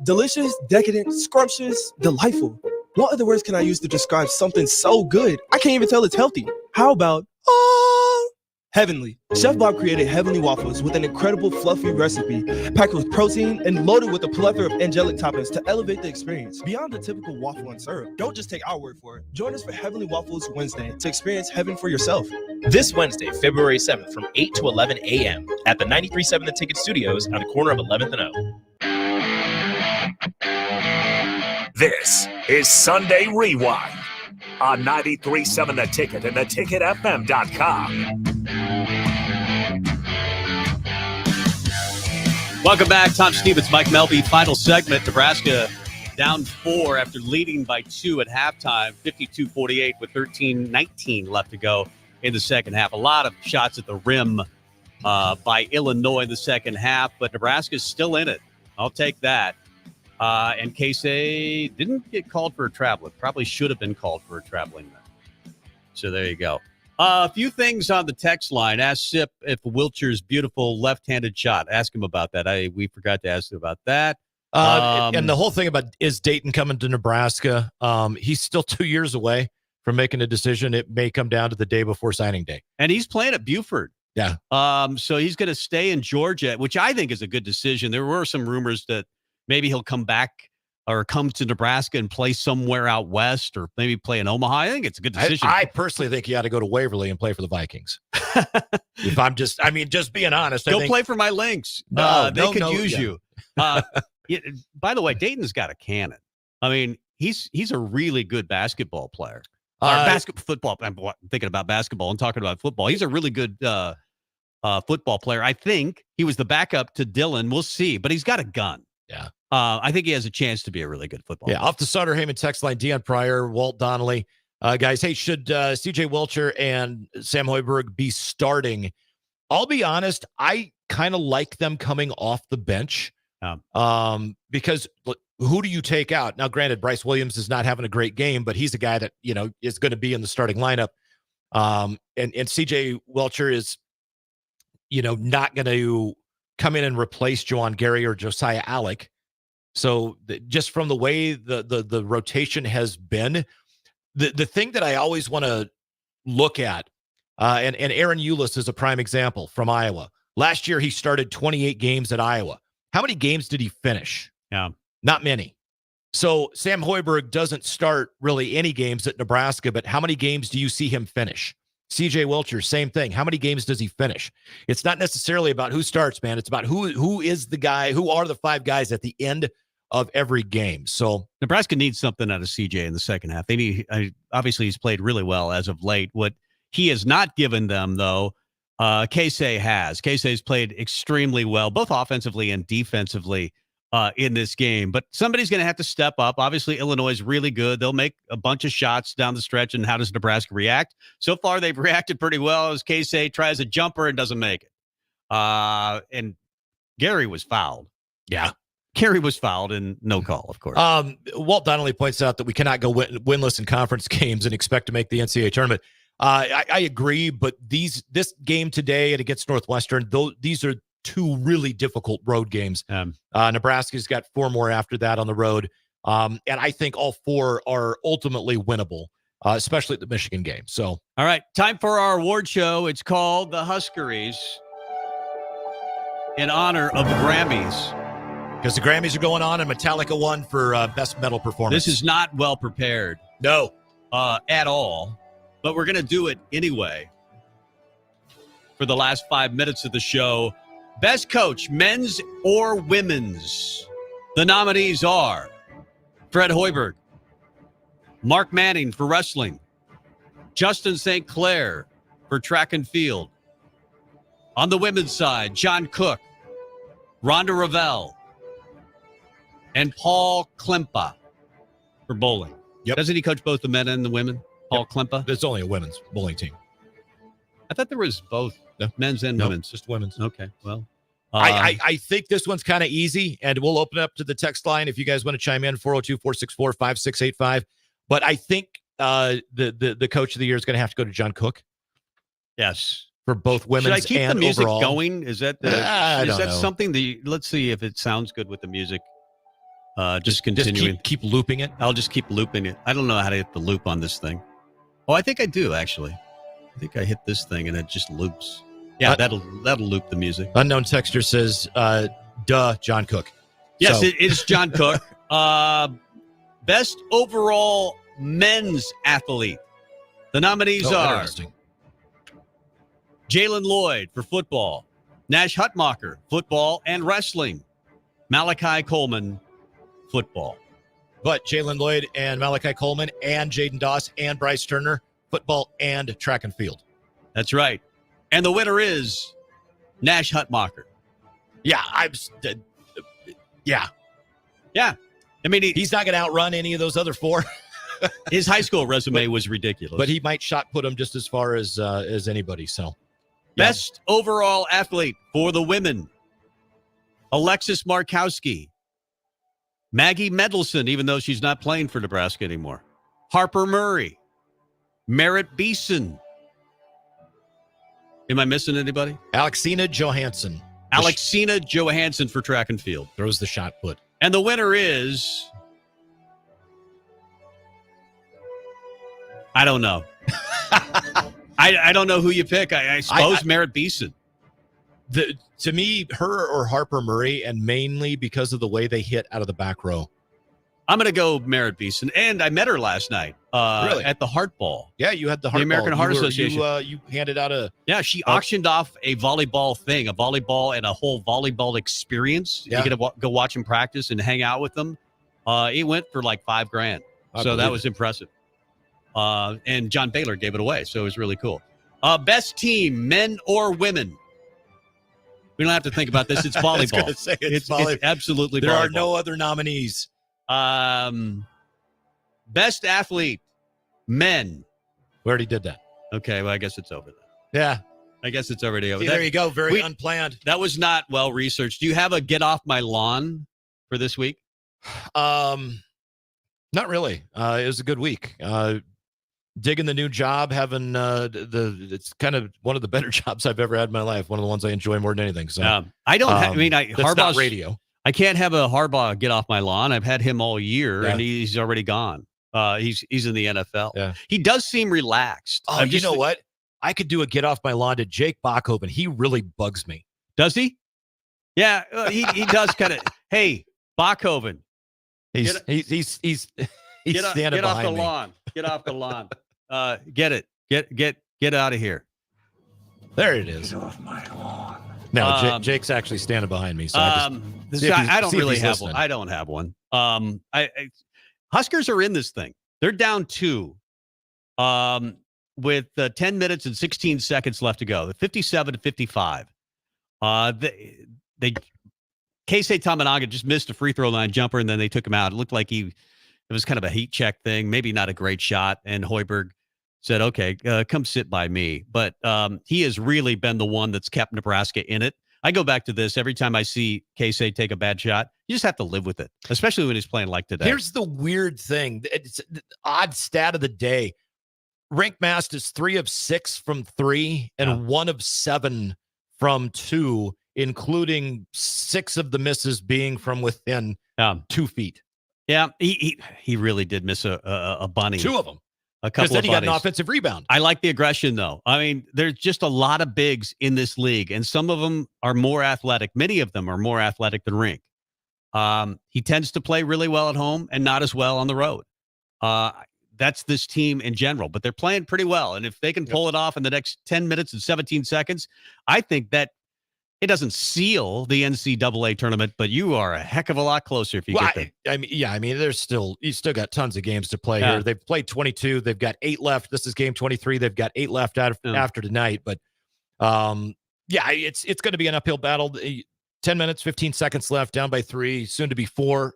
Delicious, decadent, scrumptious, delightful. What other words can I use to describe something so good? I can't even tell it's healthy. How about heavenly? Chef Bob created heavenly waffles with an incredible fluffy recipe packed with protein and loaded with a plethora of angelic toppings to elevate the experience beyond the typical waffle and syrup. Don't just take our word for it. Join us for Heavenly Waffles Wednesday to experience heaven for yourself. This Wednesday, February 7th from 8 to 11 a.m. at the 93.7 The Ticket Studios on the corner of 11th and O. This is Sunday Rewind on 93.7 The Ticket and theticketfm.com. Welcome back. Tom Stevens, Mike Melby. Final segment. Nebraska down 4 after leading by 2 at halftime, 52-48 with 13-19 left to go in the second half. A lot of shots at the rim by Illinois in the second half, but Nebraska's still in it. I'll take that. And Casey didn't get called for a traveling. Probably should have been called for a traveling. So there you go. A few things on the text line. Ask Sip if Wilcher's beautiful left-handed shot. Ask him about that. We forgot to ask him about that. And the whole thing about is Dayton coming to Nebraska? He's still 2 years away from making a decision. It may come down to the day before signing day. And he's playing at Buford. Yeah. So he's going to stay in Georgia, which I think is a good decision. There were some rumors that maybe he'll come back or come to Nebraska and play somewhere out west or maybe play in Omaha. I think it's a good decision. I personally think he ought to go to Waverly and play for the Vikings. If I'm just being honest. Go play for my Lynx. They could use you. By the way, Dayton's got a cannon. I mean, he's a really good basketball player. Football. I'm thinking about basketball and talking about football. He's a really good football player. I think he was the backup to Dylan. We'll see, but he's got a gun. Yeah. I think he has a chance to be a really good football player. Off the Sutter Heyman text line, Deion Pryor, Walt Donnelly. Guys, hey, should CJ Wilcher and Sam Hoiberg be starting? I'll be honest, I kind of like them coming off the bench. Because look, who do you take out? Now, granted, Bryce Williams is not having a great game, but he's a guy that, is going to be in the starting lineup. And CJ Wilcher is, not going to come in and replace Juwan Gary or Josiah Alec. So just from the way the rotation has been, the thing that I always want to look at, and Aaron Eulis is a prime example from Iowa. Last year, he started 28 games at Iowa. How many games did he finish? Yeah. Not many. So Sam Hoiberg doesn't start really any games at Nebraska, but how many games do you see him finish? CJ Wilcher, same thing. How many games does he finish? It's not necessarily about who starts, man. It's about who is the guy, who are the 5 guys at the end of every game. So Nebraska needs something out of CJ in the second half. They need, obviously he's played really well as of late. What he has not given them, though, Casey has. Casey's played extremely well, both offensively and defensively in this game. But somebody's going to have to step up. Obviously, Illinois is really good. They'll make a bunch of shots down the stretch. And how does Nebraska react? So far, they've reacted pretty well as Casey tries a jumper and doesn't make it. And Gary was fouled. Yeah. Gary was fouled and no call, of course. Walt Donnelly points out that we cannot go winless in conference games and expect to make the NCAA tournament. I agree, but this game today and against Northwestern, these are 2 really difficult road games. Nebraska's got 4 more after that on the road, and I think all 4 are ultimately winnable, especially at the Michigan game. So, all right, time for our award show. It's called the Huskaries in honor of the Grammys. Because the Grammys are going on and Metallica won for Best Metal Performance. This is not well prepared. No. At all. But we're going to do it anyway. For the last 5 minutes of the show, Best Coach, men's or women's? The nominees are Fred Hoiberg, Mark Manning for wrestling, Justin St. Clair for track and field. On the women's side, John Cook, Rhonda Revelle, and Paul Klempa for bowling. Yep. Doesn't he coach both the men and the women? Paul Klempa? There's only a women's bowling team. I thought there was both men's and women's. Just women's. Okay, well. I think this one's kind of easy, and we'll open up to the text line if you guys want to chime in, 402-464-5685. But I think the coach of the year is going to have to go to John Cook. Yes. For both women's and overall. Should I keep the music going? Is that I don't know. something that let's see if it sounds good with the music. Just continuing. Just keep looping it. I'll just keep looping it. I don't know how to hit the loop on this thing. Oh, I think I do actually. I think I hit this thing and it just loops. Yeah, that'll loop the music. Unknown texter says, John Cook. Yes, it is John Cook. Best overall men's athlete. The nominees are Jalen Lloyd for football, Nash Hutmacher, football and wrestling, Malachi Coleman, football. But Jalen Lloyd and Malachi Coleman and Jaden Doss and Bryce Turner, football and track and field. That's right. And the winner is Nash Hutmacher. Yeah, yeah. I mean, he's not going to outrun any of those other four. His high school resume was ridiculous. But he might shot put him just as far as anybody. So, Best overall athlete for the women, Alexis Markowski. Maggie Mendelson, even though she's not playing for Nebraska anymore. Harper Murray. Merritt Beeson. Am I missing anybody? Alexina Johansson. Alexina Johansson for track and field. Throws the shot put. And the winner is... I don't know. I don't know who you pick. I suppose Merritt Beeson. To me, her or Harper Murray, and mainly because of the way they hit out of the back row. I'm going to go Merritt Beeson. And I met her last night Really? at the Heart Ball. Yeah, you had the Heart The American Ball. Heart You were- Association. You handed out a... Yeah, she auctioned off a volleyball thing, a volleyball and a whole volleyball experience. Yeah. You get to go watch them practice and hang out with them. It went for like $5,000. I So that believe was it. impressive. And John Baylor gave it away. So it was really cool. Best team, men or women? We don't have to think about this. It's volleyball. I was gonna say, it's volleyball. It's absolutely There volleyball. are no other nominees. Best athlete, men. We already did that. Okay, well, I guess it's over then. Yeah. I guess it's already over. See, there you go. Very unplanned. That was not well researched. Do you have a get off my lawn for this week? Not really. It was a good week. Digging the new job, having it's kind of one of the better jobs I've ever had in my life. One of the ones I enjoy more than anything. So I don't. that's not Harbaugh's radio. I can't have a Harbaugh get off my lawn. I've had him all year, Yeah. and he's already gone. He's in the NFL. Yeah. He does seem relaxed. Oh, you know what? I could do a get off my lawn to Jake Bachhoven. He really bugs me. Does he? Yeah, he does kind of. Hey, Bachhoven, He's get standing off behind the me. lawn. Get off the lawn. Get it. Get out of here. There it is. Get off my lawn. No, Jake's actually standing behind me. So I don't really have listening. one. I don't have one. Huskers are in this thing. They're down 2 with 10 minutes and 16 seconds left to go. 57-55. Keisei Tamanaga just missed a free throw line jumper, and then they took him out. It looked like it was kind of a heat check thing, maybe not a great shot. And Hoiberg said, okay, come sit by me. But he has really been the one that's kept Nebraska in it. I go back to this every time I see Keisei take a bad shot. You just have to live with it, especially when he's playing like today. Here's the weird thing. It's the odd stat of the day. Rink Mast is 3 of 6 from 3 and 1 of 7 from 2, including 6 of the misses being from within 2 feet. Yeah, he really did miss a bunny. 2 of them. A couple Because then of he got an bunnies. offensive rebound. I like the aggression, though. I mean, there's just a lot of bigs in this league, and some of them are more athletic. Many of them are more athletic than Rink. He tends to play really well at home and not as well on the road. That's this team in general, but they're playing pretty well. And if they can pull it off in the next 10 minutes and 17 seconds, I think that it doesn't seal the NCAA tournament, but you are a heck of a lot closer if you get there. I mean, you still got tons of games to play Yeah. here. They've played 22. They've got 8 left. This is game 23. They've got 8 left after tonight. But it's going to be an uphill battle. 10 minutes, 15 seconds left, down by 3, soon to be 4.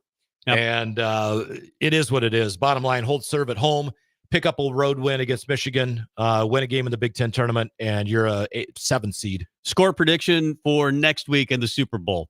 Yep. And it is what it is. Bottom line, hold serve at home, pick up a road win against Michigan, win a game in the Big Ten tournament, and you're a 7 seed. Score prediction for next week in the Super Bowl.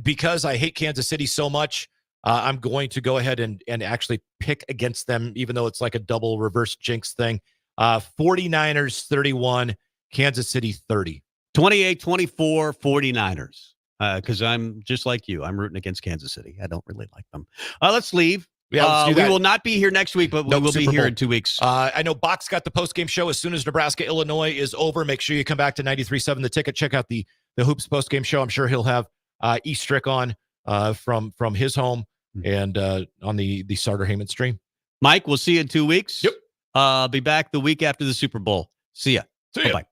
Because I hate Kansas City so much, I'm going to go ahead and actually pick against them, even though it's like a double reverse jinx thing. 49ers 31, Kansas City 30. 28-24 49ers. Because I'm just like you. I'm rooting against Kansas City. I don't really like them. Let's leave. Yeah, let's do we that. will not be here next week, but we will be Super here Bowl. in 2 weeks. I know Bach's got the post-game show as soon as Nebraska-Illinois is over. Make sure you come back to 93.7 The Ticket. Check out the Hoops post-game show. I'm sure he'll have E. Strick on from his home and on the Sarter Heyman stream. Mike, we'll see you in 2 weeks. Yep. Be back the week after the Super Bowl. See ya. See ya. Bye-bye.